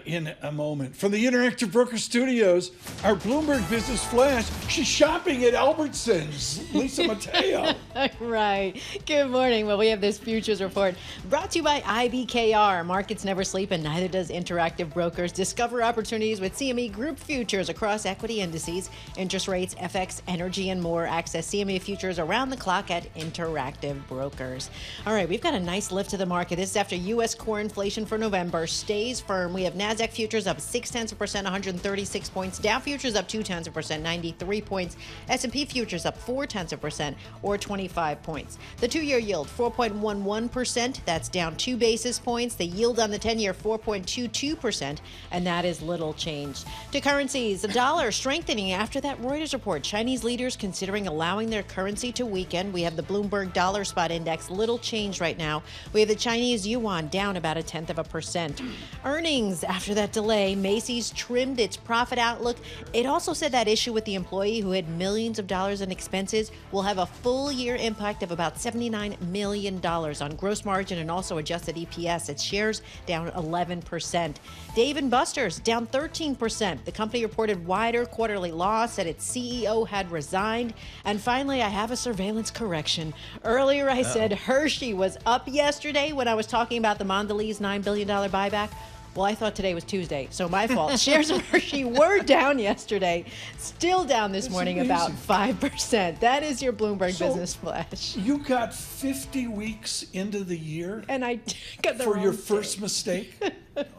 in a moment. From the Interactive Broker Studios, our Bloomberg Business Flash. She's shopping at Albertsons. Lisa Mateo. Right. Good morning. Well, we have this futures report brought to you by IBKR. Markets never sleep, and neither does Interactive Brokers. Discover opportunities with CME Group futures across equity indices, interest rates, FX, energy, and more. Access CME futures around the clock at Interactive Brokers. All right, we've got a nice lift to the market. This is after U.S. core inflation for November stays firm. We have NASDAQ futures up 0.6%, 136 points. Dow futures up 0.2%, 93 points. S&P futures up 0.4%, or 25 points. The 2-year yield, 4.11%. That's down 2 basis points. The yield on the 10-year, 4.22%, and that is little change. To currencies, the dollar strengthening after that Reuters report. Chinese leaders considering allowing their currency to weaken. We have the Bloomberg Dollar Spot Index, little change right now. We have the Chinese yuan down about 0.1%. Earnings after that delay, Macy's trimmed its profit outlook. It also said that issue with the employee who had millions of dollars in expenses will have a full year impact of about $79 million on gross margin and also adjusted EPS. Its shares down 11%. Dave & Buster's down 13%. The company reported wider quarterly loss, said its CEO had resigned. And finally, I have a surveillance correction. Earlier, I said Hershey was up yesterday when I was talking about the Mondelez $9 billion buyback. Well, I thought today was Tuesday, so my fault. Shares of Hershey were down yesterday, still down this morning about 5%. That is your Bloomberg Business Flash. You got 50 weeks into the year, and I got the for wrong your day. first mistake.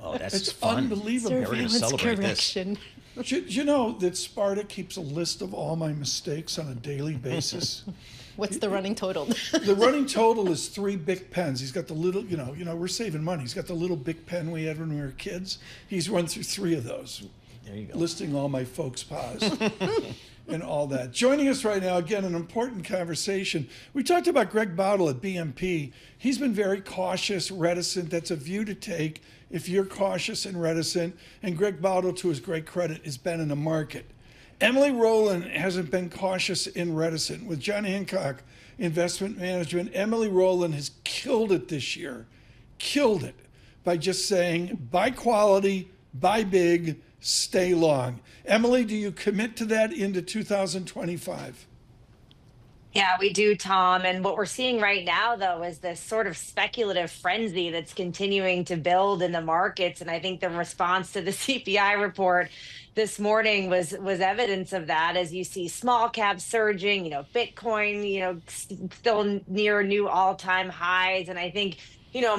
Oh, that's it's fun. unbelievable. Yeah, we're gonna celebrate correction. Do you know that Sparta keeps a list of all my mistakes on a daily basis? What's the running total? The running total is 3 Bic pens. He's got the little, we're saving money. He's got the little Bic pen we had when we were kids. He's run through 3 of those. There you go. Listing all my folks' paws and all that. Joining us right now, again, an important conversation. We talked about Greg Bottle at BMP. He's been very cautious, reticent. That's a view to take if you're cautious and reticent. And Greg Bottle, to his great credit, has been in the market. Emily Rowland hasn't been cautious and reticent. With John Hancock Investment Management, Emily Rowland has killed it this year. Killed it by just saying, buy quality, buy big, stay long. Emily, do you commit to that into 2025? Yeah, we do, Tom. And what we're seeing right now, though, is this sort of speculative frenzy that's continuing to build in the markets. And I think the response to the CPI report this morning was evidence of that, as you see small caps surging, Bitcoin, still near new all-time highs. And I think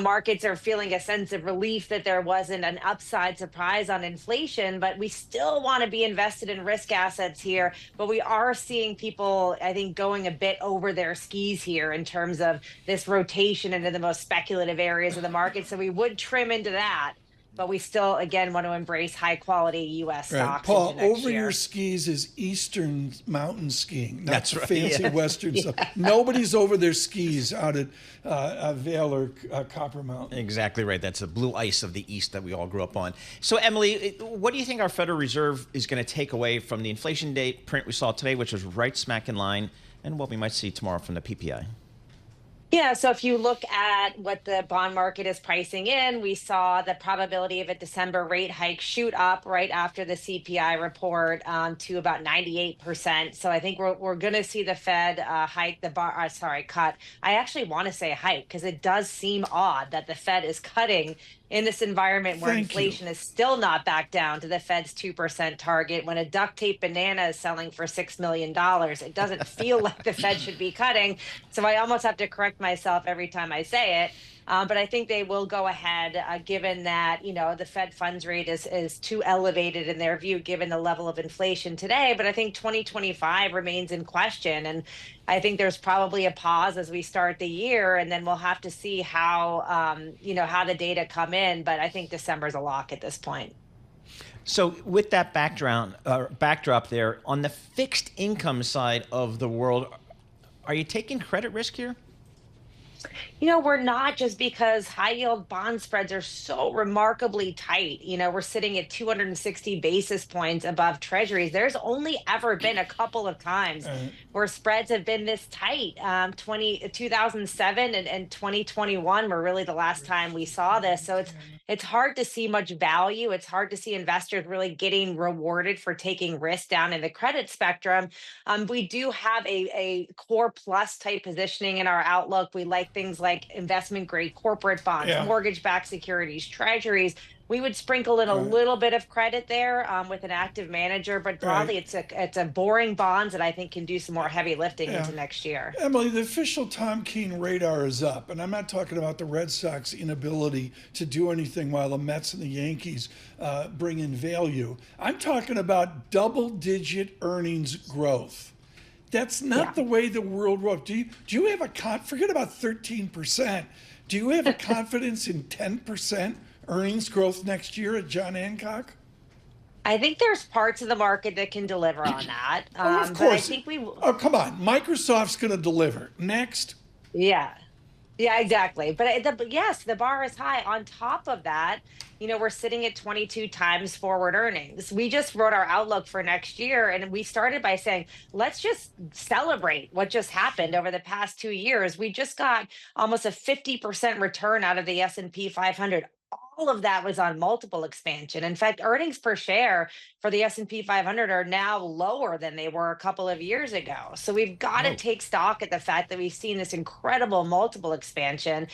markets are feeling a sense of relief that there wasn't an upside surprise on inflation, but we still want to be invested in risk assets here. But we are seeing people, I think, going a bit over their skis here in terms of this rotation into the most speculative areas of the market. So we would trim into that. But we still, again, want to embrace high-quality U.S. stocks. Paul, into next over year. your skis is Eastern mountain skiing, not That's the right, fancy yeah. Western stuff. Nobody's over their skis out at Vail or Copper Mountain. Exactly right. That's the blue ice of the East that we all grew up on. So, Emily, what do you think our Federal Reserve is going to take away from the inflation date print we saw today, which was right smack in line, and what we might see tomorrow from the PPI? Yeah, so if you look at what the bond market is pricing in, we saw the probability of a December rate hike shoot up right after the CPI report to about 98%. So I think we're going to see the Fed cut. I actually want to say hike because it does seem odd that the Fed is cutting in this environment where inflation is still not back down to the Fed's 2% target. When a duct tape banana is selling for $6 million, it doesn't feel like the Fed should be cutting. So I almost have to correct myself every time I say it. But I think they will go ahead, given that, the Fed funds rate is too elevated in their view, given the level of inflation today. But I think 2025 remains in question. And I think there's probably a pause as we start the year, and then we'll have to see how the data come in. But I think December's a lock at this point. So with that backdrop there, on the fixed income side of the world, are you taking credit risk here? We're not, just because high yield bond spreads are so remarkably tight. We're sitting at 260 basis points above treasuries. There's only ever been a couple of times where spreads have been this tight. 2007 and 2021 were really the last time we saw this. So it's hard to see much value. It's hard to see investors really getting rewarded for taking risk down in the credit spectrum. We do have a core plus type positioning in our outlook. We like things like investment grade corporate bonds, mortgage-backed securities, treasuries. We would sprinkle in a little bit of credit there with an active manager, but broadly it's a boring bonds that I think can do some more heavy lifting into next year. Emily, the official Tom Keene radar is up, and I'm not talking about the Red Sox inability to do anything while the Mets and the Yankees bring in value. I'm talking about double-digit earnings growth. That's not the way the world works. Do you have forget about 13%. Do you have a confidence in 10% earnings growth next year at John Hancock? I think there's parts of the market that can deliver on that. Of course. But I think Oh, come on. Microsoft's going to deliver. Next. Yeah, exactly. But yes, the bar is high. On top of that, we're sitting at 22 times forward earnings. We just wrote our outlook for next year, and we started by saying, let's just celebrate what just happened over the past 2 years. We just got almost a 50% return out of the S&P 500. all of that was on multiple expansion. In fact, earnings per share for the S&P 500 are now lower than they were a couple of years ago. So we've got to take stock at the fact that we've seen this incredible multiple expansion.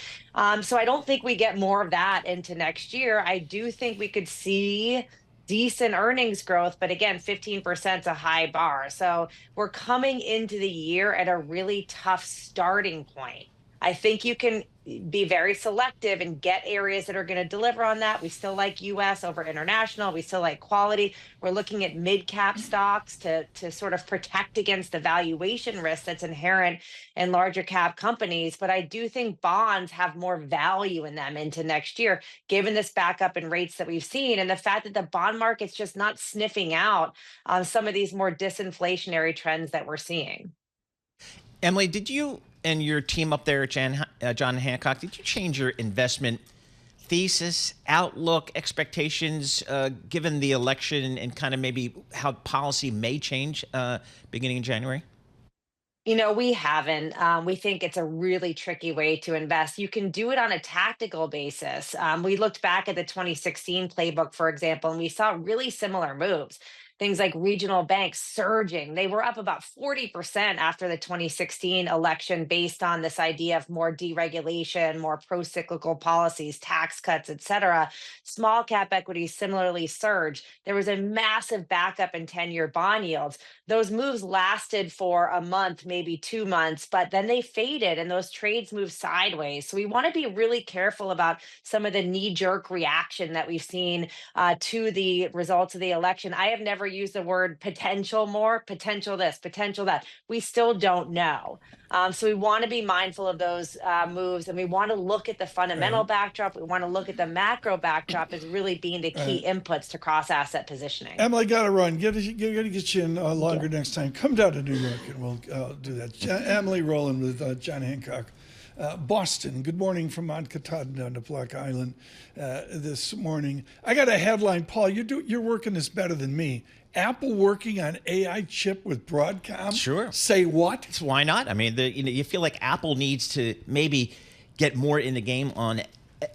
So I don't think we get more of that into next year. I do think we could see decent earnings growth, but again, 15% is a high bar. So we're coming into the year at a really tough starting point. I think you can be very selective and get areas that are going to deliver on that. We still like US over international. We still like quality. We're looking at mid-cap stocks to sort of protect against the valuation risk that's inherent in larger cap companies. But I do think bonds have more value in them into next year, given this backup in rates that we've seen and the fact that the bond market's just not sniffing out some of these more disinflationary trends that we're seeing. Emily, did you and your team up there at John Hancock, did you change your investment thesis, outlook, expectations, given the election and kind of maybe how policy may change beginning in January? We haven't. We think it's a really tricky way to invest. You can do it on a tactical basis. We looked back at the 2016 playbook, for example, and we saw really similar moves. Things like regional banks surging. They were up about 40% after the 2016 election based on this idea of more deregulation, more pro-cyclical policies, tax cuts, et cetera. Small cap equities similarly surged. There was a massive backup in 10-year bond yields. Those moves lasted for a month, maybe 2 months, but then they faded and those trades moved sideways. So we want to be really careful about some of the knee-jerk reaction that we've seen to the results of the election. I have never used the word potential more, potential this, potential that. We still don't know. So we want to be mindful of those moves, and we want to look at the fundamental backdrop. We want to look at the macro backdrop as really being the key inputs to cross-asset positioning. Emily, got to run. Got to get you in longer next time. Come down to New York, and we'll do that. Emily Rowland with John Hancock. Boston, good morning from Mount Katahdin down to Block Island this morning. I got a headline, Paul. You're working this better than me. Apple working on AI chip with Broadcom? Sure. Say what? Why not? I mean, you feel like Apple needs to maybe get more in the game on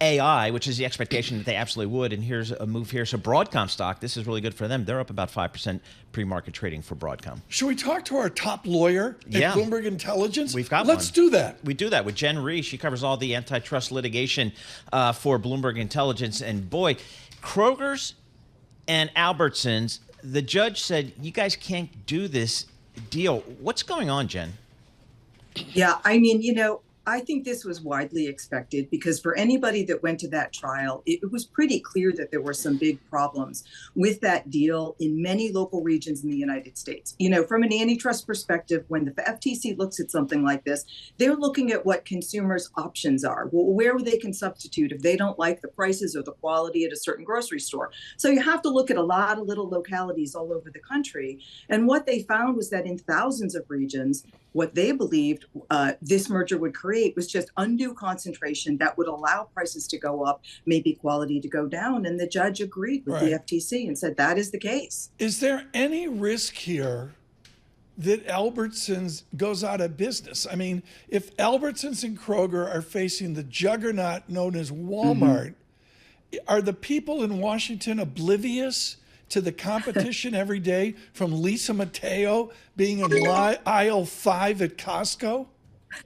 AI, which is the expectation that they absolutely would. And here's a move here. So Broadcom stock, this is really good for them. They're up about 5% pre-market trading for Broadcom. Should we talk to our top lawyer at Bloomberg Intelligence? We've got Let's do that. We do that with Jen Rhee. She covers all the antitrust litigation for Bloomberg Intelligence. And boy, Kroger's and Albertsons, the judge said, you guys can't do this deal. What's going on, Jen? Yeah, I mean, I think this was widely expected because for anybody that went to that trial, it was pretty clear that there were some big problems with that deal in many local regions in the United States. From an antitrust perspective, when the FTC looks at something like this, they're looking at what consumers' options are, where they can substitute if they don't like the prices or the quality at a certain grocery store. So you have to look at a lot of little localities all over the country. And what they found was that in thousands of regions, what they believed this merger would create was just undue concentration that would allow prices to go up, maybe quality to go down. And the judge agreed with the FTC and said that is the case. Is there any risk here that Albertsons goes out of business? I mean, if Albertsons and Kroger are facing the juggernaut known as Wal-Mart, are the people in Washington oblivious to the competition every day from Lisa Mateo being in aisle 5 at Costco?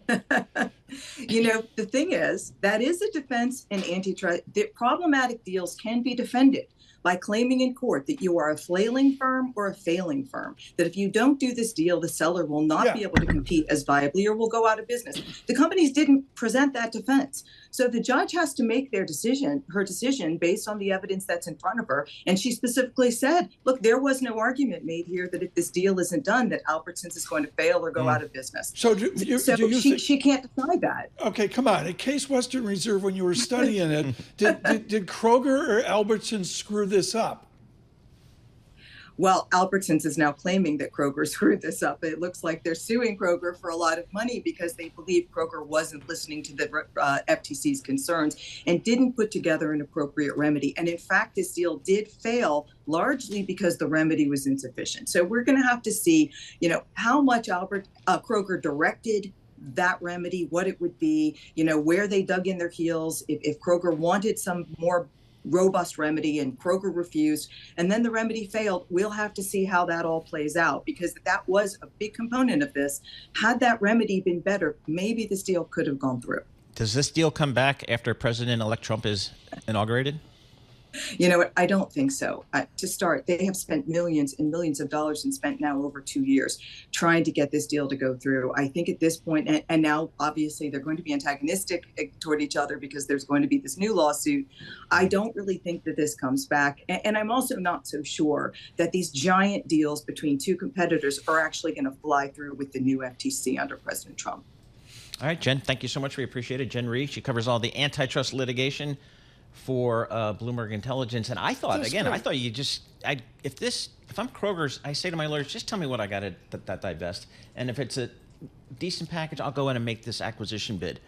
The thing is, that is a defense in antitrust. The problematic deals can be defended by claiming in court that you are a flailing firm or a failing firm, that if you don't do this deal, the seller will not be able to compete as viably or will go out of business. The companies didn't present that defense. So the judge has to make her decision based on the evidence that's in front of her. And she specifically said, look, there was no argument made here that if this deal isn't done, that Albertsons is going to fail or go out of business. So she can't decide that. Okay, come on. At Case Western Reserve, when you were studying it, did Kroger or Albertsons screw this up? Well, Albertsons is now claiming that Kroger screwed this up. It looks like they're suing Kroger for a lot of money because they believe Kroger wasn't listening to the FTC's concerns and didn't put together an appropriate remedy. And in fact, this deal did fail largely because the remedy was insufficient. So we're going to have to see, how much Kroger directed that remedy, what it would be, where they dug in their heels, if Kroger wanted some more robust remedy, and Kroger refused, and then the remedy failed. We'll have to see how that all plays out, because that was a big component of this. Had that remedy been better, maybe this deal could have gone through. Does this deal come back after President-elect Trump is inaugurated? You know what? I don't think so. To start, they have spent millions and millions of dollars and spent now over 2 years trying to get this deal to go through. I think at this point, and now obviously they're going to be antagonistic toward each other because there's going to be this new lawsuit. I don't really think that this comes back. And I'm also not so sure that these giant deals between two competitors are actually going to fly through with the new FTC under President Trump. All right, Jen, thank you so much. We appreciate it. Jen Reed, she covers all the antitrust litigation for Bloomberg Intelligence. And I thought, if I'm Kroger's, I say to my lawyers, just tell me what I got to divest. And if it's a decent package, I'll go in and make this acquisition bid.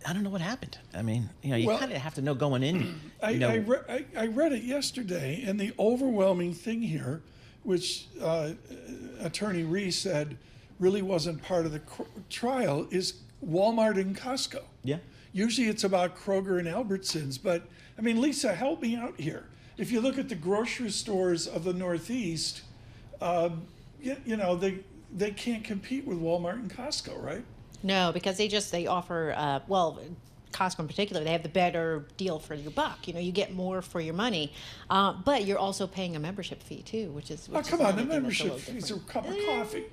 I don't know what happened. I mean, you kind of have to know going in. I read it yesterday, and the overwhelming thing here, which Attorney Reese said really wasn't part of the trial, is Walmart and Costco. Yeah. Usually it's about Kroger and Albertsons, but I mean, Lisa, help me out here. If you look at the grocery stores of the Northeast, they can't compete with Walmart and Costco, right? No, because they offer, Costco in particular, they have the better deal for your buck. You get more for your money, but you're also paying a membership fee too, which is come on, the membership fees are a cup of coffee.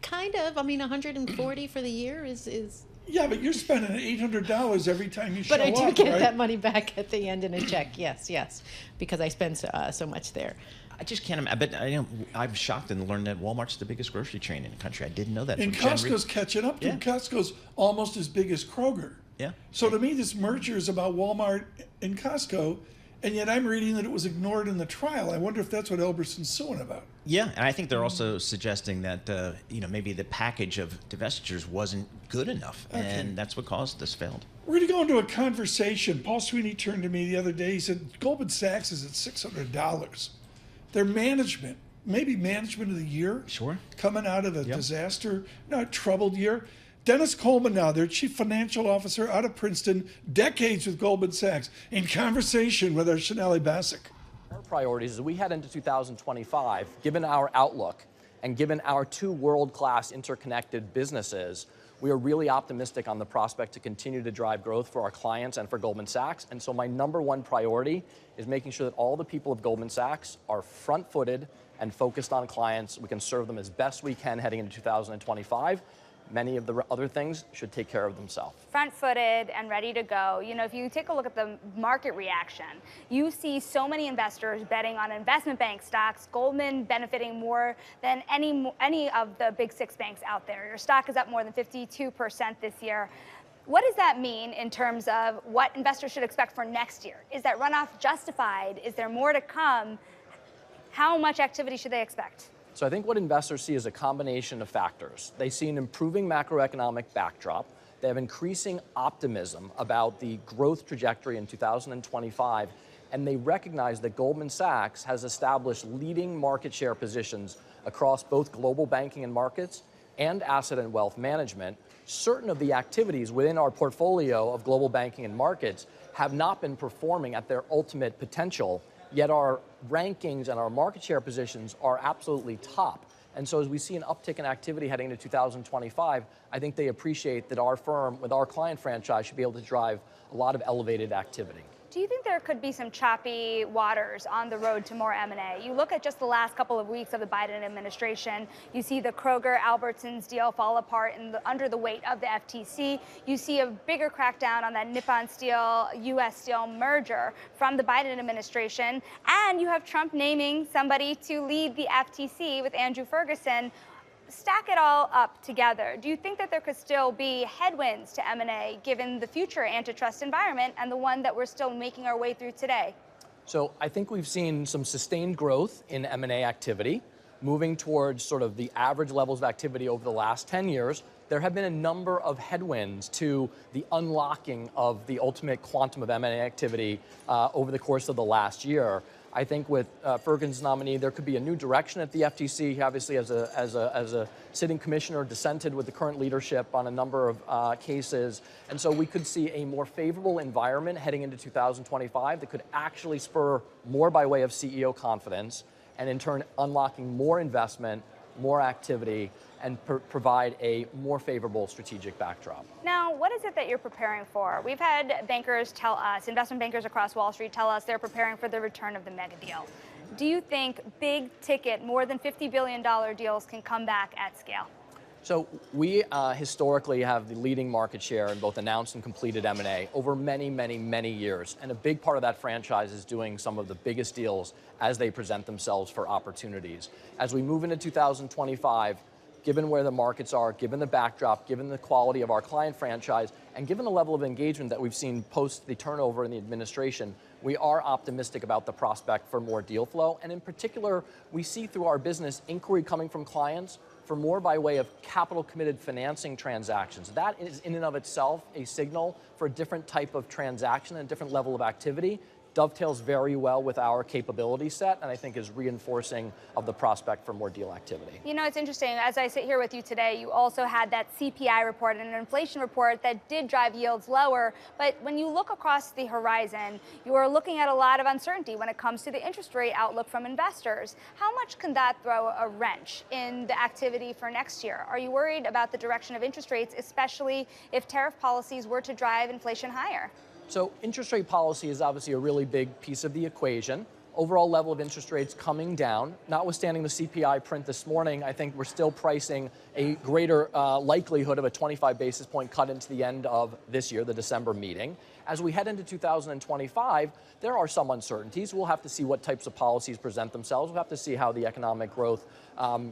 Kind of. I mean, $140 for the year is. Yeah, but you're spending $800 every time you show up. But I do get that money back at the end in a check. Yes, because I spend so much there. I just can't imagine. I'm shocked and learned that Walmart's the biggest grocery chain in the country. I didn't know that. And Costco's catching up to them. Costco's almost as big as Kroger. Yeah. So to me, this merger is about Walmart and Costco, and yet I'm reading that it was ignored in the trial. I wonder if that's what Elberson's suing about. Yeah, and I think they're also suggesting that maybe the package of divestitures wasn't good enough, and that's what caused this failed. We're going to go into a conversation. Paul Sweeney turned to me the other day. He said, Goldman Sachs is at $600. Their management, maybe management of the year, coming out of a disaster, troubled year. Dennis Coleman now, their chief financial officer out of Princeton, decades with Goldman Sachs, in conversation with our Shonali Bassick. Our priorities as we head into 2025, given our outlook and given our two world-class interconnected businesses, we are really optimistic on the prospect to continue to drive growth for our clients and for Goldman Sachs. And so my number one priority is making sure that all the people of Goldman Sachs are front-footed and focused on clients. We can serve them as best we can heading into 2025. Many of the other things should take care of themselves. Front-footed and ready to go. If you take a look at the market reaction, you see so many investors betting on investment bank stocks, Goldman benefiting more than any of the big six banks out there. Your stock is up more than 52% this year. What does that mean in terms of what investors should expect for next year? Is that runoff justified? Is there more to come? How much activity should they expect? So I think what investors see is a combination of factors. They see an improving macroeconomic backdrop. They have increasing optimism about the growth trajectory in 2025. And they recognize that Goldman Sachs has established leading market share positions across both global banking and markets and asset and wealth management. Certain of the activities within our portfolio of global banking and markets have not been performing at their ultimate potential. Yet our rankings and our market share positions are absolutely top. And so as we see an uptick in activity heading into 2025, I think they appreciate that our firm, with our client franchise, should be able to drive a lot of elevated activity. Do you think there could be some choppy waters on the road to more M&A? You look at just the last couple of weeks of the Biden administration, you see the Kroger-Albertsons deal fall apart under the weight of the FTC. You see a bigger crackdown on that Nippon Steel, U.S. Steel merger from the Biden administration. And you have Trump naming somebody to lead the FTC with Andrew Ferguson. Stack it all up together. Do you think that there could still be headwinds to M&A given the future antitrust environment and the one that we're still making our way through today? So I think we've seen some sustained growth in M&A activity, moving towards sort of the average levels of activity over the last 10 years. There have been a number of headwinds to the unlocking of the ultimate quantum of M&A activity over the course of the last year. I think with Ferguson's nominee, there could be a new direction at the FTC. He obviously, as a sitting commissioner, dissented with the current leadership on a number of cases. And so we could see a more favorable environment heading into 2025 that could actually spur more by way of CEO confidence and in turn unlocking more investment, more activity, and provide a more favorable strategic backdrop. Now, what is it that you're preparing for? We've had bankers tell us, investment bankers across Wall Street tell us they're preparing for the return of the mega deal. Do you think big ticket, more than $50 billion deals can come back at scale? So we historically have the leading market share in both announced and completed M&A over many, many, many years. And a big part of that franchise is doing some of the biggest deals as they present themselves for opportunities. As we move into 2025, given where the markets are, given the backdrop, given the quality of our client franchise, and given the level of engagement that we've seen post the turnover in the administration, we are optimistic about the prospect for more deal flow. And in particular, we see through our business inquiry coming from clients for more by way of capital committed financing transactions. That is in and of itself a signal for a different type of transaction and a different level of activity. Dovetails very well with our capability set, and I think is reinforcing of the prospect for more deal activity. You know, it's interesting. As I sit here with you today, you also had that CPI report and an inflation report that did drive yields lower. But when you look across the horizon, you are looking at a lot of uncertainty when it comes to the interest rate outlook from investors. How much can that throw a wrench in the activity for next year? Are you worried about the direction of interest rates, especially if tariff policies were to drive inflation higher? So interest rate policy is obviously a really big piece of the equation. Overall level of interest rates coming down. Notwithstanding the CPI print this morning, I think we're still pricing a greater likelihood of a 25 basis point cut into the end of this year, the December meeting. As we head into 2025, there are some uncertainties. We'll have to see what types of policies present themselves. We'll have to see how the economic growth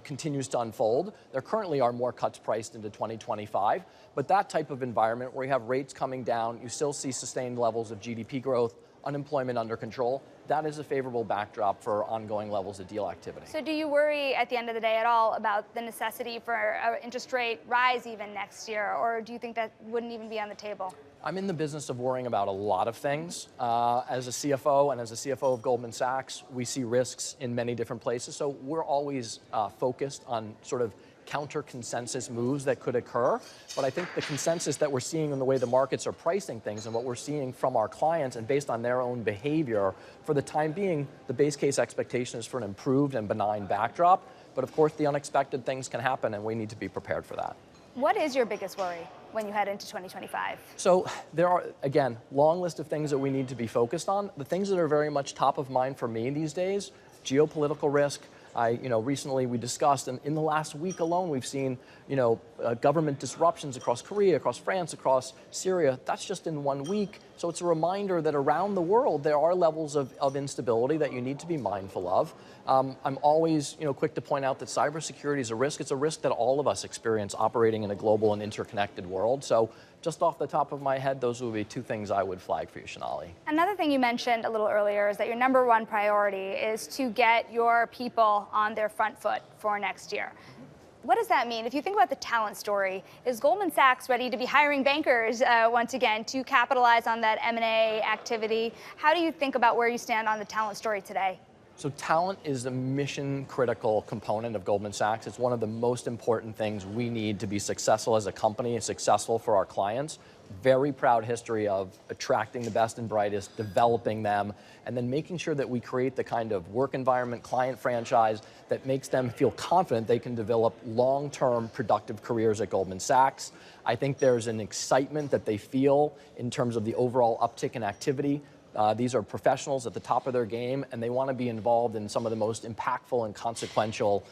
continues to unfold. There currently are more cuts priced into 2025, but that type of environment where you have rates coming down, you still see sustained levels of GDP growth, unemployment under control, that is a favorable backdrop for ongoing levels of deal activity. So do you worry at the end of the day at all about the necessity for an interest rate rise even next year, or do you think that wouldn't even be on the table? I'm in the business of worrying about a lot of things. As a CFO and as a CFO of Goldman Sachs, we see risks in many different places. So we're always focused on sort of counter consensus moves that could occur. But I think the consensus that we're seeing in the way the markets are pricing things and what we're seeing from our clients and based on their own behavior, for the time being, the base case expectation is for an improved and benign backdrop. But of course, the unexpected things can happen and we need to be prepared for that. What is your biggest worry when you head into 2025? So there are, again, long list of things that we need to be focused on. The things that are very much top of mind for me these days, geopolitical risk. Recently we discussed, and in the last week alone, we've seen, government disruptions across Korea, across France, across Syria. That's just in 1 week. So it's a reminder that around the world, there are levels of instability that you need to be mindful of. I'm always, quick to point out that cybersecurity is a risk. It's a risk that all of us experience operating in a global and interconnected world. So just off the top of my head, those would be two things I would flag for you, Sonali. Another thing you mentioned a little earlier is that your number one priority is to get your people on their front foot for next year. What does that mean? If you think about the talent story, is Goldman Sachs ready to be hiring bankers once again to capitalize on that M&A activity? How do you think about where you stand on the talent story today? So talent is a mission critical component of Goldman Sachs. It's one of the most important things we need to be successful as a company and successful for our clients. Very proud history of attracting the best and brightest, developing them, and then making sure that we create the kind of work environment, client franchise that makes them feel confident they can develop long-term productive careers at Goldman Sachs. I think there's an excitement that they feel in terms of the overall uptick in activity. These are professionals at the top of their game, and they want to be involved in some of the most impactful and consequential,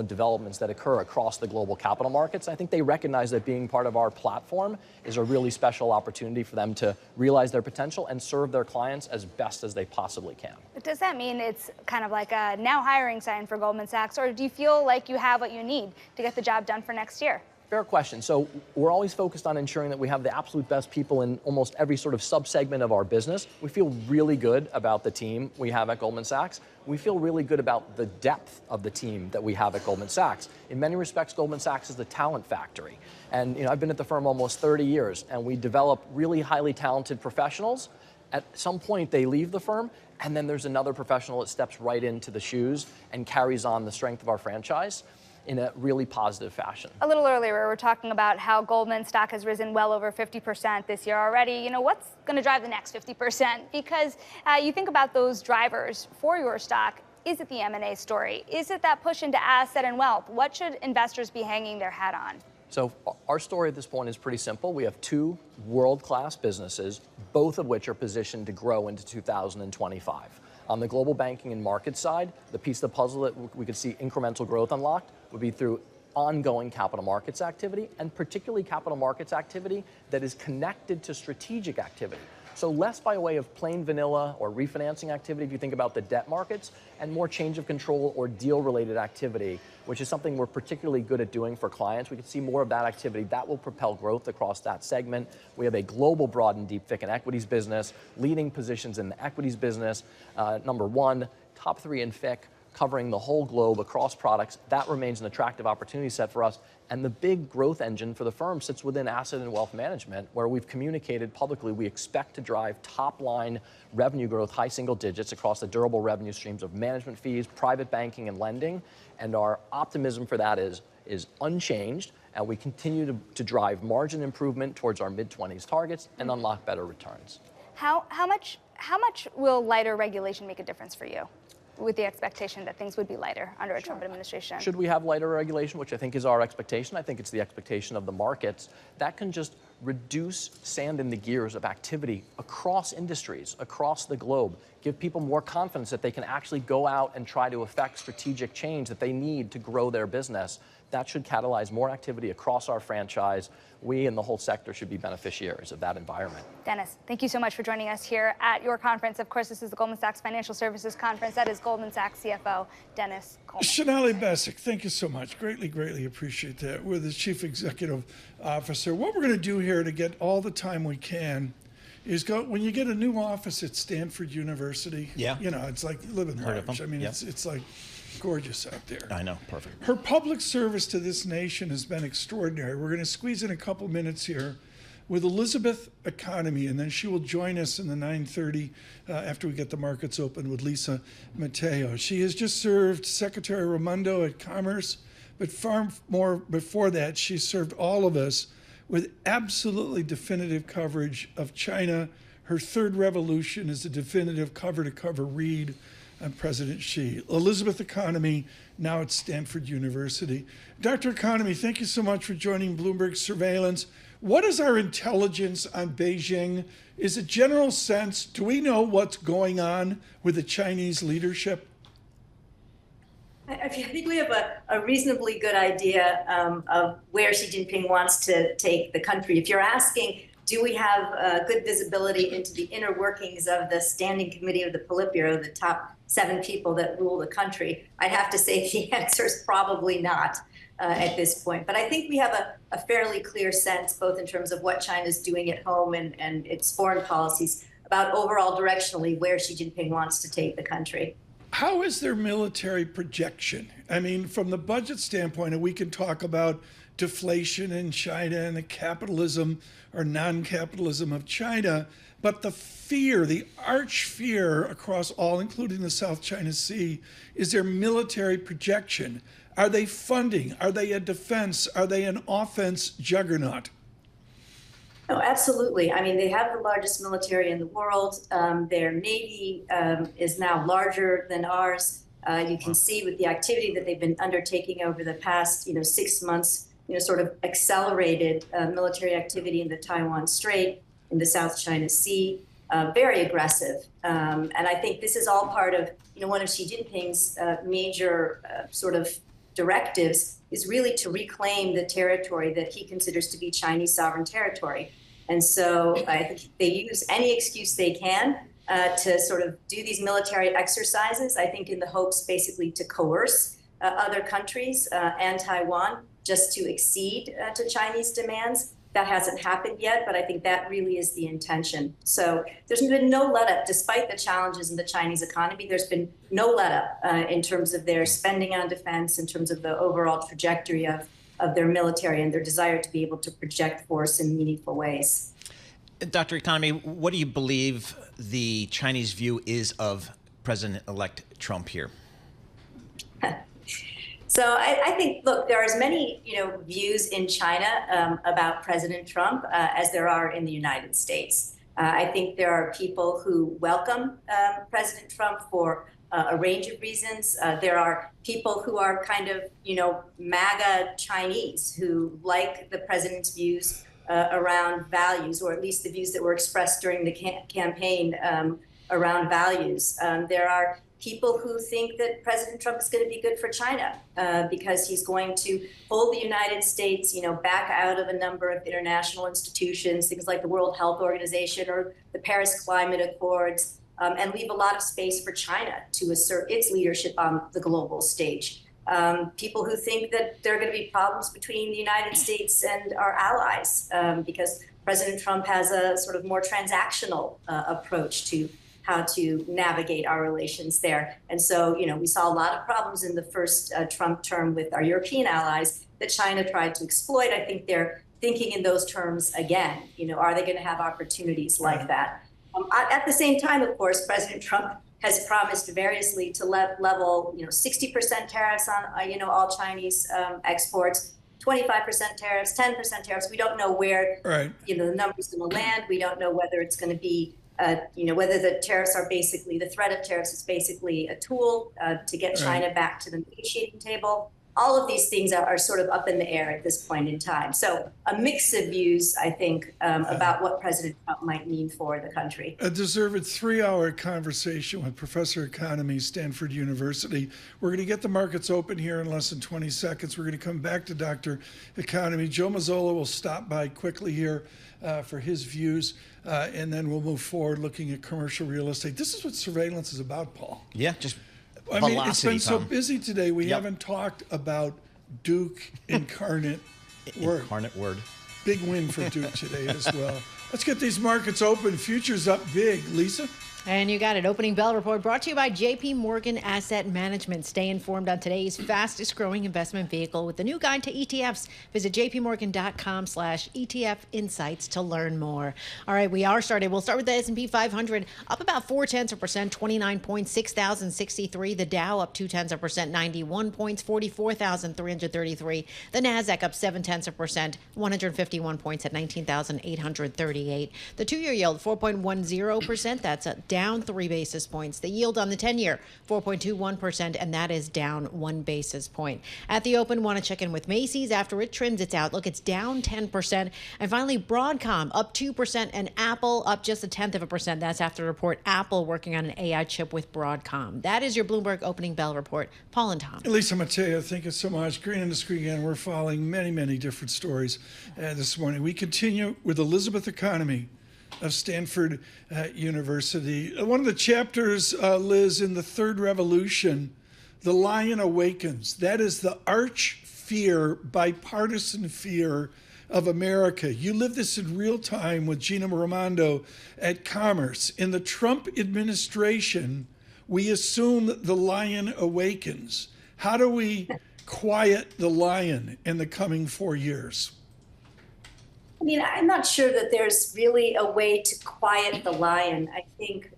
developments that occur across the global capital markets. I think they recognize that being part of our platform is a really special opportunity for them to realize their potential and serve their clients as best as they possibly can. But does that mean it's kind of like a now hiring sign for Goldman Sachs, or do you feel like you have what you need to get the job done for next year? Fair question. So we're always focused on ensuring that we have the absolute best people in almost every sort of subsegment of our business. We feel really good about the team we have at Goldman Sachs. We feel really good about the depth of the team that we have at Goldman Sachs. In many respects, Goldman Sachs is the talent factory. And I've been at the firm almost 30 years, and we develop really highly talented professionals. At some point, they leave the firm, and then there's another professional that steps right into the shoes and carries on the strength of our franchise in a really positive fashion. A little earlier, we were talking about how Goldman stock has risen well over 50% this year already. You know, what's going to drive the next 50%? Because you think about those drivers for your stock. Is it the M&A story? Is it that push into asset and wealth? What should investors be hanging their hat on? So our story at this point is pretty simple. We have two world-class businesses, both of which are positioned to grow into 2025. On the global banking and market side, the piece of the puzzle that we could see incremental growth unlocked would be through ongoing capital markets activity, and particularly capital markets activity that is connected to strategic activity. So less by way of plain vanilla or refinancing activity if you think about the debt markets, and more change of control or deal-related activity, which is something we're particularly good at doing for clients. We can see more of that activity. That will propel growth across that segment. We have a global broad and deep FICC and equities business, leading positions in the equities business. Number one, top three in FICC, covering the whole globe across products. That remains an attractive opportunity set for us. And the big growth engine for the firm sits within asset and wealth management, where we've communicated publicly we expect to drive top-line revenue growth, high single digits, across the durable revenue streams of management fees, private banking, and lending. And our optimism for that is unchanged, and we continue to drive margin improvement towards our mid-20s targets and unlock better returns. How much will lighter regulation make a difference for you, with the expectation that things would be lighter under a Trump administration? Should we have lighter regulation, which I think is our expectation? I think it's the expectation of the markets. That can just reduce sand in the gears of activity across industries, across the globe, give people more confidence that they can actually go out and try to affect strategic change that they need to grow their business. That should catalyze more activity across our franchise. We and the whole sector should be beneficiaries of that environment. Dennis, thank you so much for joining us here at your conference. Of course, this is the Goldman Sachs Financial Services Conference. That is Goldman Sachs CFO Dennis Coleman. Sonali Basak, thank you so much. Greatly appreciate that. We're the Chief Executive Officer. What we're going to do here to get all the time we can is go, when you get a new office at Stanford University, you know, it's like living large. I mean, it's like gorgeous out there. I know, perfect. Her public service to this nation has been extraordinary. We're going to squeeze in a couple minutes here with Elizabeth Economy, and then she will join us in the 9:30 after we get the markets open with Lisa Mateo. She has just served Secretary Raimondo at Commerce, but far more before that, she served all of us with absolutely definitive coverage of China. Her third revolution is a definitive cover-to-cover read on President Xi. Elizabeth Economy, now at Stanford University. Dr. Economy, thank you so much for joining Bloomberg Surveillance. What is our intelligence on Beijing? Is it general sense? Do we know what's going on with the Chinese leadership? I think we have a reasonably good idea of where Xi Jinping wants to take the country. If you're asking, do we have good visibility into the inner workings of the Standing Committee of the Politburo, the top 7 people that rule the country? I'd have to say the answer is probably not at this point. But I think we have a fairly clear sense, both in terms of what China's doing at home and its foreign policies, about overall directionally where Xi Jinping wants to take the country. How is their military projection? I mean, from the budget standpoint, and we can talk about deflation in China and the capitalism or non-capitalism of China, but the fear, the arch fear across all, including the South China Sea, is their military projection. Are they funding? Are they a defense? Are they an offense juggernaut? No, absolutely. I mean, they have the largest military in the world. Their Navy is now larger than ours. You can see with the activity that they've been undertaking over the past, 6 months, sort of accelerated military activity in the Taiwan Strait, in the South China Sea, very aggressive. And I think this is all part of, one of Xi Jinping's major sort of directives is really to reclaim the territory that he considers to be Chinese sovereign territory. And so I think they use any excuse they can to sort of do these military exercises, I think in the hopes basically to coerce other countries and Taiwan just to accede to Chinese demands. That hasn't happened yet, but I think that really is the intention. So there's been no let up, despite the challenges in the Chinese economy. There's been no let up in terms of their spending on defense, in terms of the overall trajectory of their military and their desire to be able to project force in meaningful ways. Dr. Economy, what do you believe the Chinese view is of President-elect Trump here? So I think, look, there are as many, views in China about President Trump as there are in the United States. I think there are people who welcome President Trump for a range of reasons. There are people who are kind of, MAGA Chinese who like the president's views around values, or at least the views that were expressed during the campaign around values. There are people who think that President Trump is going to be good for China because he's going to pull the United States, back out of a number of international institutions, things like the World Health Organization or the Paris Climate Accords, and leave a lot of space for China to assert its leadership on the global stage. People who think that there are going to be problems between the United States and our allies because President Trump has a sort of more transactional approach to how to navigate our relations there. And so, we saw a lot of problems in the first Trump term with our European allies that China tried to exploit. I think they're thinking in those terms again. Are they going to have opportunities like that? At the same time, of course, President Trump has promised variously to level, 60% tariffs on, all Chinese exports, 25% tariffs, 10% tariffs. We don't know where, the number's going to land. We don't know whether it's going to be, whether the tariffs are basically, the threat of tariffs is basically a tool to get China back to the negotiating table. All of these things are sort of up in the air at this point in time. So a mix of views, I think, about what President Trump might mean for the country. A deserved 3-hour conversation with Professor of Economy, Stanford University. We're going to get the markets open here in less than 20 seconds. We're going to come back to Dr. Economy. Joe Mazzola will stop by quickly here for his views, and then we'll move forward looking at commercial real estate. This is what surveillance is about, Paul. Yeah, just I mean, it's been so busy today. We haven't talked about Duke incarnate word. Incarnate word. Big win for Duke today as well. Let's get these markets open. Futures up big. Lisa? And you got it. Opening bell report brought to you by JP Morgan Asset Management. Stay informed on today's fastest growing investment vehicle with the new guide to ETFs. Visit jpmorgan.com/ETF insights to learn more. All right, we are started. We'll start with the S&P 500 up about 0.4%, 29 points, 6,063. The Dow up 0.2%, 91 points, 44,333. The Nasdaq up 0.7%, 151 points at 19,838. The 2-year yield 4.10%. That's down 3 basis points. The yield on the 10-year, 4.21%, and that is down 1 basis point. At the open, want to check in with Macy's after it trims its outlook. It's down 10%. And finally, Broadcom up 2% and Apple up just 0.1%. That's after the report Apple working on an AI chip with Broadcom. That is your Bloomberg opening bell report. Paul and Tom. Lisa Mateo, thank you so much. Green on the screen again. We're following many, many different stories this morning. We continue with Elizabeth Economy of Stanford University. One of the chapters, Liz, in the Third Revolution, The Lion Awakens. That is the arch fear, bipartisan fear of America. You live this in real time with Gina Raimondo at Commerce. In the Trump administration, we assume that the lion awakens. How do we quiet the lion in the coming 4 years? I mean, I'm not sure that there's really a way to quiet the lion. I think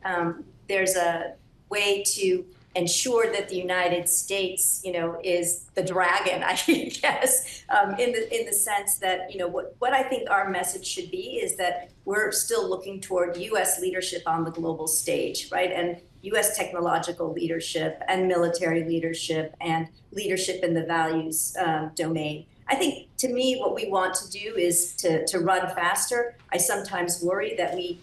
there's a way to ensure that the United States, is the dragon, I guess, in the sense that, what I think our message should be is that we're still looking toward U.S. leadership on the global stage, right? And U.S. technological leadership and military leadership and leadership in the values domain. I think, to me, what we want to do is to run faster. I sometimes worry that we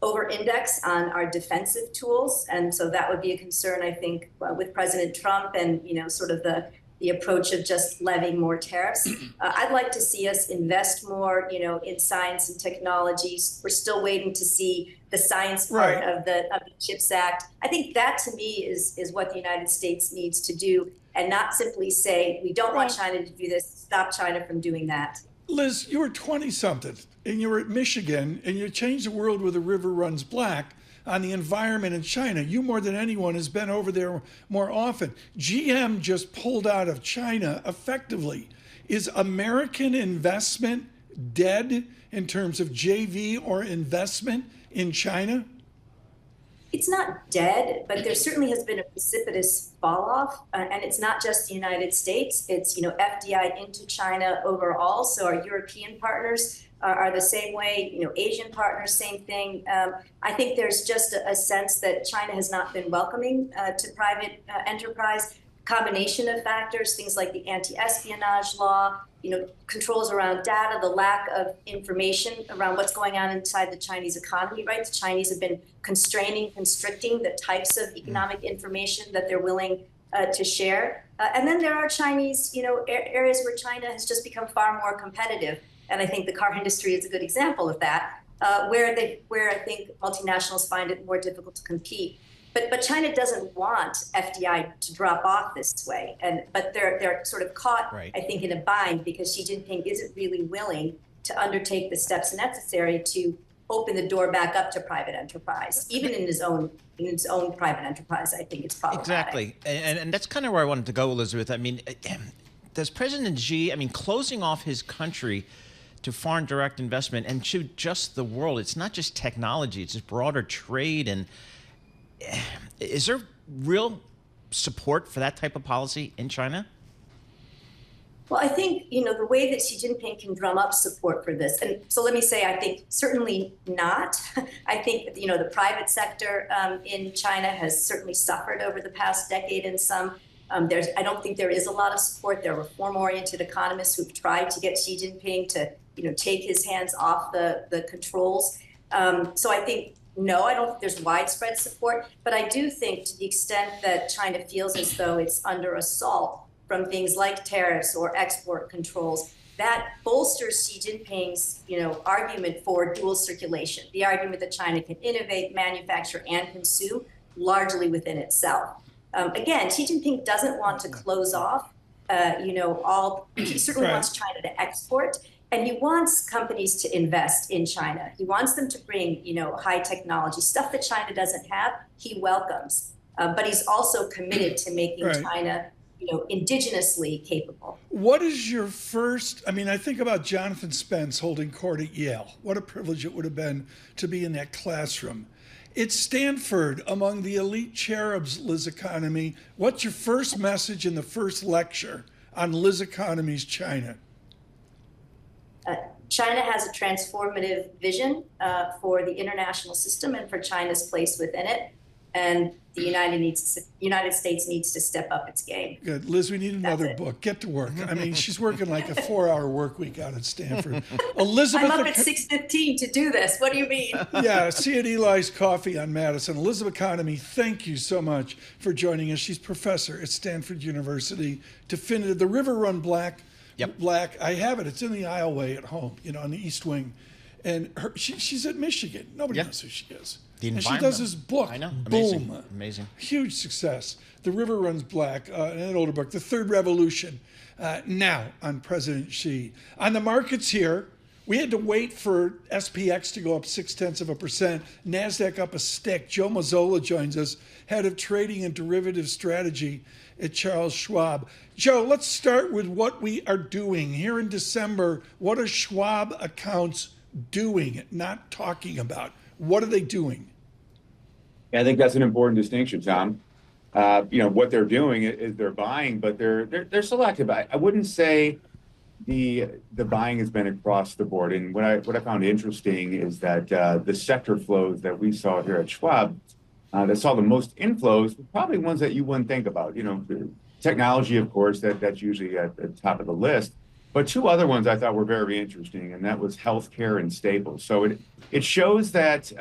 over-index on our defensive tools, and so that would be a concern, I think, with President Trump and, sort of the approach of just levying more tariffs. I'd like to see us invest more, in science and technologies. We're still waiting to see the science part of the CHIPS Act. I think that, to me, is what the United States needs to do, and not simply say, we don't want China to do this, stop China from doing that. Liz, you were 20-something, and you were at Michigan, and you changed the world where the river runs black on the environment in China. You, more than anyone, has been over there more often. GM just pulled out of China effectively. Is American investment dead in terms of JV or investment in China? It's not dead, but there certainly has been a precipitous fall off, and it's not just the United States. It's FDI into China overall. So our European partners are the same way. Asian partners, same thing. I think there's just a sense that China has not been welcoming to private enterprise. Combination of factors, things like the anti-espionage law, controls around data, the lack of information around what's going on inside the Chinese economy, right? The Chinese have been constricting the types of economic information that they're willing to share. And then there are Chinese, areas where China has just become far more competitive. And I think the car industry is a good example of that, where I think multinationals find it more difficult to compete. But China doesn't want FDI to drop off this way, but they're sort of caught, right, I think, in a bind because Xi Jinping isn't really willing to undertake the steps necessary to open the door back up to private enterprise, even in his own private enterprise. I think it's problematic. Exactly, and that's kind of where I wanted to go, Elizabeth. I mean, does President Xi, closing off his country to foreign direct investment and to just the world, it's not just technology, it's just broader trade, and is there real support for that type of policy in China? Well, I think, the way that Xi Jinping can drum up support for this, and so let me say, I think certainly not. I think, the private sector in China has certainly suffered over the past decade in some. I don't think there is a lot of support. There are reform-oriented economists who've tried to get Xi Jinping to, take his hands off the controls. So I think, no, I don't think there's widespread support, but I do think to the extent that China feels as though it's under assault from things like tariffs or export controls, that bolsters Xi Jinping's, argument for dual circulation, the argument that China can innovate, manufacture, and consume largely within itself. Again, Xi Jinping doesn't want to close off, he certainly wants China to export. And he wants companies to invest in China. He wants them to bring, high technology, stuff that China doesn't have, he welcomes. But he's also committed to making China, indigenously capable. What is your first, I think about Jonathan Spence holding court at Yale. What a privilege it would have been to be in that classroom. It's Stanford, among the elite cherubs, Liz Economy. What's your first message in the first lecture on Liz Economy's China? China has a transformative vision for the international system and for China's place within it. And the United States needs to step up its game. Good. Liz, we need another book. Get to work. She's working like a 4-hour work week out at Stanford. Elizabeth, I'm up at 6:15 to do this. What do you mean? Yeah, see at Eli's Coffee on Madison. Elizabeth Economy, thank you so much for joining us. She's professor at Stanford University. Definitive, The River Run Black. Black. I have it. It's in the aisleway at home, on the East Wing. And she's at Michigan. Nobody knows who she is. And she does this book. I know. Boom. Amazing. Huge success. The River Runs Black, an older book, The Third Revolution, now on President Xi. On the markets here, we had to wait for SPX to go up 0.6%. NASDAQ up a stick. Joe Mazzola joins us, head of trading and derivative strategy at Charles Schwab. Joe, let's start with what we are doing. Here in December, what are Schwab accounts doing, not talking about? What are they doing? I think that's an important distinction, Tom. What they're doing is they're buying, but they're selective. I wouldn't say the buying has been across the board. And what I found interesting is that the sector flows that we saw here at Schwab that saw the most inflows were probably ones that you wouldn't think about. Technology, of course, that's usually at the top of the list. But two other ones I thought were very interesting, and that was healthcare and staples. So it shows that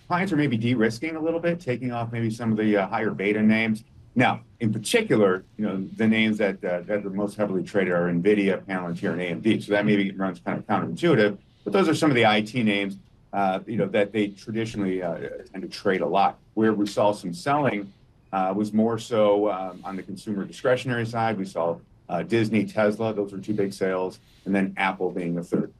clients are maybe de-risking a little bit, taking off maybe some of the higher beta names. Now, in particular, the names that are most heavily traded are NVIDIA, Palantir, and AMD. So that maybe runs kind of counterintuitive. But those are some of the IT names, that they traditionally tend to trade a lot. Where we saw some selling was more so on the consumer discretionary side. We saw Disney, Tesla, those were two big sales, and then Apple being the third.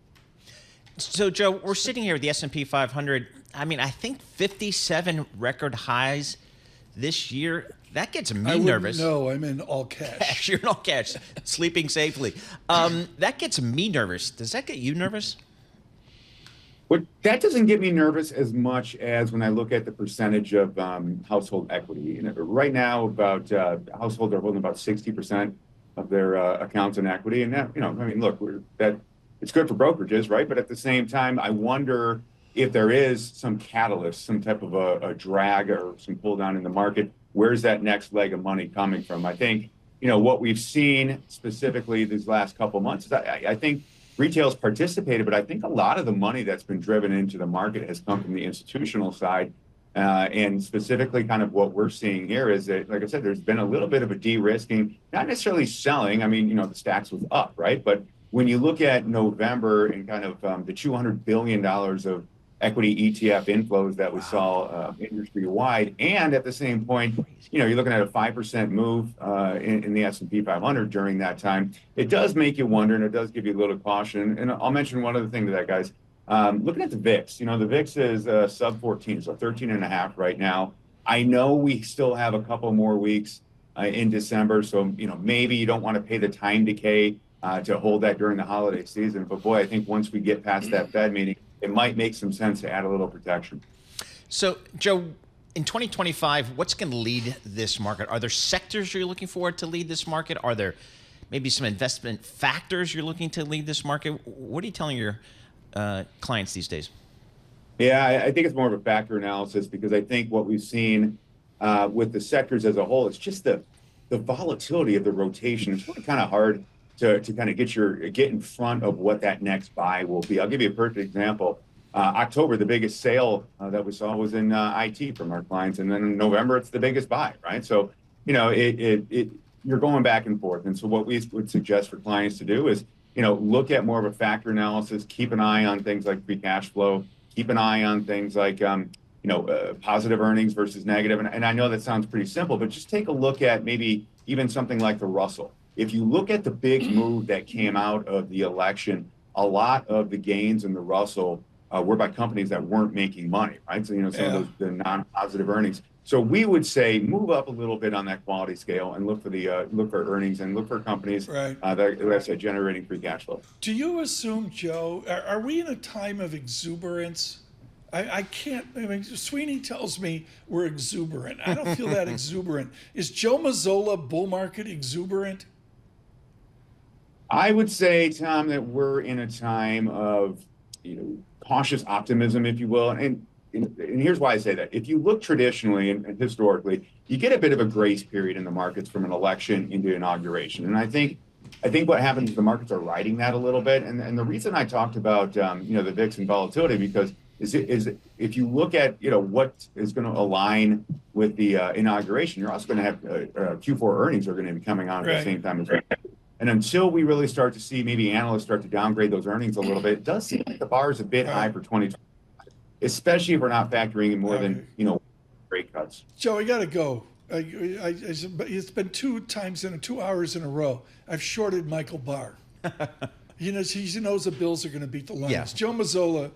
So, Joe, we're sitting here with the S&P 500. I think 57 record highs this year. That gets I me wouldn't nervous. know. I'm in all cash. You're in all cash, sleeping safely. That gets me nervous. Does that get you nervous? But that doesn't get me nervous as much as when I look at the percentage of household equity. You know, right now, about households are holding about 60% of their accounts in equity, and that, I mean, look, it's good for brokerages, right? But at the same time, I wonder if there is some catalyst, some type of a drag or some pull down in the market. Where's that next leg of money coming from? I think, what we've seen specifically these last couple of months is I think retail's participated, but I think a lot of the money that's been driven into the market has come from the institutional side. And specifically kind of what we're seeing here is that, like I said, there's been a little bit of a de-risking, not necessarily selling. I mean, the stacks was up, right? But when you look at November and kind of the $200 billion of equity ETF inflows that we saw industry-wide, and at the same point, you're looking at a 5% move in the S&P 500 during that time. It does make you wonder, and it does give you a little caution. And I'll mention one other thing to that, guys. Looking at the VIX, the VIX is sub 14, so 13.5 right now. I know we still have a couple more weeks in December, so maybe you don't want to pay the time decay to hold that during the holiday season. But boy, I think once we get past that Fed meeting, it might make some sense to add a little protection. So, Joe, in 2025, what's going to lead this market? Are there sectors you're looking for to lead this market? Are there maybe some investment factors you're looking to lead this market? What are you telling your clients these days? Yeah, I think it's more of a factor analysis, because I think what we've seen with the sectors as a whole, it's just the volatility of the rotation. It's really kind of hard to kind of get in front of what that next buy will be. I'll give you a perfect example. October, the biggest sale that we saw was in IT from our clients, and then in November, it's the biggest buy, right? So, you're going back and forth. And so what we would suggest for clients to do is, look at more of a factor analysis, keep an eye on things like free cash flow, keep an eye on things like, positive earnings versus negative. And I know that sounds pretty simple, but just take a look at maybe even something like the Russell. If you look at the big move that came out of the election, a lot of the gains in the Russell were by companies that weren't making money, right? So, some of those, the non-positive earnings. So we would say move up a little bit on that quality scale and look for earnings and look for companies that are generating free cash flow. Do you assume, Joe, are we in a time of exuberance? I can't. I mean, Sweeney tells me we're exuberant. I don't feel that exuberant. Is Joe Mazzola bull market exuberant? I would say, Tom, that we're in a time of, cautious optimism, if you will. And here's why I say that. If you look traditionally and historically, you get a bit of a grace period in the markets from an election into inauguration. And I think what happens is the markets are riding that a little bit. And the reason I talked about, the VIX and volatility, because is if you look at, what is going to align with the inauguration, you're also going to have Q4 earnings are going to be coming out at the same time as well. And until we really start to see maybe analysts start to downgrade those earnings a little bit, it does seem like the bar is a bit high for 2020, especially if we're not factoring in more than, rate cuts. Joe, I got to go. It's been 2 hours in a row. I've shorted Michael Barr. He knows the Bills are going to beat the Lions. Yeah. Joe Mazzola,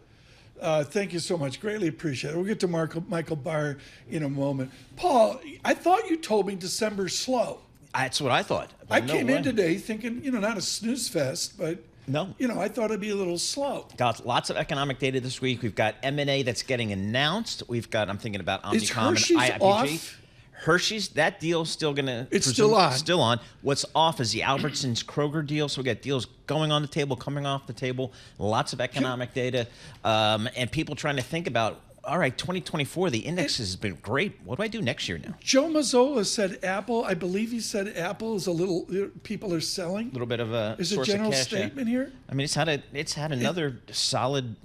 thank you so much. Greatly appreciate it. We'll get to Michael Barr in a moment. Paul, I thought you told me December's slow. That's what I thought. I came in today thinking, not a snooze fest, but no, I thought it'd be a little slow. Got lots of economic data this week. We've got M&A that's getting announced. We've got, I'm thinking about Omnicom Is Hershey's and IPG. off? Hershey's, that deal's still going to... It's still on. Still on. What's off is the Albertsons Kroger deal. So we got deals going on the table, coming off the table, lots of economic data, and people trying to think about, all right, 2024, the index has been great. What do I do next year now? Joe Mazzola said Apple, I believe he said Apple is a little, people are selling. A little bit of a Is source a general of cash, statement here? I mean, it's had another solid,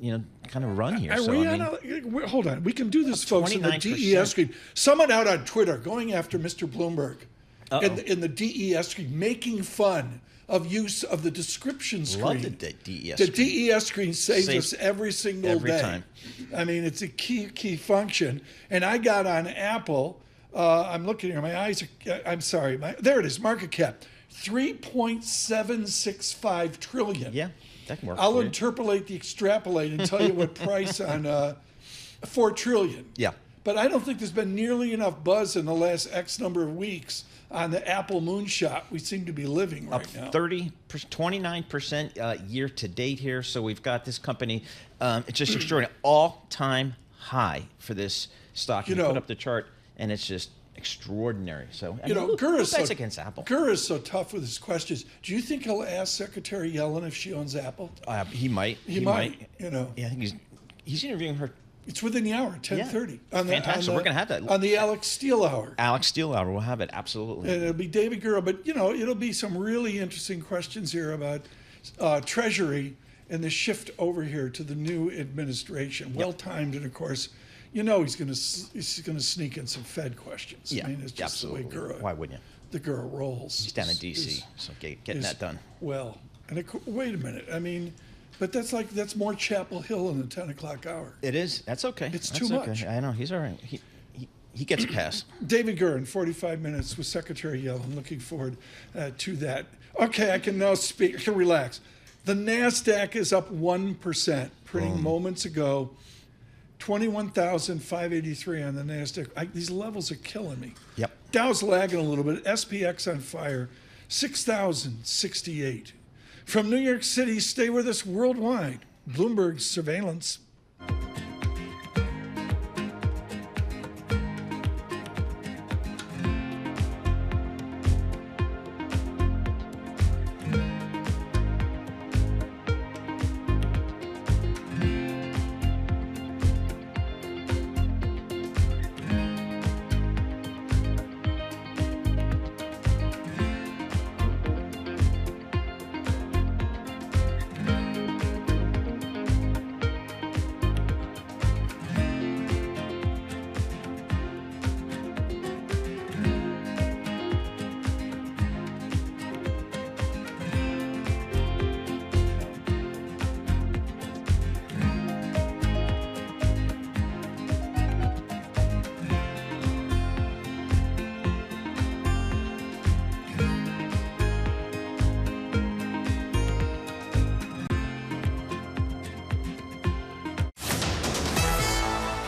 kind of run here. Hold on. We can do this, folks, in the DES screen. Someone out on Twitter going after Mr. Bloomberg in the DES screen, making fun of use of the description screen. Love the DES screen. The DES screen saves us every single day. Time. I mean, it's a key function. And I got on Apple. I'm looking here. My eyes are, I'm sorry. There it is, market cap. 3.765 trillion. Yeah, that can work. I'll extrapolate and tell you what price on 4 trillion. Yeah. But I don't think there's been nearly enough buzz in the last X number of weeks on the Apple moonshot we seem to be living right now. 29% year to date here. So we've got this company. It's just extraordinary. All-time high for this stock. You put up the chart, and it's just extraordinary. So, I mean, who bets against Apple? Gurr is so tough with his questions. Do you think he'll ask Secretary Yellen if she owns Apple? He might. He might. Yeah, I think he's interviewing her. It's within the hour, 10:30. Yeah. Fantastic. We're going to have that. On the Alex Steele Hour. Alex Steele Hour. We'll have it, absolutely. And it'll be David Gurr. But, it'll be some really interesting questions here about Treasury and the shift over here to the new administration. Well-timed, and, of course, he's going to sneak in some Fed questions. Yeah, I mean, it's just absolutely. the way Gurr. Why wouldn't you? The Gurr rolls. He's down in D.C., so getting that done. Well, and wait a minute. I mean... But that's more Chapel Hill in the 10 o'clock hour. It is. That's okay. It's too much. I know. He's all right. He gets a pass. David Gurr in 45 minutes with Secretary Yellen. Looking forward to that. Okay, I can now speak. I can relax. The NASDAQ is up 1%, printing moments ago. 21,583 on the NASDAQ. These levels are killing me. Yep. Dow's lagging a little bit. SPX on fire. 6,068. From New York City, stay with us worldwide. Bloomberg Surveillance.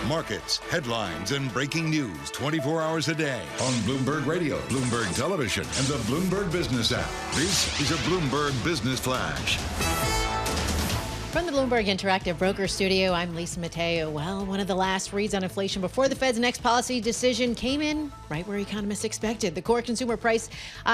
Markets, headlines, and breaking news 24 hours a day on Bloomberg Radio, Bloomberg Television, and the Bloomberg Business app. This is a Bloomberg Business Flash. From the Bloomberg Interactive Broker Studio, I'm Lisa Mateo. Well, one of the last reads on inflation before the Fed's next policy decision came in right where economists expected. The core consumer price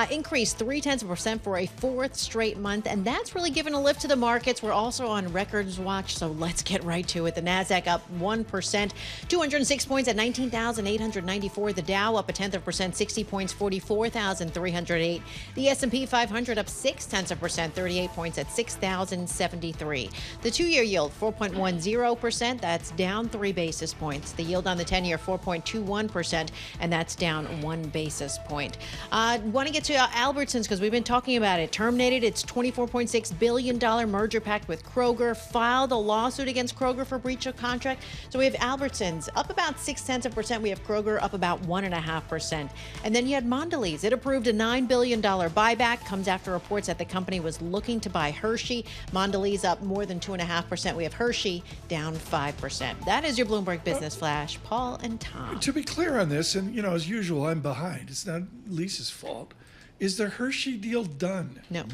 increased 0.3% for a fourth straight month, and that's really given a lift to the markets. We're also on records watch, so let's get right to it. The Nasdaq up 1%, 206 points at 19,894. The Dow up 0.1%, 60 points, 44,308. The S&P 500 up 0.6%, 38 points at 6,073. The two-year yield, 4.10%. That's down 3 basis points. The yield on the 10-year, 4.21%, and that's down 1 basis point. Want to get to Albertsons because we've been talking about it. Terminated its $24.6 billion merger pact with Kroger, filed a lawsuit against Kroger for breach of contract. So we have Albertsons up about 0.6%. We have Kroger up about 1.5%. And then you had Mondelez. It approved a $9 billion buyback. Comes after reports that the company was looking to buy Hershey. Mondelez up more than 2.5%. We have Hershey down 5%. That is your Bloomberg Business Flash. Paul and Tom. To be clear on this, and as usual, I'm behind. It's not Lisa's fault. Is the Hershey deal done? No.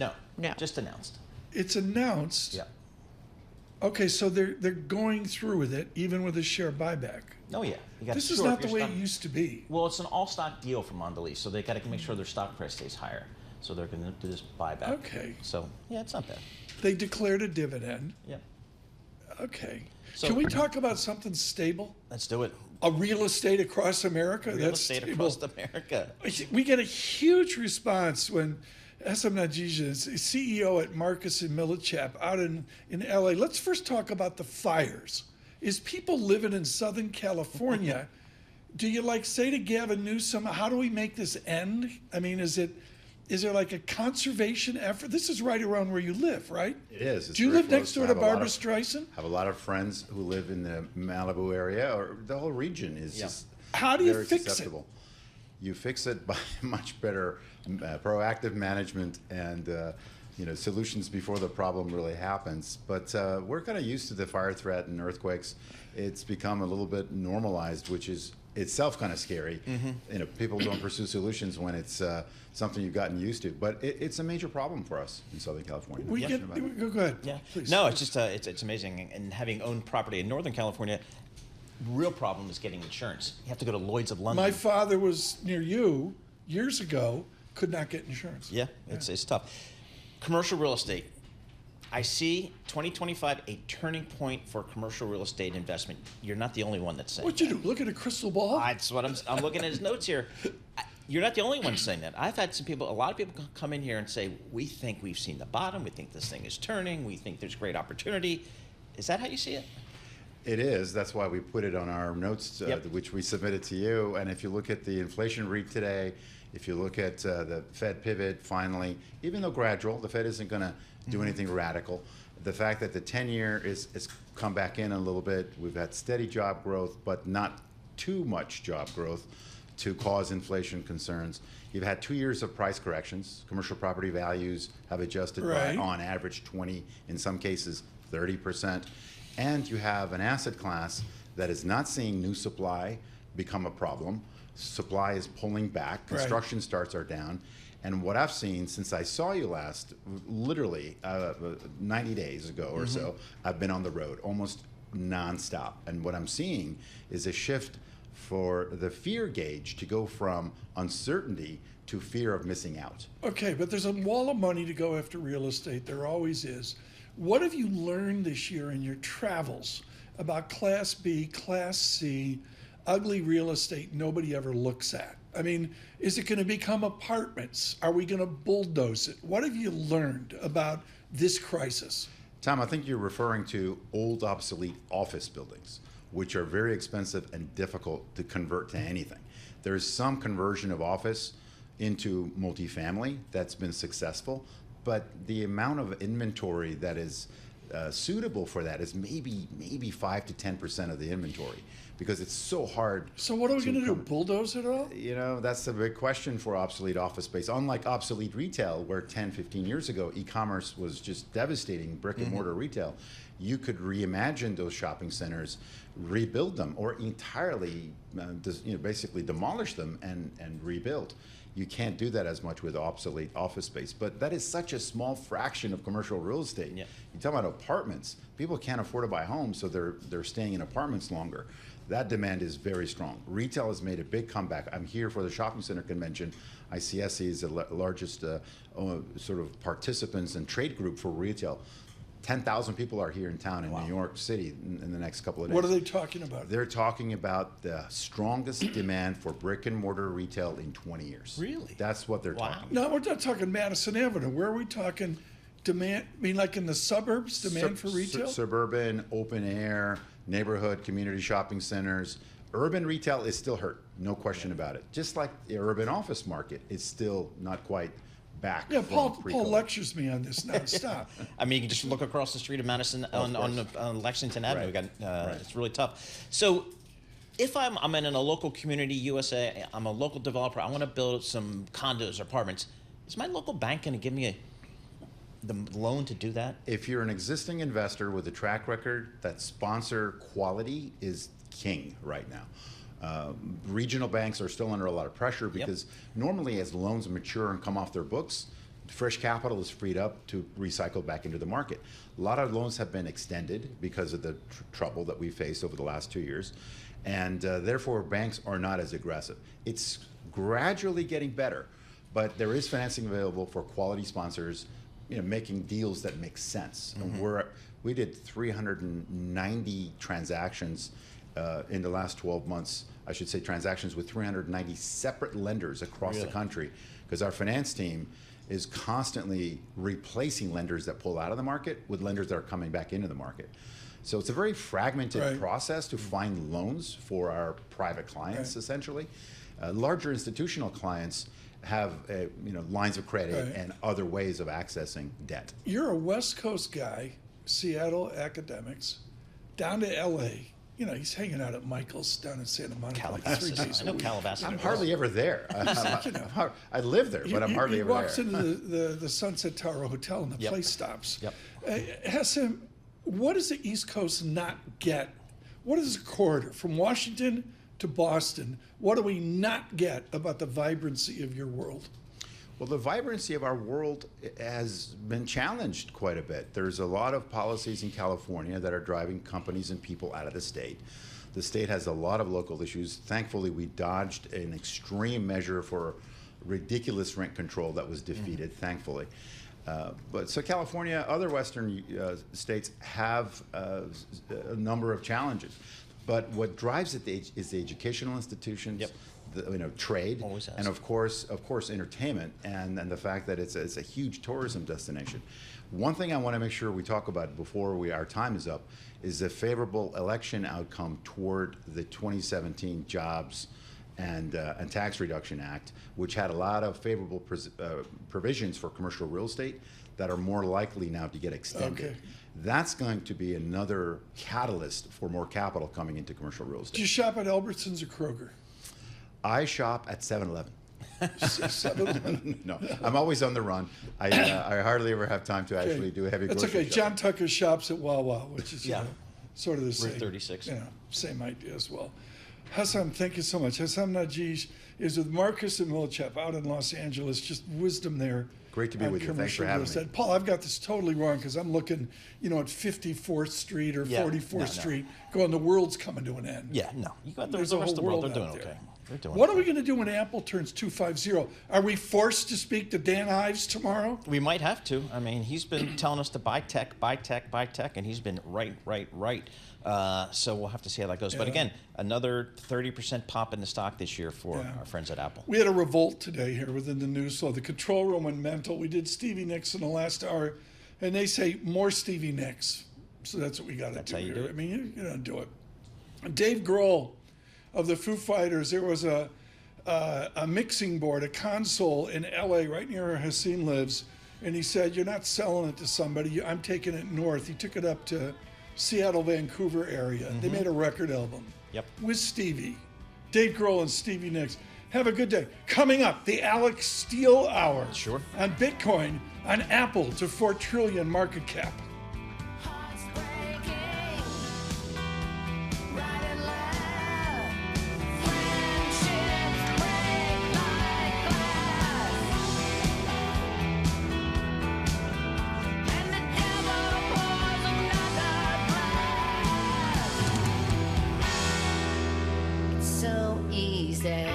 Just announced. It's announced. Yeah. Okay, so they're going through with it, even with a share buyback. Oh yeah. This is not the way it used to be. Well, it's an all-stock deal for Mondelez, so they got to make sure their stock price stays higher. So they're going to do this buyback. Okay. So yeah, it's not bad. They declared a dividend. Yep. Okay. So, can we talk about something stable? Let's do it. A real estate across America? Real estate across America. We get a huge response when SM Najija is CEO at Marcus and Millichap out in LA. Let's first talk about the fires. Is people living in Southern California, do you say to Gavin Newsom, how do we make this end? I mean, is there like a conservation effort? This is right around where you live, right? It is. Do you live next door to Barbara Streisand? I have a lot of friends who live in the Malibu area, or the whole region is just How do you very fix susceptible. You fix it by much better proactive management and solutions before the problem really happens. But we're kind of used to the fire threat and earthquakes. It's become a little bit normalized, which is itself kind of scary. People don't pursue solutions when it's something you've gotten used to. But it's a major problem for us in Southern California. Go ahead. Yeah. Please. No, it's just it's amazing. And having owned property in Northern California, real problem is getting insurance. You have to go to Lloyd's of London. My father was near you years ago, could not get insurance. Yeah, it's tough. Commercial real estate. I see 2025 a turning point for commercial real estate investment. You're not the only one that's saying What'd you do? Look at a crystal ball? That's what I'm looking at his notes here. You're not the only one saying that. I've had a lot of people come in here and say, we think we've seen the bottom. We think this thing is turning. We think there's great opportunity. Is that how you see it? It is. That's why we put it on our notes, which we submitted to you. And if you look at the inflation read today, if you look at the Fed pivot finally, even though gradual, the Fed isn't going to do anything radical. The fact that the 10-year is come back in a little bit. We've had steady job growth, but not too much job growth to cause inflation concerns. You've had 2 years of price corrections. Commercial property values have adjusted by, on average, 20, in some cases, 30%. And you have an asset class that is not seeing new supply become a problem. Supply is pulling back. Construction starts are down. And what I've seen since I saw you last, literally 90 days ago or so, I've been on the road almost nonstop. And what I'm seeing is a shift for the fear gauge to go from uncertainty to fear of missing out. Okay, but there's a wall of money to go after real estate. There always is. What have you learned this year in your travels about Class B, Class C, ugly real estate nobody ever looks at? I mean, is it going to become apartments? Are we going to bulldoze it? What have you learned about this crisis? Tom, I think you're referring to old, obsolete office buildings, which are very expensive and difficult to convert to anything. There's some conversion of office into multifamily that's been successful, but the amount of inventory that is suitable for that is maybe 5 to 10% of the inventory, because it's so hard. So what are we going to do, bulldoze it all? That's the big question for obsolete office space. Unlike obsolete retail, where 10, 15 years ago, e-commerce was just devastating brick and mortar retail, you could reimagine those shopping centers, rebuild them, or entirely basically demolish them and rebuild. You can't do that as much with obsolete office space, but that is such a small fraction of commercial real estate. You talk about apartments, people can't afford to buy homes, so they're staying in apartments longer. That demand is very strong. Retail has made a big comeback. I'm here for the shopping center convention. ICSC is the largest sort of participants and trade group for retail. 10,000 people are here in town in New York City in the next couple of days. What are they talking about? They're talking about the strongest demand for brick and mortar retail in 20 years. Really? That's what they're talking about. No, we're not talking Madison Avenue. Where are we talking demand? I mean, like in the suburbs, demand for retail? Suburban, open air, neighborhood, community shopping centers. Urban retail is still hurt, no question about it. Just like the urban office market is still not quite back. Yeah, Paul lectures me on this nonstop. I mean, you can just look across the street of Madison on Lexington Avenue. It's really tough. So if I'm in a local community, USA, I'm a local developer, I want to build some condos or apartments, is my local bank going to give me the loan to do that? If you're an existing investor with a track record, that sponsor quality is king right now. Regional banks are still under a lot of pressure because normally as loans mature and come off their books, fresh capital is freed up to recycle back into the market. A lot of loans have been extended because of the trouble that we faced over the last 2 years, and therefore banks are not as aggressive. It's gradually getting better, but there is financing available for quality sponsors, making deals that make sense. And we did 390 transactions in the last 12 months, I should say, transactions with 390 separate lenders across the country, because our finance team is constantly replacing lenders that pull out of the market with lenders that are coming back into the market. So it's a very fragmented process to find loans for our private clients, essentially. Larger institutional clients have lines of credit and other ways of accessing debt. You're a West Coast guy, Seattle academics, down to LA. he's hanging out at Michael's down in Santa Monica like 3 days I a know week. Calabasas. I'm hardly ever there. I live there, but I'm hardly ever there. He walks there. into the Sunset Tower Hotel and the Yep. place stops. Yep. Hassan, what does the East Coast not get? What is the corridor from Washington to Boston? What do we not get about the vibrancy of your world? Well, the vibrancy of our world has been challenged quite a bit. There's a lot of policies in California that are driving companies and people out of the state. The state has a lot of local issues. Thankfully, we dodged an extreme measure for ridiculous rent control that was defeated, thankfully. But so California, other Western states have a number of challenges. But what drives it is the educational institutions, trade, and of course, entertainment, and the fact that it's a huge tourism destination. One thing I want to make sure we talk about before our time is up is the favorable election outcome toward the 2017 Jobs and Tax Reduction Act, which had a lot of favorable provisions for commercial real estate that are more likely now to get extended. Okay. That's going to be another catalyst for more capital coming into commercial real estate. Do you shop at Albertsons or Kroger? I shop at 7-Eleven. 7-Eleven? No, I'm always on the run. I hardly ever have time to actually do heavy That's grocery okay. shopping. John Tucker shops at Wawa, which is sort of the same. Route 36. Same idea as well. Hassam, thank you so much. Hassam Najish is with Marcus and Millichap out in Los Angeles. Just wisdom there. Great to be with you. Thanks for having me. Paul, I've got this totally wrong because I'm looking, at 54th Street or 44th Street, going, the world's coming to an end. Yeah, no. You got the There's rest a of the whole world, they're world doing out there. okay. They're doing What are okay. we going to do when Apple turns 250? Are we forced to speak to Dan Ives tomorrow? We might have to. I mean, he's been telling us to buy tech, and he's been right. So we'll have to see how that goes. But again, another 30% pop in the stock this year for our friends at Apple. We had a revolt today here within the news. So the control room went mental. We did Stevie Nicks in the last hour, and they say more Stevie Nicks. So that's what we got to do. That's how you here. do it. I mean, you're going to do it. Dave Grohl of the Foo Fighters, there was a mixing board, a console in L.A. right near where Hasim lives, and he said, "You're not selling it to somebody. I'm taking it north." He took it up to Seattle, Vancouver area. They made a record album with Stevie, Dave Grohl and Stevie Nicks. Have a good day. Coming up, the Alex Steele Hour on Bitcoin, on Apple to 4 trillion market cap. So easy.